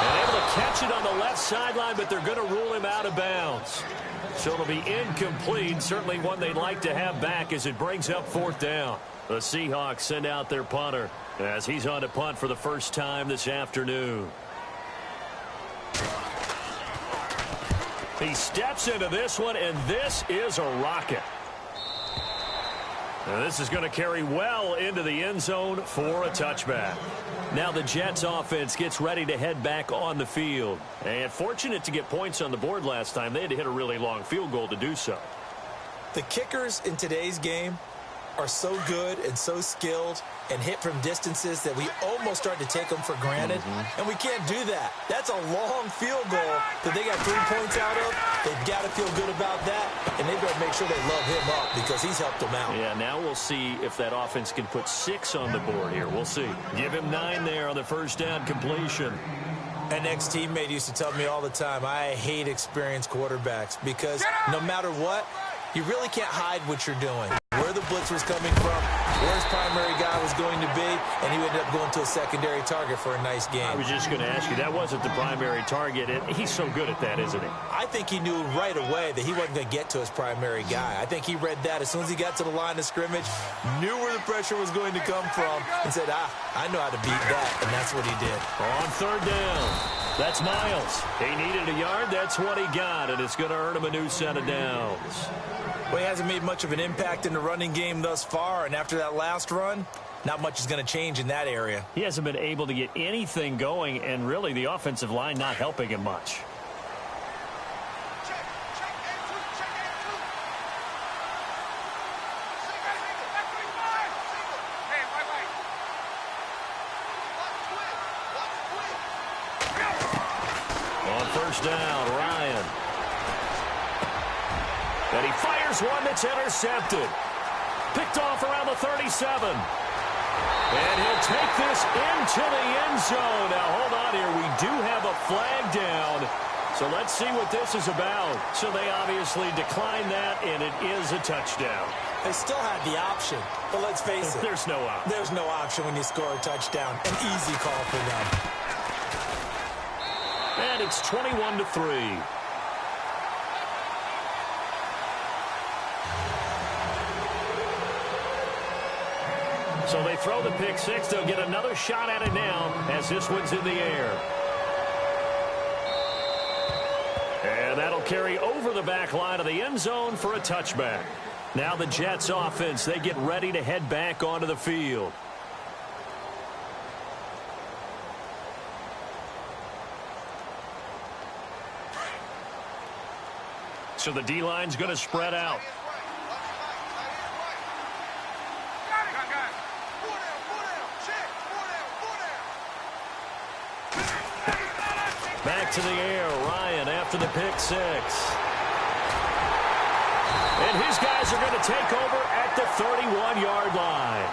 F: And able to catch it on the left sideline, but they're going to rule him out of bounds. So it'll be incomplete. Certainly one they'd like to have back as it brings up 4th down. The Seahawks send out their punter as he's on to punt for the first time this afternoon. He steps into this one, and this is a rocket. Now this is going to carry well into the end zone for a touchback. Now the Jets offense gets ready to head back on the field. And fortunate to get points on the board last time. They had to hit a really long field goal to do so.
G: The kickers in today's game are so good and so skilled and hit from distances that we almost start to take them for granted. And we can't do that. That's a long field goal that they got 3 points out of. They've got to feel good about that, and they've got to make sure they love him up because he's helped them out.
F: Yeah, now we'll see if that offense can put 6 on the board here. We'll see. Give him 9 there on the first down completion.
G: An ex-teammate used to tell me all the time, I hate experienced quarterbacks because no matter what, you really can't hide what you're doing. Where the blitz was coming from, where his primary guy was going to be, and he ended up going to a secondary target for a nice game.
F: I was just going to ask you, that wasn't the primary target. He's so good at that, isn't he?
G: I think he knew right away that he wasn't going to get to his primary guy. I think he read that as soon as he got to the line of scrimmage, knew where the pressure was going to come from, and said, I know how to beat that, and that's what he did.
F: On 3rd down, that's Miles. He needed a yard, that's what he got, and it's going to earn him a new set of downs.
G: Well, he hasn't made much of an impact in the running game thus far, and after that last run, not much is going to change in that area.
F: He hasn't been able to get anything going, and really the offensive line not helping him much. On 1st down, Ryan. And he fires one that's intercepted. Picked off around the 37. And he'll take this into the end zone. Now, hold on here. We do have a flag down. So let's see what this is about. So they obviously declined that, and it is a touchdown.
G: They still had the option, but let's face it.
F: There's no option.
G: There's no option when you score a touchdown. An easy call for them.
F: And it's 21-3. So they throw the pick 6. They'll get another shot at it now as this one's in the air. And that'll carry over the back line of the end zone for a touchback. Now the Jets offense, they get ready to head back onto the field. So the D-line's going to spread out. to the air. Ryan after the pick six. And his guys are going to take over at the 31-yard line.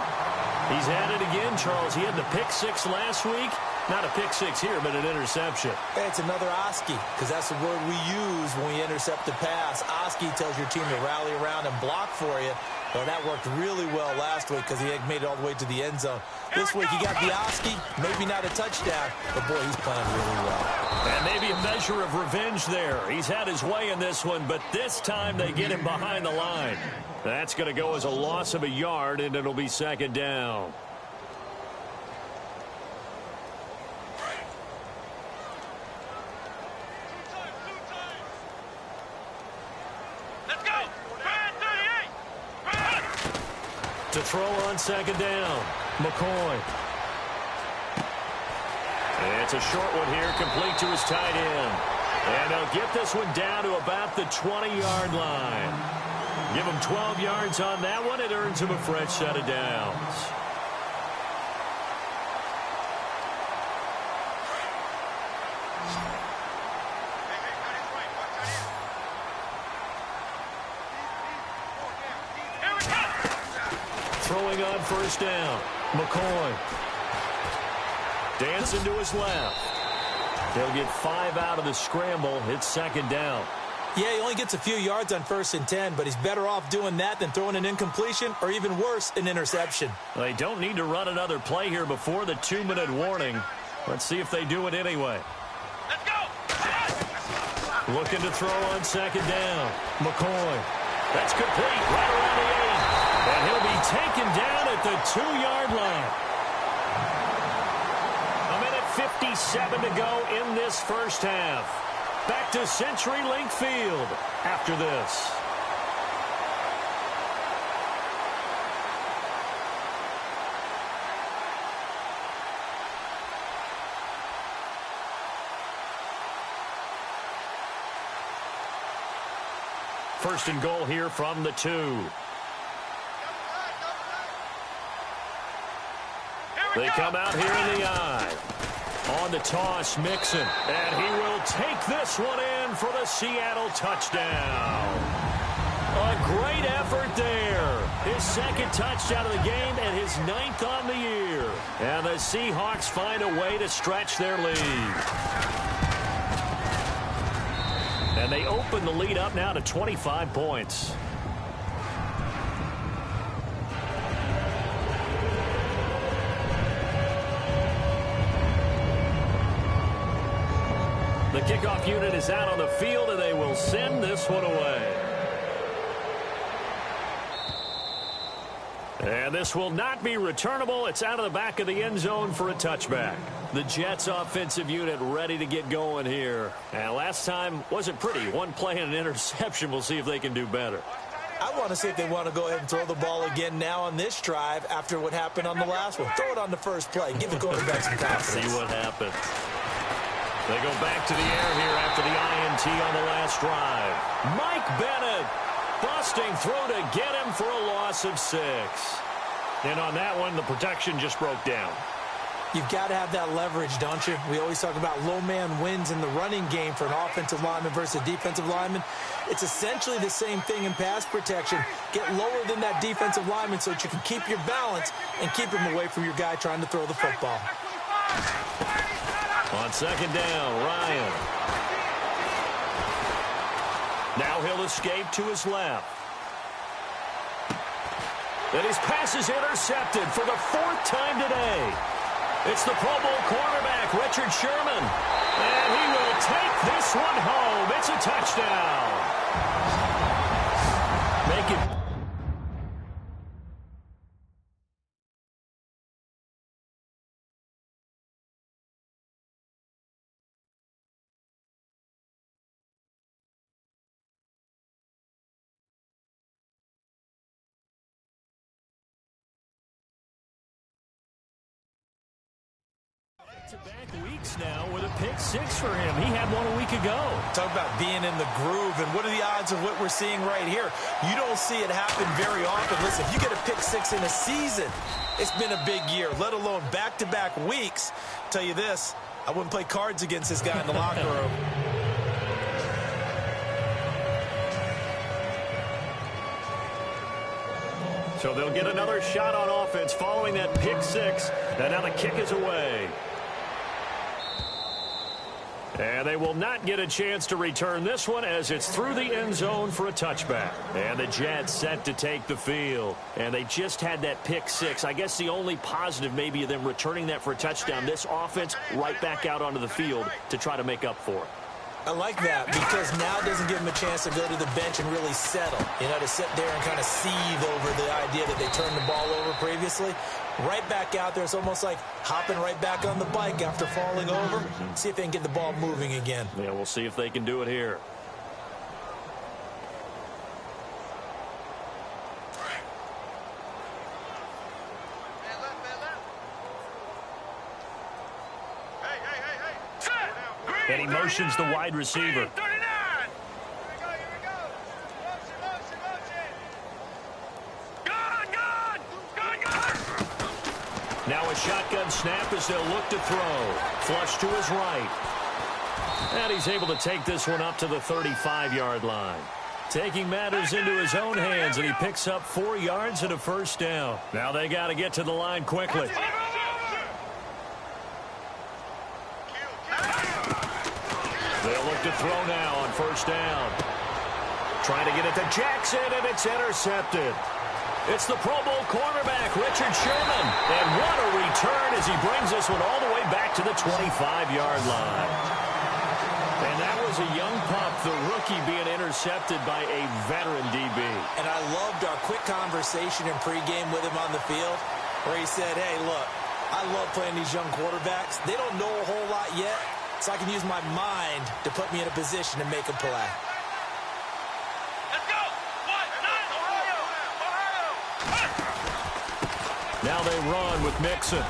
F: He's had it again, Charles. He had the pick six last week. Not a pick six here, but an interception.
G: Hey, it's another Oski, because that's the word we use when we intercept the pass. Oski tells your team to rally around and block for you. Well, that worked really well last week because he had made it all the way to the end zone. This week he got the Oski, maybe not a touchdown, but boy, he's playing really well.
F: And maybe a measure of revenge there. He's had his way in this one, but this time they get him behind the line. That's going to go as a loss of a yard, and it'll be second down. To throw on second down, McCoy. It's a short one here, complete to his tight end. And they'll get this one down to about the 20-yard line. Give him 12 yards on that one. It earns him a fresh set of downs. Throwing on first down, McCoy. Dancing to his left. They'll get 5 out of the scramble. It's second down.
G: Yeah, he only gets a few yards on 1st and 10, but he's better off doing that than throwing an incompletion or even worse, an interception.
F: They don't need to run another play here before the 2-minute warning. Let's see if they do it anyway.
H: Let's go!
F: Looking to throw on second down. McCoy. That's complete right around the 8. And he'll be taken down at the 2-yard line. 1:57 to go in this first half. Back to CenturyLink Field after this. First and goal here from the 2. They come out here in the I. On the toss, Mixon. And he will take this one in for the Seattle touchdown. A great effort there. His second touchdown of the game and his 9th on the year. And the Seahawks find a way to stretch their lead. And they open the lead up now to 25 points. The kickoff unit is out on the field, and they will send this one away. And this will not be returnable. It's out of the back of the end zone for a touchback. The Jets offensive unit ready to get going here. And last time wasn't pretty. One play and an interception. We'll see if they can do better.
G: I want to see if they want to go ahead and throw the ball again now on this drive after what happened on the last one. Throw it on the first play. Give the quarterback some confidence.
F: See what happens. They go back to the air here after the INT on the last drive. Mike Bennett busting through to get him for a loss of 6. And on that one, the protection just broke down.
G: You've got to have that leverage, don't you? We always talk about low man wins in the running game for an offensive lineman versus a defensive lineman. It's essentially the same thing in pass protection. Get lower than that defensive lineman so that you can keep your balance and keep him away from your guy trying to throw the football.
F: On second down, Ryan. Now he'll escape to his left. And his pass is intercepted for the 4th time today. It's the Pro Bowl cornerback, Richard Sherman. And he will take this one home. It's a touchdown. Make it. Back weeks now with a pick 6 for him. He had one a week ago.
G: Talk about being in the groove, and what are the odds of what we're seeing right here? You don't see it happen very often. Listen, if you get a pick 6 in a season, it's been a big year, let alone back-to-back weeks. I'll tell you this, I wouldn't play cards against this guy in the locker room.
F: So they'll get another shot on offense following that pick six. And now the kick is away. And they will not get a chance to return this one as it's through the end zone for a touchback. And the Jets set to take the field. And they just had that pick six. I guess the only positive maybe of them returning that for a touchdown. This offense right back out onto the field to try to make up for it.
G: I like that because now it doesn't give them a chance to go to the bench and really settle. You know, to sit there and kind of seethe over the idea that they turned the ball over previously. Right back out there. It's almost like hopping right back on the bike after falling over. See if they can get the ball moving again.
F: Yeah, we'll see if they can do it here. And he motions the wide receiver. Now a shotgun snap as they'll look to throw. Flush to his right. And he's able to take this one up to the 35-yard line. Taking matters into his own hands, and he picks up 4 yards and a first down. Now they got to get to the line quickly. They'll look to throw now on first down. Trying to get it to Jackson, and it's intercepted. It's the Pro Bowl cornerback, Richard Sherman. And what a return as he brings this one all the way back to the 25-yard line. And that was a young pup, the rookie being intercepted by a veteran DB.
G: And I loved our quick conversation in pregame with him on the field where he said, hey, look, I love playing these young quarterbacks. They don't know a whole lot yet. So I can use my mind to put me in a position to make a play.
H: Let's go! Ohio!
F: Now they run with Mixon.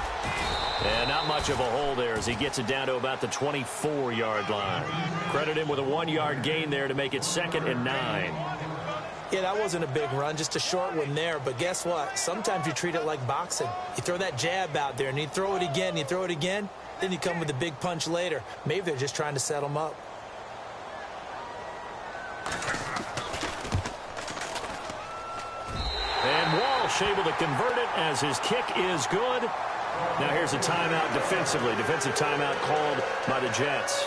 F: And not much of a hole there as he gets it down to about the 24-yard line. Credit him with a 1-yard gain there to make it 2nd and 9.
G: Yeah, that wasn't a big run, just a short one there. But guess what? Sometimes you treat it like boxing. You throw that jab out there, and you throw it again, you throw it again. Then you come with a big punch later. Maybe they're just trying to set them up.
F: And Walsh able to convert it as his kick is good. Now here's a timeout defensively. Defensive timeout called by the Jets.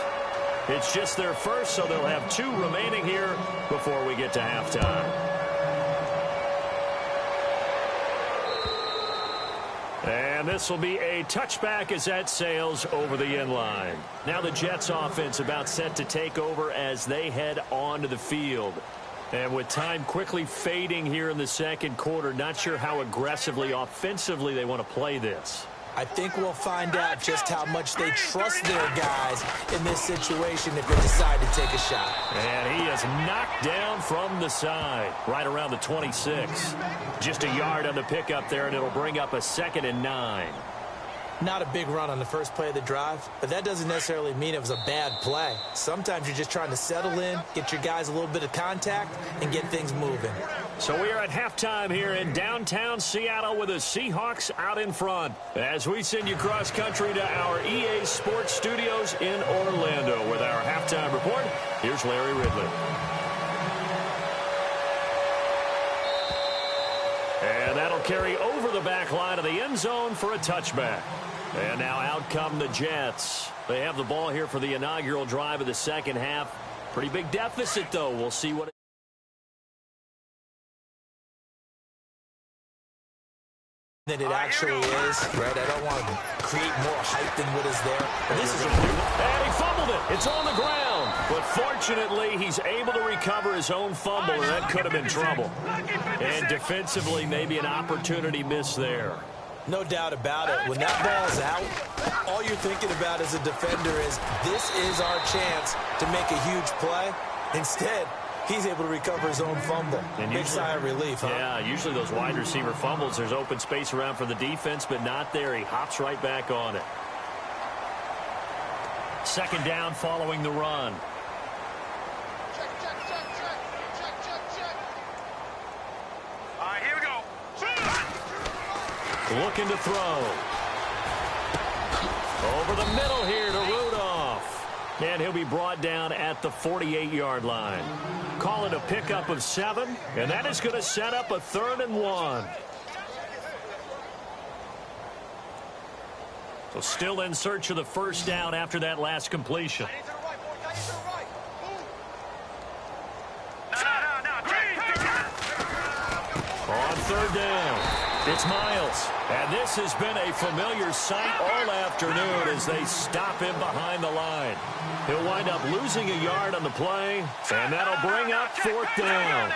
F: It's just their first, so they'll have 2 remaining here before we get to halftime. And this will be a touchback as that sails over the end line. Now the Jets offense about set to take over as they head onto the field. And with time quickly fading here in the second quarter, not sure how aggressively offensively they want to play this.
G: I think we'll find out just how much they trust their guys in this situation if they decide to take a shot.
F: And he is knocked down from the side, right around the 26. Just a yard on the pickup there, and it'll bring up a 2nd and 9.
G: Not a big run on the first play of the drive, but that doesn't necessarily mean it was a bad play. Sometimes you're just trying to settle in, get your guys a little bit of contact, and get things moving.
F: So we are at halftime here in downtown Seattle with the Seahawks out in front. As we send you cross country to our EA Sports Studios in Orlando with our halftime report, here's Larry Ridley. And that'll carry over the back line of the end zone for a touchback. And now out come the Jets. They have the ball here for the inaugural drive of the second half. Pretty big deficit, though. We'll see what
G: than it actually is, right? I don't want to create more hype than what is there. But this is
F: and he fumbled it. It's on the ground. But fortunately, he's able to recover his own fumble, and that could have been trouble. And defensively, maybe an opportunity missed there.
G: No doubt about it. When that ball's out, all you're thinking about as a defender is, this is our chance to make a huge play. Instead, he's able to recover his own fumble. And big sigh of relief, huh?
F: Yeah, usually those wide receiver fumbles, there's open space around for the defense, but not there. He hops right back on it. 2nd down following the run.
H: All right, here we go.
F: Looking to throw. Over the middle here to Ruth. And he'll be brought down at the 48-yard line. Call it a pickup of 7, and that is going to set up a 3rd and 1. So still in search of the first down after that last completion. On 3rd down, it's Miles. And this has been a familiar sight all afternoon as they stop him behind the line. He'll wind up losing a yard on the play, and that'll bring up 4th down.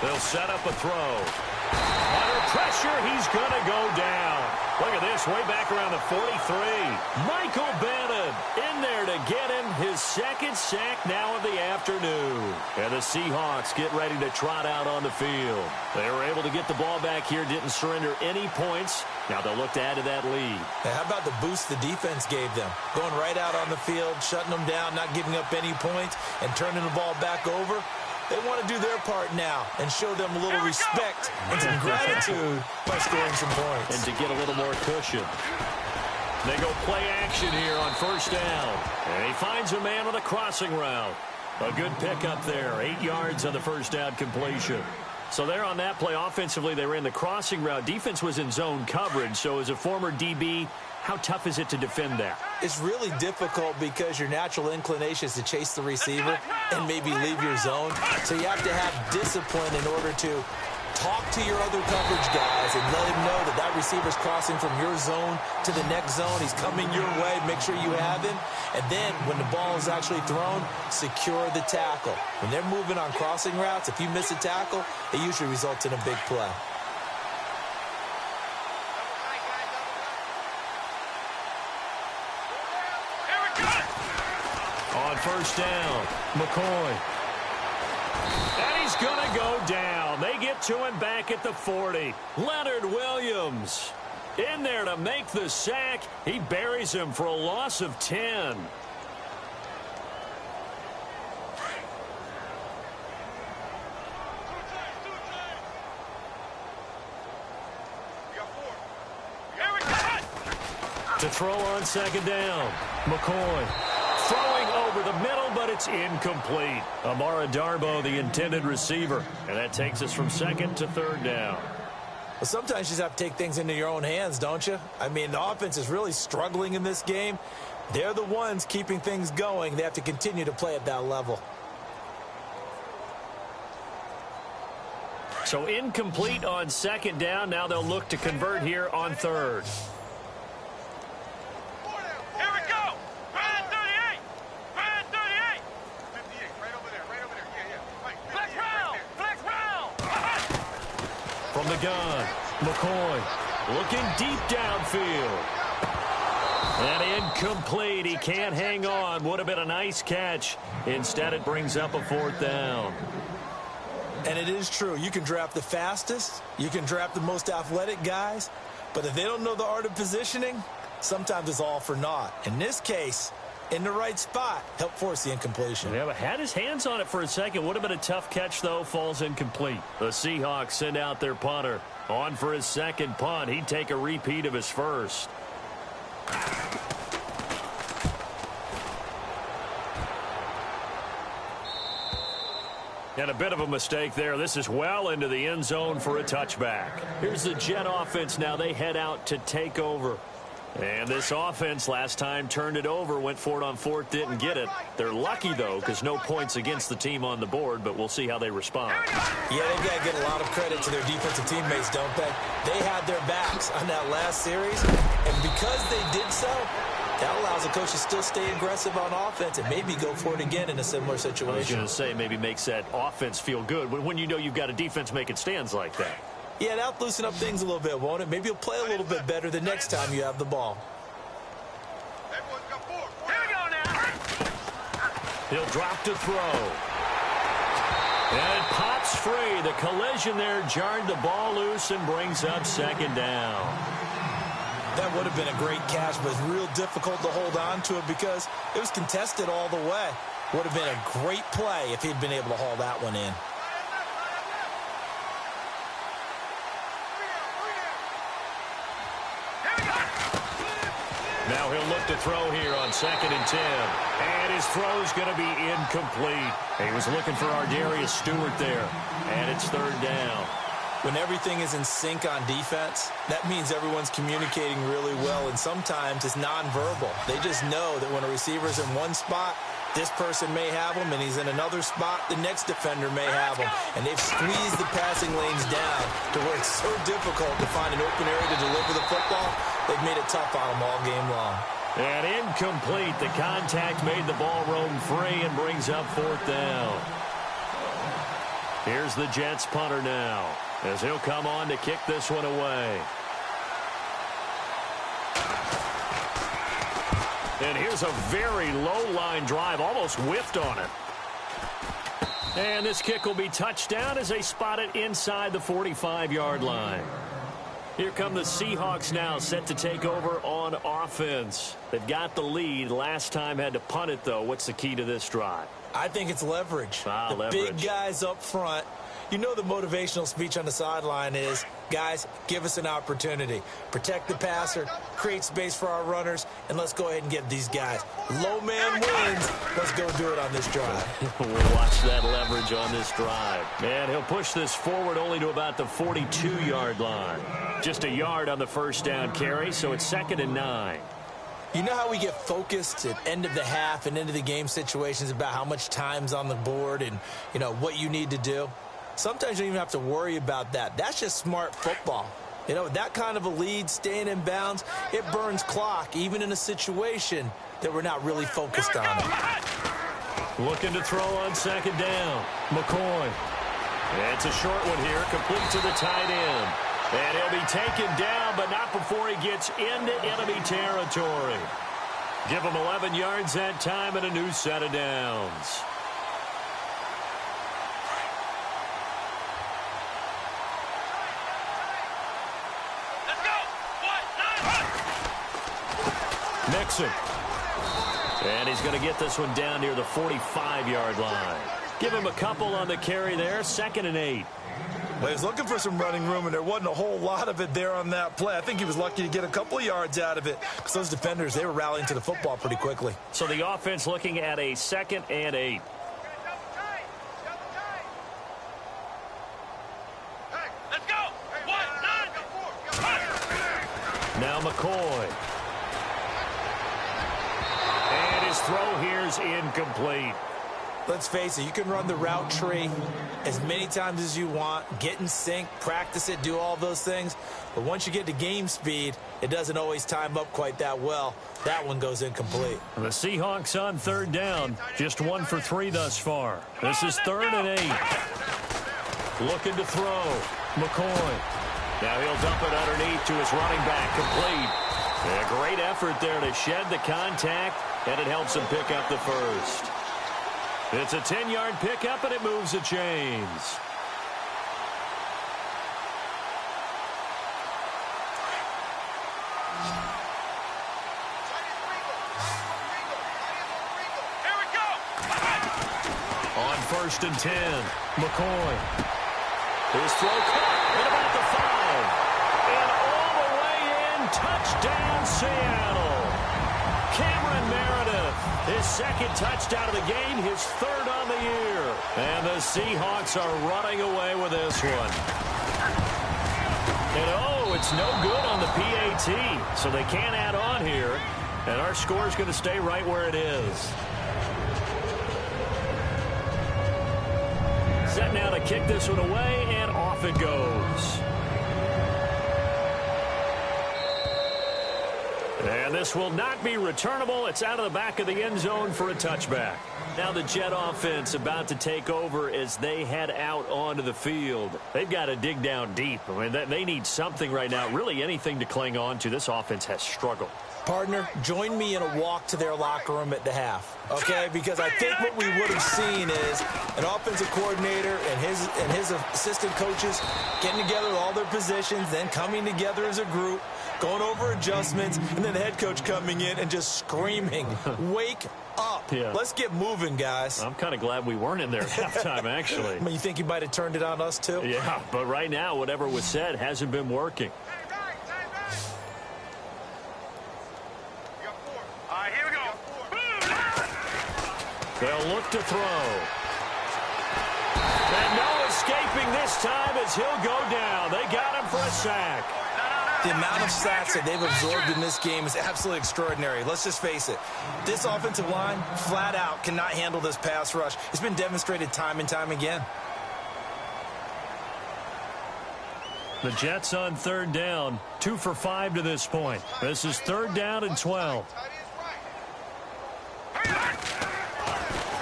F: They'll set up a throw. Under pressure, he's going to go down. Look at this, way back around the 43. Michael Bannon in there to get him his 2nd sack now of the afternoon. And the Seahawks get ready to trot out on the field. They were able to get the ball back here, didn't surrender any points. Now they'll look to add to that lead.
G: Hey, how about the boost the defense gave them? Going right out on the field, shutting them down, not giving up any points, and turning the ball back over. They want to do their part now and show them a little respect and some gratitude by scoring some points.
F: And to get a little more cushion. They go play action here on 1st down. And he finds a man on a crossing route. A good pickup there. 8 yards on the 1st down completion. So there on that play, offensively, they ran the crossing route. Defense was in zone coverage. So as a former DB, how tough is it to defend that?
G: It's really difficult because your natural inclination is to chase the receiver and maybe leave your zone. So you have to have discipline in order to talk to your other coverage guys and let him know that that receiver's crossing from your zone to the next zone. He's coming your way. Make sure you have him. And then when the ball is actually thrown, secure the tackle. When they're moving on crossing routes, if you miss a tackle, it usually results in a big play.
F: On 1st down, McCoy. And he's going to go down. They get to him back at the 40. Leonard Williams in there to make the sack. He buries him for a loss of 10. To throw on 2nd down, McCoy. Throwing over the middle, but it's incomplete. Amara Darboh, the intended receiver. And that takes us from 2nd to 3rd down.
G: Well, sometimes you just have to take things into your own hands, don't you? I mean, the offense is really struggling in this game. They're the ones keeping things going. They have to continue to play at that level.
F: So incomplete on 2nd down. Now they'll look to convert here on 3rd. From the gun, McCoy looking deep downfield. And incomplete. He can't hang on. Would have been a nice catch. Instead, it brings up a 4th down.
G: And it is true. You can draft the fastest. You can draft the most athletic guys. But if they don't know the art of positioning, sometimes it's all for naught. In this case, in the right spot, help force the incompletion.
F: Yeah, but had his hands on it for a second. Would have been a tough catch, though. Falls incomplete. The Seahawks send out their punter. On for his 2nd punt. He'd take a repeat of his first. And a bit of a mistake there. This is well into the end zone for a touchback. Here's the Jet offense now. They head out to take over. And this offense last time turned it over, went for it on 4th, didn't get it. They're lucky, though, because no points against the team on the board, but we'll see how they respond.
G: Yeah, they've got to get a lot of credit to their defensive teammates, don't they? They had their backs on that last series, and because they did so, that allows the coach to still stay aggressive on offense and maybe go for it again in a similar situation.
F: I was going to say maybe makes that offense feel good when you know you've got a defense making stands like that.
G: Yeah, that'll loosen up things a little bit, won't it? Maybe you'll play a little bit better the next time you have the ball.
H: Here we go now.
F: He'll drop to throw. And it pops free. The collision there jarred the ball loose and brings up 2nd down.
G: That would have been a great catch, but it's real difficult to hold on to it because it was contested all the way. Would have been a great play if he'd been able to haul that one in.
F: Now he'll look to throw here on 2nd and 10. And his throw's going to be incomplete. He was looking for Ardarius Stewart there. And it's 3rd down.
G: When everything is in sync on defense, that means everyone's communicating really well, and sometimes it's nonverbal. They just know that when a receiver's in one spot, this person may have him, and he's in another spot, the next defender may have him. And they've squeezed the passing lanes down to where it's so difficult to find an open area to deliver the football. They've made it tough on them all game long.
F: And incomplete. The contact made the ball roam free and brings up 4th down. Here's the Jets punter now, as he'll come on to kick this one away. And here's a very low line drive, almost whiffed on it. And this kick will be touchdown as they spot it inside the 45-yard line. Here come the Seahawks now, set to take over on offense. They've got the lead. Last time had to punt it, though. What's the key to this drive?
G: I think it's leverage.
F: Leverage.
G: Big guys up front. You know the motivational speech on the sideline is, guys, give us an opportunity. Protect the passer, create space for our runners, and let's go ahead and get these guys. Low man wins. Let's go do it on this drive.
F: We'll watch that leverage on this drive. And he'll push this forward only to about the 42-yard line. Just a yard on the 1st down carry, so it's 2nd and 9.
G: You know how we get focused at end of the half and into the game situations about how much time's on the board and, you know, what you need to do? Sometimes you don't even have to worry about that. That's just smart football. You know, that kind of a lead, staying in bounds, it burns clock, even in a situation that we're not really focused on it.
F: Looking to throw on 2nd down. McCoy. It's a short one here, complete to the tight end. And he'll be taken down, but not before he gets into enemy territory. Give him 11 yards that time and a new set of downs. Nixon. And he's going to get this one down near the 45-yard line. Give him a couple on the carry there, 2nd and 8.
G: Well, he was looking for some running room, and there wasn't a whole lot of it there on that play. I think he was lucky to get a couple of yards out of it because those defenders, they were rallying to the football pretty quickly.
F: So the offense looking at a 2nd and 8. Now McCoy. And his throw here is incomplete.
G: Let's face it, you can run the route tree as many times as you want, get in sync, practice it, do all those things. But once you get to game speed, it doesn't always time up quite that well. That one goes incomplete.
F: The Seahawks on 3rd down, just 1 for 3 thus far. This is 3rd and 8. Looking to throw. McCoy. Now he'll dump it underneath to his running back, complete. A great effort there to shed the contact, and it helps him pick up the first. It's a 10-yard pickup, and it moves the chains.
H: Here we go.
F: On 1st and 10, McCoy. His throw caught at about the 5. And all the way in, touchdown Seattle. Cameron Meredith, his 2nd touchdown of the game, his 3rd on the year. And the Seahawks are running away with this one. And oh, it's no good on the PAT, so they can't add on here. And our score is going to stay right where it is. Set now to kick this one away, and off it goes. And this will not be returnable. It's out of the back of the end zone for a touchback. Now the Jet offense about to take over as they head out onto the field. They've got to dig down deep. I mean, they need something right now, really anything to cling on to. This offense has struggled.
G: Partner, join me in a walk to their locker room at the half, okay? Because I think what we would have seen is an offensive coordinator and his assistant coaches getting together all their positions, then coming together as a group, going over adjustments, and then the head coach coming in and just screaming, wake up.
F: Yeah.
G: Let's get moving, guys.
F: I'm kind of glad we weren't in there at halftime, actually.
G: I mean, you think he might have turned it on us, too?
F: Yeah, but right now, whatever was said hasn't been working. They'll look to throw. And no escaping this time as he'll go down. They got him for a sack.
G: The amount of sacks that they've absorbed in this game is absolutely extraordinary. Let's just face it. This offensive line, flat out, cannot handle this pass rush. It's been demonstrated time and time again.
F: The Jets on third down, 2 for 5 to this point. This is third down and 12.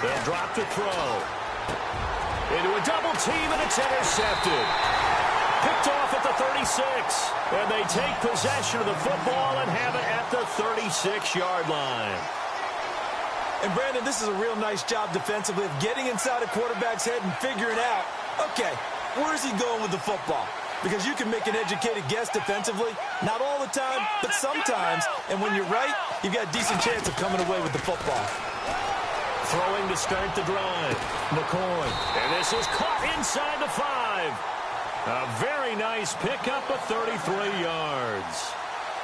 F: They'll drop to throw. Into a double team, and it's intercepted. Picked off at the 36. And they take possession of the football and have it at the 36-yard line.
G: And, Brandon, this is a real nice job defensively of getting inside a quarterback's head and figuring out, okay, where's he going with the football? Because you can make an educated guess defensively. Not all the time, but sometimes. And when you're right, you've got a decent chance of coming away with the football.
F: Throwing to start the drive. McCoy. And this is caught inside the 5. A very nice pickup of 33 yards.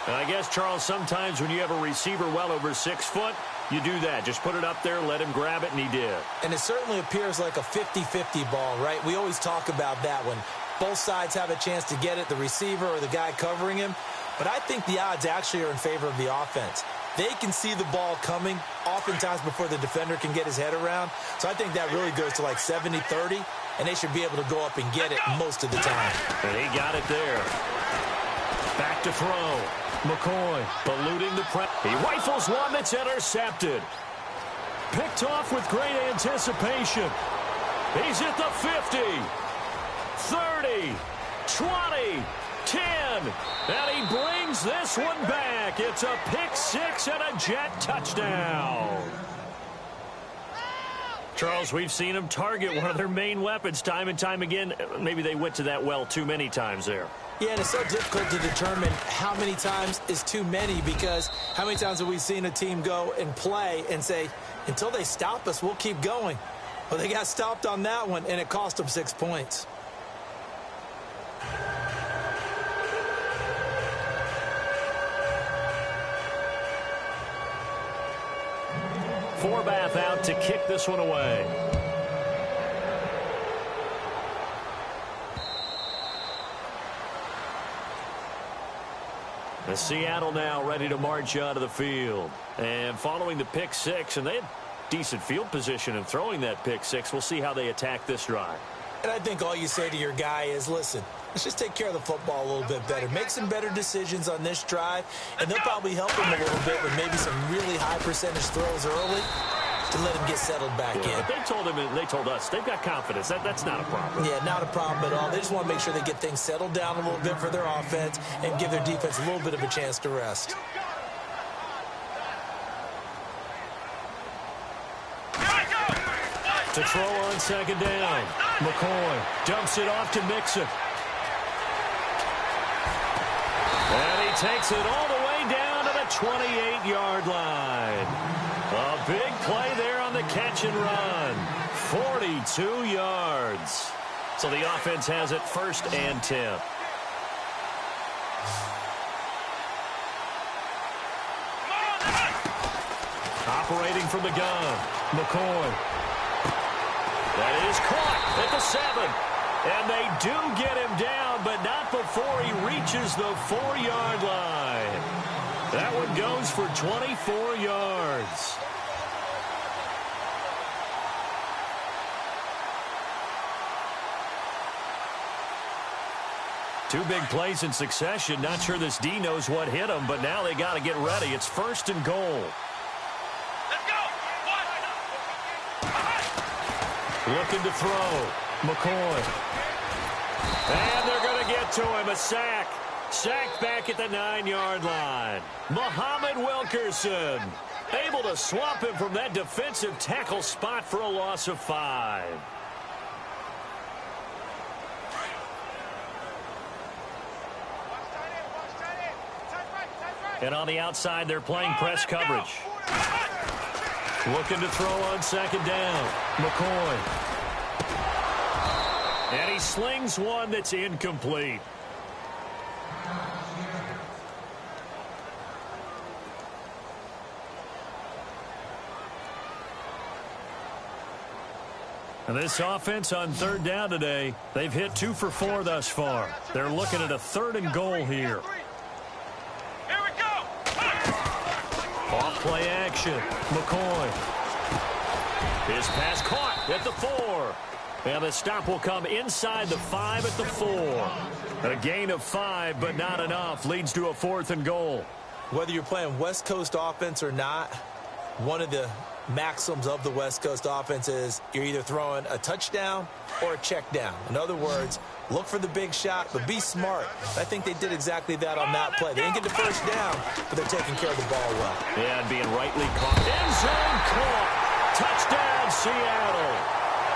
F: And I guess, Charles, sometimes when you have a receiver well over 6 foot, you do that. Just put it up there, let him grab it, and he did.
G: And it certainly appears like a 50-50 ball, right? We always talk about that when both sides have a chance to get it, the receiver or the guy covering him. But I think the odds actually are in favor of the offense. They can see the ball coming oftentimes before the defender can get his head around. So I think that really goes to like 70-30, and they should be able to go up and get it most of the time.
F: And he got it there. Back to throw. McCoy eluding the press. He rifles one that's intercepted. Picked off with great anticipation. He's at the 50, 30, 20, 10. And he brings this one back. It's a pick 6 and a Jet touchdown. Charles, we've seen them target one of their main weapons time and time again. Maybe they went to that well too many times there.
G: Yeah, and it's so difficult to determine how many times is too many, because how many times have we seen a team go and play and say, until they stop us, we'll keep going. Well, they got stopped on that one, and it cost them 6 points.
F: Forbath out to kick this one away. The Seattle now ready to march out of the field. And following the pick 6, and they had decent field position in throwing that pick 6. We'll see how they attack this drive.
G: And I think all you say to your guy is, listen, let's just take care of the football a little bit better. Make some better decisions on this drive, and they'll probably help him a little bit with maybe some really high percentage throws early to let him get settled back in.
F: But they told him, and they told us, they've got confidence. That's not a problem.
G: Yeah, not a problem at all. They just want to make sure they get things settled down a little bit for their offense and give their defense a little bit of a chance to rest.
F: To throw on second down. McCoy dumps it off to Mixon. And he takes it all the way down to the 28-yard line. A big play there on the catch and run. 42 yards. So the offense has it 1st and 10. Operating from the gun. McCoy. That is caught at the 7. And they do get him down, but not before he reaches the 4-yard line. That one goes for 24 yards. Two big plays in succession. Not sure this D knows what hit him, but now they got to get ready. It's 1st and goal. Looking to throw. McCoy. And they're going to get to him. A sack. Sacked back at the 9-yard line. Muhammad Wilkerson able to swamp him from that defensive tackle spot for a loss of 5. And on the outside, they're playing press coverage. Looking to throw on second down. McCoy. And he slings one that's incomplete. And this offense on third down today, they've hit 2 for 4 thus far. They're looking at a 3rd and goal here.
H: Here we go.
F: Off play action. McCoy. His pass caught at the 4. And the stop will come inside the 5 at the 4. A gain of 5, but not enough. Leads to a 4th and goal.
G: Whether you're playing West Coast offense or not, one of the maxims of the West Coast offense is you're either throwing a touchdown or a check down. In other words, look for the big shot, but be smart. I think they did exactly that on that play. They didn't get the first down, but they're taking care of the ball well.
F: Yeah, and being rightly caught. End zone caught. Touchdown, Seattle.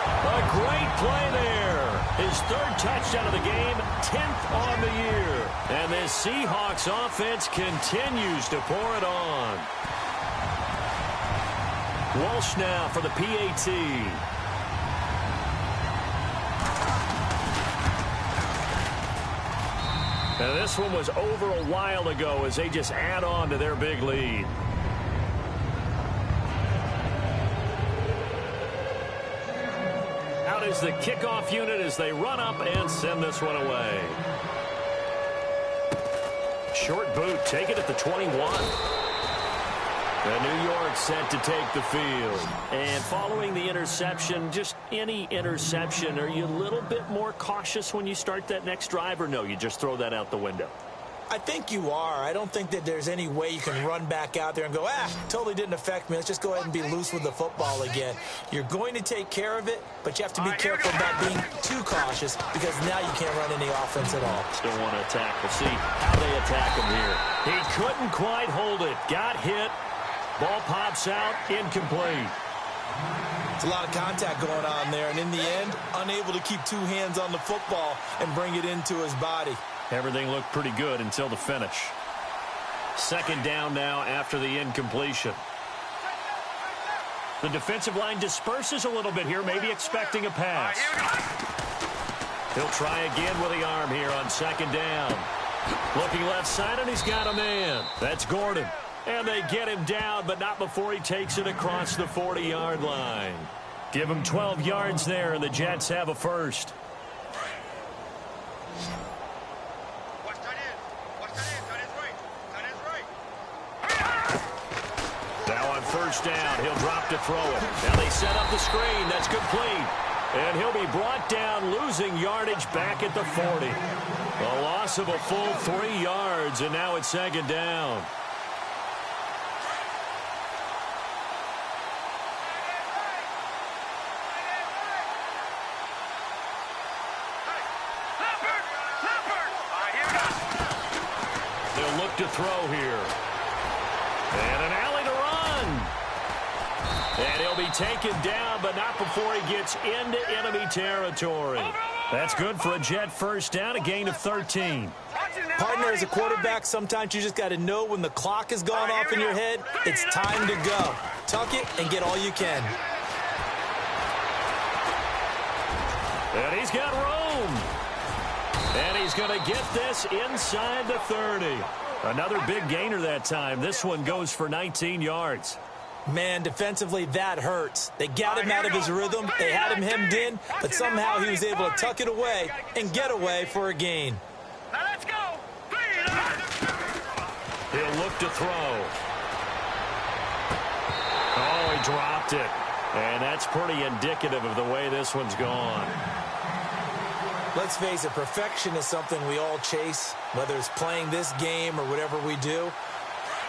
F: A great play there. His 3rd touchdown of the game, 10th on the year. And this Seahawks offense continues to pour it on. Walsh now for the PAT. Now this one was over a while ago as they just add on to their big lead. Out is the kickoff unit as they run up and send this one away. Short boot, take it at the 21. And New York set to take the field. And following the interception, just any interception, are you a little bit more cautious when you start that next drive, or no, you just throw that out the window?
G: I think you are. I don't think that there's any way you can run back out there and go, totally didn't affect me. Let's just go ahead and be loose with the football again. You're going to take care of it, but you have to be careful about being too cautious because now you can't run any offense at all.
F: Still want to attack. We'll see how they attack him here. He couldn't quite hold it. Got hit. Ball pops out. Incomplete.
G: It's a lot of contact going on there, and in the end, unable to keep 2 hands on the football and bring it into his body.
F: Everything looked pretty good until the finish. 2nd down now after the incompletion. The defensive line disperses a little bit here, maybe expecting a pass. He'll try again with the arm here on 2nd down. Looking left side, and he's got a man. That's Gordon. And they get him down, but not before he takes it across the 40-yard line. Give him 12 yards there, and the Jets have a first. Now on 1st down, he'll drop to throw it. Now they set up the screen. That's complete. And he'll be brought down, losing yardage back at the 40. A loss of a full 3 yards, and now it's 2nd down. They'll look to throw here. And an alley to run. And he'll be taken down, but not before he gets into enemy territory. That's good for a Jet 1st down, a gain of 13.
G: Partner, as a quarterback, sometimes you just got to know when the clock is going off in your head, it's time to go. Tuck it and get all you can.
F: And he's got room. And he's going to get this inside the 30. Another big gainer that time. This one goes for 19 yards.
G: Man, defensively, that hurts. They got him out of his rhythm. They had him hemmed in, but somehow he was able to tuck it away and get away for a gain.
H: Now let's go.
F: He'll look to throw. Oh, he dropped it. And that's pretty indicative of the way this one's gone.
G: Let's face it, perfection is something we all chase, whether it's playing this game or whatever we do.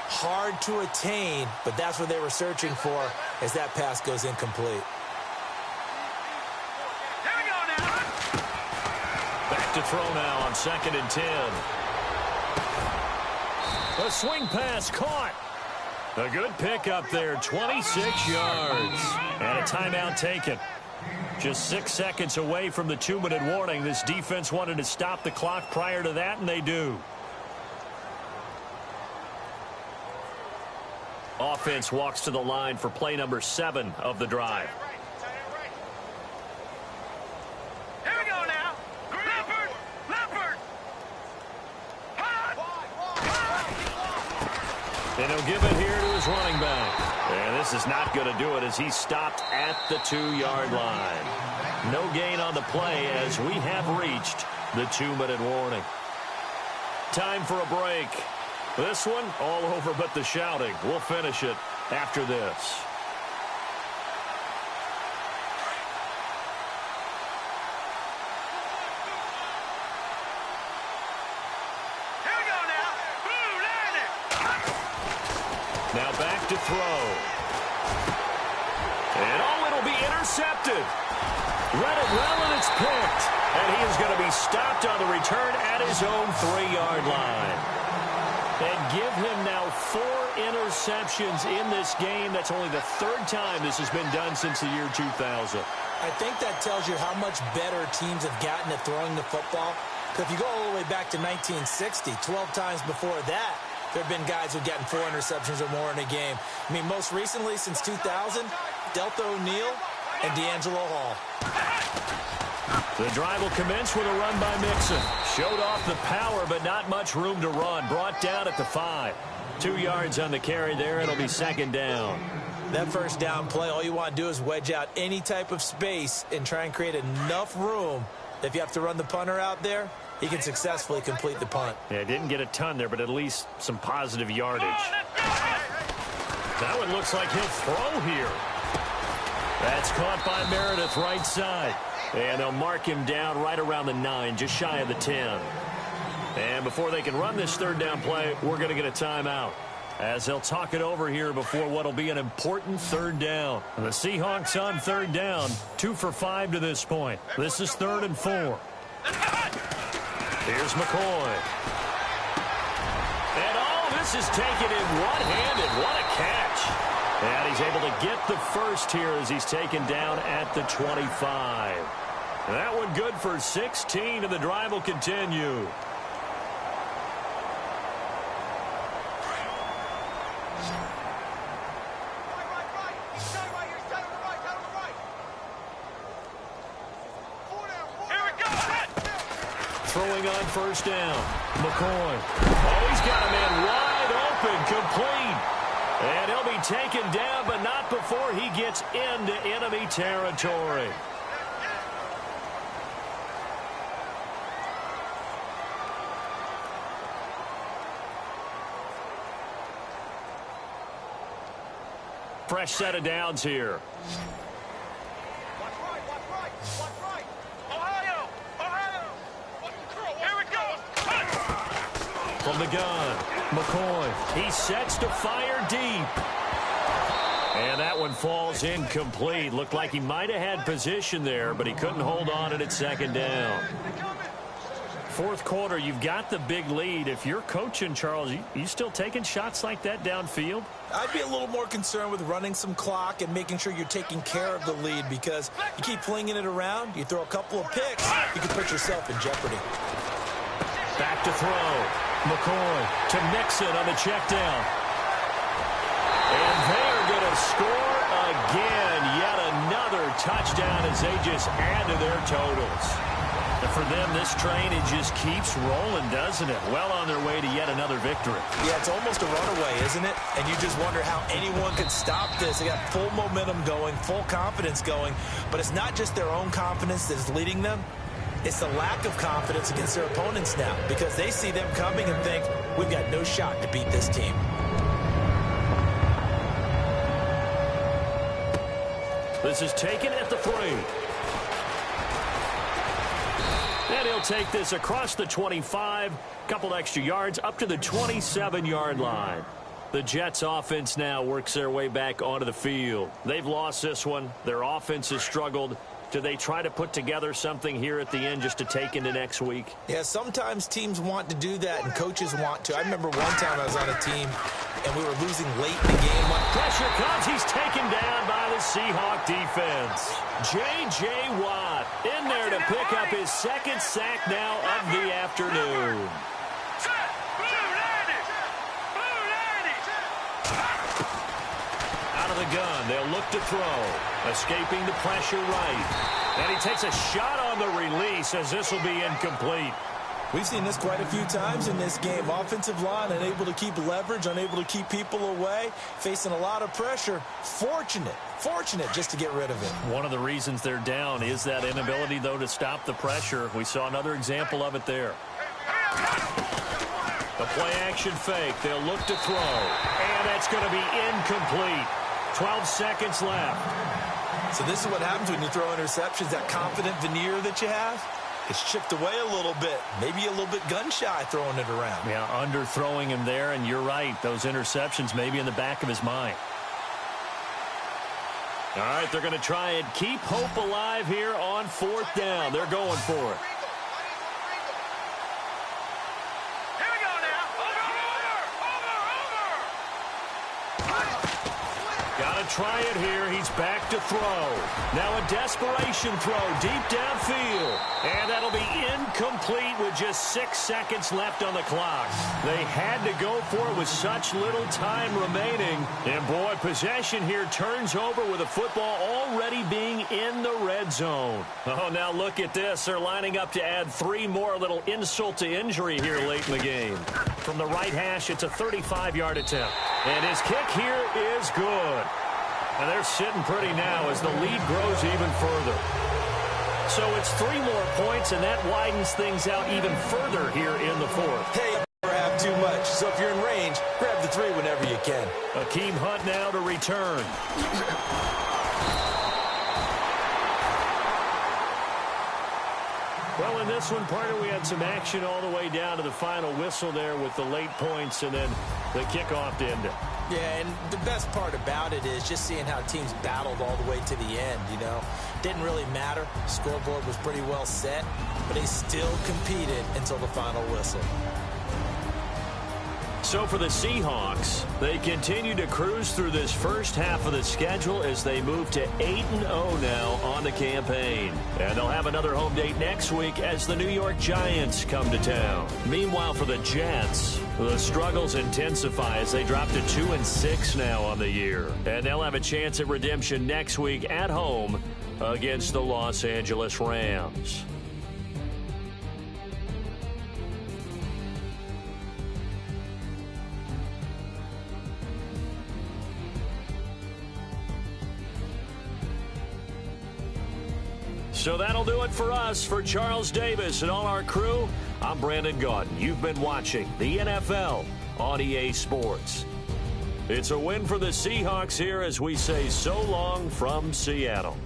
G: Hard to attain, but that's what they were searching for as that pass goes incomplete.
H: Here we go now.
F: Back to throw now on 2nd and 10. A swing pass caught. A good pickup there, 26 yards. And a timeout taken. Just 6 seconds away from the 2-minute warning. This defense wanted to stop the clock prior to that, and they do. Offense walks to the line for play number 7 of the drive.
H: Here we go now. Leopard.
F: And he'll give it here to his running back. And this is not going to do it as he's stopped at the 2-yard line. No gain on the play as we have reached the 2-minute warning. Time for a break. This one all over but the shouting. We'll finish it after this. Now back to throw. And it'll be intercepted. Read it well, and it's picked. And he is going to be stopped on the return at his own 3-yard line. And give him now 4 interceptions in this game. That's only the 3rd time this has been done since the year 2000.
G: I think that tells you how much better teams have gotten at throwing the football. Because if you go all the way back to 1960, 12 times before that, there have been guys who've gotten 4 interceptions or more in a game. I mean, most recently, since 2000, Delta O'Neal and D'Angelo Hall.
F: The drive will commence with a run by Mixon. Showed off the power, but not much room to run. Brought down at the 5. 2 yards on the carry there. It'll be 2nd down.
G: That first down play, all you want to do is wedge out any type of space and try and create enough room. If you have to run the punter out there, he can successfully complete the punt.
F: Yeah, didn't get a ton there, but at least some positive yardage. That one looks like he'll throw here. That's caught by Meredith right side. And they'll mark him down right around the 9, just shy of the 10. And before they can run this 3rd down play, we're going to get a timeout, as they'll talk it over here before what will be an important 3rd down. The Seahawks on 3rd down, 2 for 5 to this point. This is 3rd and 4. Here's McCoy. And this is taken in one-handed. What a catch. And he's able to get the first here as he's taken down at the 25. That one good for 16, and the drive will continue. Throwing on 1st down. McCoy. Oh, he's got a man wide open, complete. And he'll be taken down, but not before he gets into enemy territory. Fresh set of downs here. From the gun, McCoy. He sets to fire deep. And that one falls incomplete. Looked like he might have had position there, but he couldn't hold on at 2nd down. 4th quarter, you've got the big lead. If you're coaching, Charles, you still taking shots like that downfield?
G: I'd be a little more concerned with running some clock and making sure you're taking care of the lead, because you keep flinging it around, you throw a couple of picks, you can put yourself in jeopardy.
F: Back to throw. McCoy to Mixon on the check down. And they are going to score again. Yet another touchdown as they just add to their totals. And for them, this train, it just keeps rolling, doesn't it? Well on their way to yet another victory.
G: Yeah, it's almost a runaway, isn't it? And you just wonder how anyone could stop this. They got full momentum going, full confidence going. But it's not just their own confidence that's leading them. It's the lack of confidence against their opponents now, because they see them coming and think, we've got no shot to beat this team.
F: This is taken at the 3. And he'll take this across the 25, couple extra yards, up to the 27-yard line. The Jets offense now works their way back onto the field. They've lost this one. Their offense has struggled. Do they try to put together something here at the end just to take into next week?
G: Yeah, sometimes teams want to do that and coaches want to. I remember one time I was on a team and we were losing late in the game.
F: Pressure comes. He's taken down by the Seahawk defense. J.J. Watt in there to pick up his 2nd sack now of the afternoon. Out of the gun, they'll look to throw. Escaping the pressure right. And he takes a shot on the release as this will be incomplete.
G: We've seen this quite a few times in this game. Offensive line unable to keep leverage, unable to keep people away, facing a lot of pressure. Fortunate just to get rid of it.
F: One of the reasons they're down is that inability, though, to stop the pressure. We saw another example of it there. The play-action fake. They'll look to throw. And that's going to be incomplete. 12 seconds left.
G: So this is what happens when you throw interceptions. That confident veneer that you have, it's chipped away a little bit. Maybe a little bit gun-shy throwing it around.
F: Yeah, underthrowing him there, and you're right. Those interceptions may be in the back of his mind. All right, they're going to try and keep hope alive here on 4th down. They're going for it.
H: Here we go now. Over.
F: Got to try it here. He's back to throw. Now a desperation throw deep downfield. And that'll be incomplete with just 6 seconds left on the clock. They had to go for it with such little time remaining. And, boy, possession here turns over with the football already being in the red zone. Oh, now look at this. They're lining up to add 3 more. A little insult to injury here late in the game. From the right hash, it's a 35-yard attempt. And his kick here is good. And they're sitting pretty now as the lead grows even further. So it's 3 more points, and that widens things out even further here in the 4th.
G: Hey, never have too much. So if you're in range, grab the 3 whenever you can.
F: Akeem Hunt now to return. Well, in this one, Parker, we had some action all the way down to the final whistle there with the late points and then the kickoff to end it.
G: Yeah, and the best part about it is just seeing how teams battled all the way to the end, you know. Didn't really matter. Scoreboard was pretty well set, but they still competed until the final whistle.
F: So for the Seahawks, they continue to cruise through this first half of the schedule as they move to 8-0 now on the campaign. And they'll have another home date next week as the New York Giants come to town. Meanwhile, for the Jets, the struggles intensify as they drop to 2-6 now on the year. And they'll have a chance at redemption next week at home against the Los Angeles Rams. So that'll do it for us. For Charles Davis and all our crew, I'm Brandon Gaudin. You've been watching the NFL on EA Sports. It's a win for the Seahawks here as we say so long from Seattle.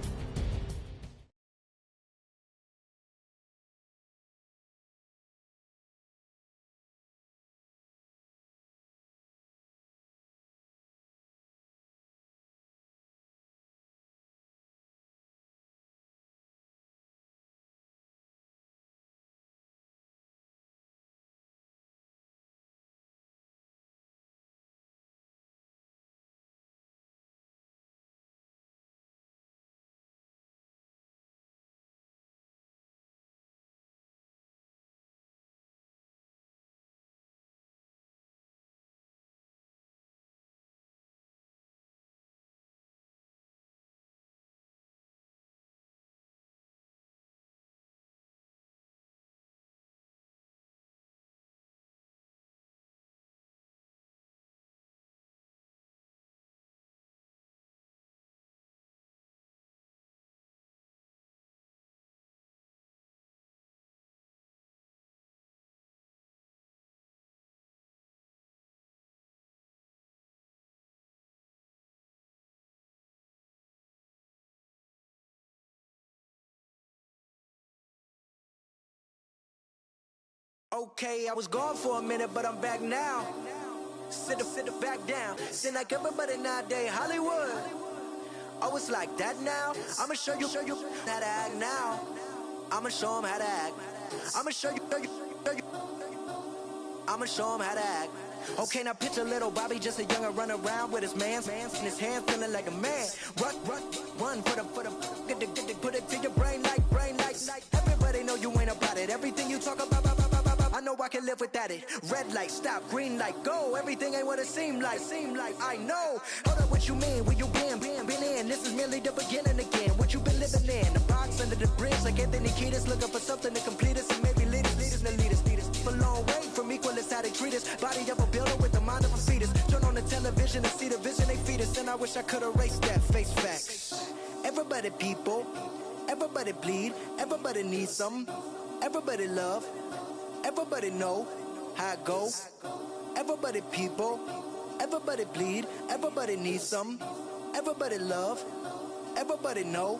C: Okay, I was gone for a minute, but I'm back now. Sit back down. Seem like everybody nowadays, Hollywood. Oh, it's like that now? I'ma show you how to act now. I'ma show them how to act. I'ma show you. I'ma show them how to act. Okay, now picture little Bobby, just a younger run around with his man's in his hand, feeling like a man. Run, put it to your brain like. Everybody know you ain't about it. Everything you talk about, I know I can live without it. Red light, stop, green light, go. Everything ain't what it seemed like. I know. Hold up, what you mean? Where you been in? This is merely the beginning again. What you been living in? The box under the bridge, like Anthony Kiedis, looking for something to complete us and maybe lead us. I wish I could erase that. Face facts. Everybody people, everybody bleed, everybody needs some, everybody love, everybody know how it go. Everybody people, everybody bleed, everybody needs some, everybody love, everybody know.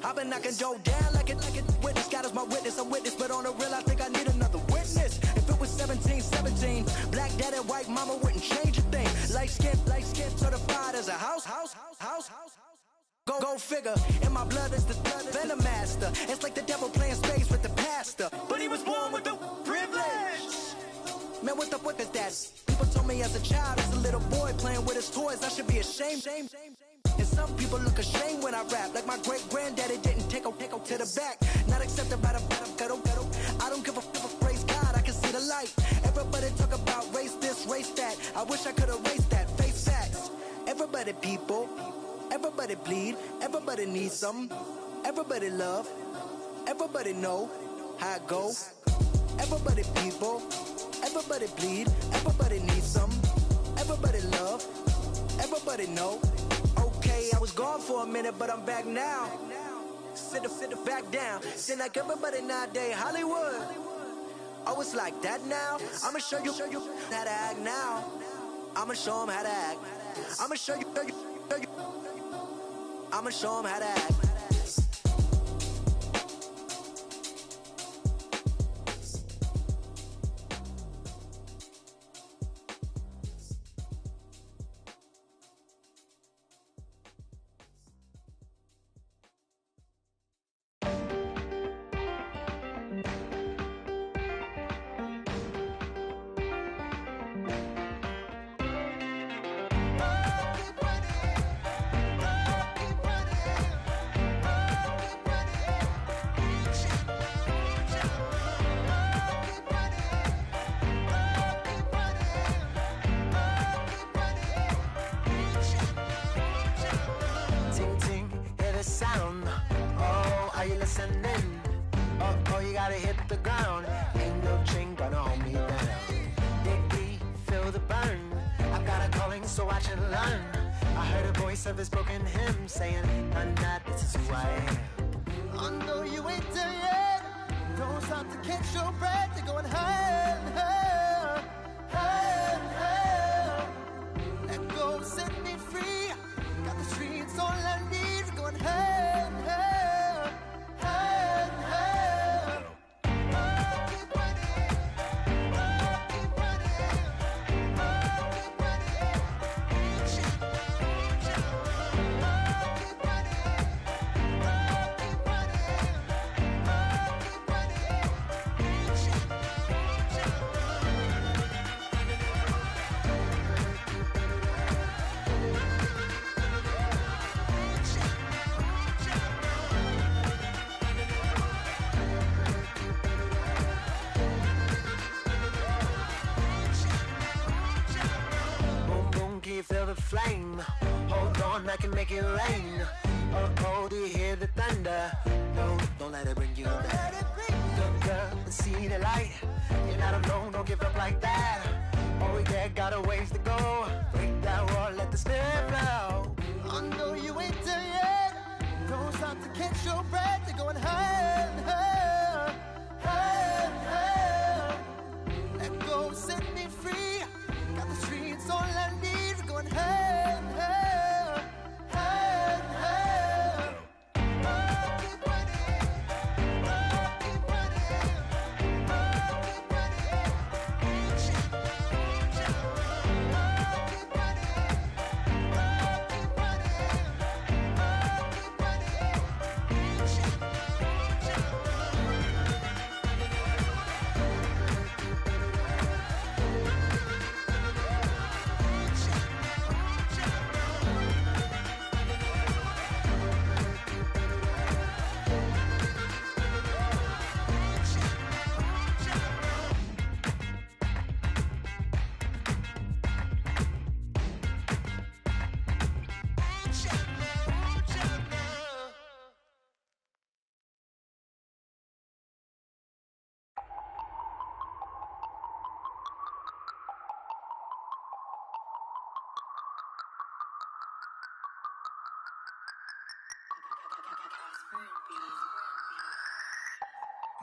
C: I've been knocking dough down like it witness. God is my witness, I'm witness, but on the real I think I need another witness. If it was 17, black dad and white mama wouldn't change a thing. Light skin, certified as a house. Go figure, in my blood is the venom master. It's like the devil playing space with the pastor, but he was born with the privilege. Man, what's up with that? People told me as a child, as a little boy playing with his toys, I should be ashamed. And some people look ashamed when I rap, like my great granddaddy didn't take to the back. Not accepted by the ghetto. I don't give a praise God, I can see the light. Everybody talk about race this, race that. I wish I could erase that. Face facts. Everybody people, everybody bleed, everybody needs some, everybody love, everybody know how it go. Everybody people, everybody bleed, everybody needs some, everybody love, everybody know. Okay, I was gone for a minute, but I'm back now. Sit back down. Seem like everybody nowadays Hollywood. Oh, it's like that now. I'ma show you how to act now. I'ma show 'em how to act. I'ma show you. I'ma show 'em how to act.
M: Of his broken hymn saying, "None that this is who I am."
L: I know you ain't there yet. Don't stop to catch your breath. You're going higher and higher, higher and higher. Let go, set me free. Got the streets all I need. We're going higher and higher, higher and higher. Keep running, keep running, keep running.
M: Feel the flame, hold on, I can make it rain. Oh, do you hear the thunder? No, don't let it bring you down. Good girl, see the light. You're not alone, don't give up like that. Oh, yeah, got a ways to go. Break that wall, let the spirit flow.
L: I know you ain't there yet. Don't stop to catch your breath. You're going higher and higher, higher and higher. Let go, set me free. Got the streets all I need. Going higher and higher, higher and higher. Keep running, keep running, keep running.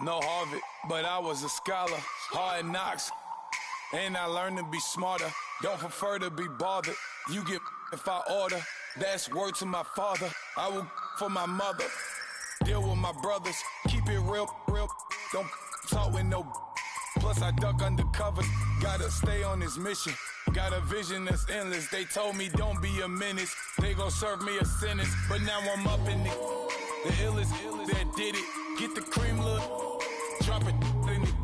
J: No Harvard, but I was a scholar. Hard knocks, and I learned to be smarter. Don't prefer to be bothered. You get if I order. That's word to my father. I will for my mother. Deal with my brothers. Keep it real, real. Don't talk with no. Plus I duck undercover. Gotta stay on this mission. Got a vision that's endless. They told me don't be a menace. They gon' serve me a sentence. But now I'm up in the illest that did it. Get the cream look. Drop it in it.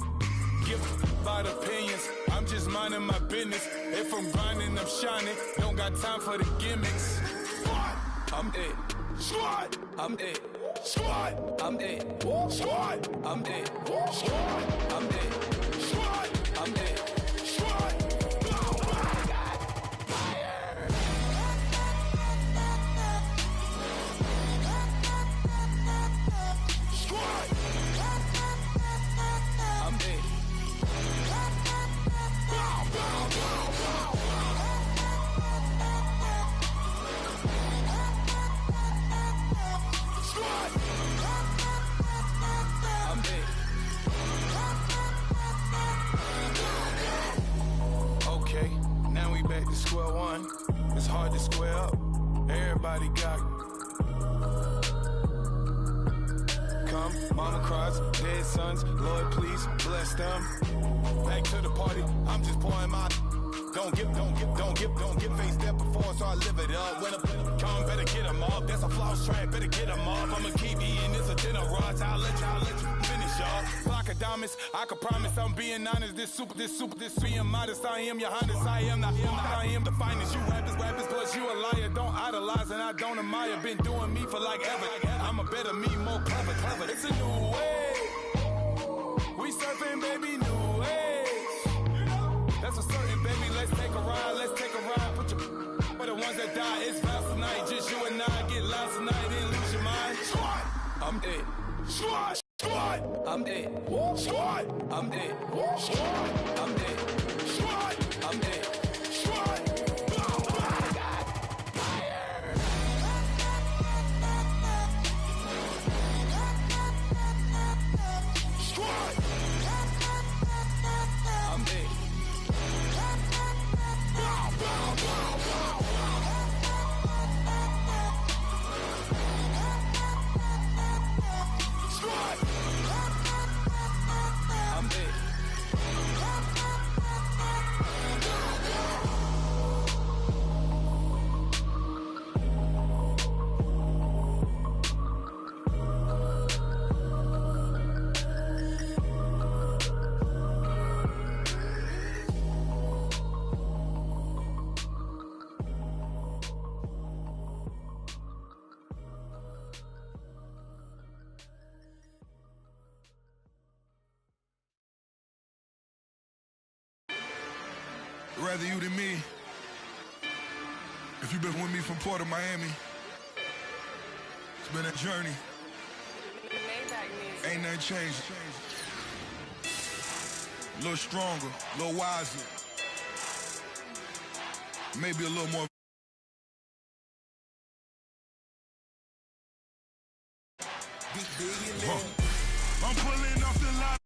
J: Give about opinions. I'm just minding my business. If I'm grinding, I'm shining. Don't got time for the gimmicks. I'm dead. Squad. I'm dead. Squad. I'm dead. Squad. I'm dead. Squad. I'm dead. Squad. I'm dead. Squad. Oh my God. Fire. Squad. I'm dead. I'm dead. Okay, now we back to square one. It's hard to square up. Everybody got come, mama cries, dead sons. Lord, please bless them. Back to the party. I'm just pouring my. Don't get face there before, so I live it up. When I come, better get them up. That's a floss track, better get them up. I'ma keep eating this a dinner rush. I'll let you finish up. Block of diamonds, I can promise I'm being honest. This being modest. I am your highness, I am the finest. You rappers, plus you a liar. Don't idolize and I don't admire. Been doing me for like ever. I'm a better me, more clever. It's a new way. We surfing, baby, new age. That's a certain, baby. Let's take a ride. Put your for the ones that die. It's vows tonight. Just you and I get loud tonight and lose your mind. Squad, I'm dead. Squad, I'm dead. Squad, I'm dead. Squad, I'm dead. Squad, I'm dead. Squad. Oh my God. Fire. Squad. I'm dead. I'm dead.
D: Rather you than me. If you've been with me from Port of Miami, it's been a journey. Ain't nothing changed. A little stronger, a little wiser. Maybe a little more. I'm pulling off the line.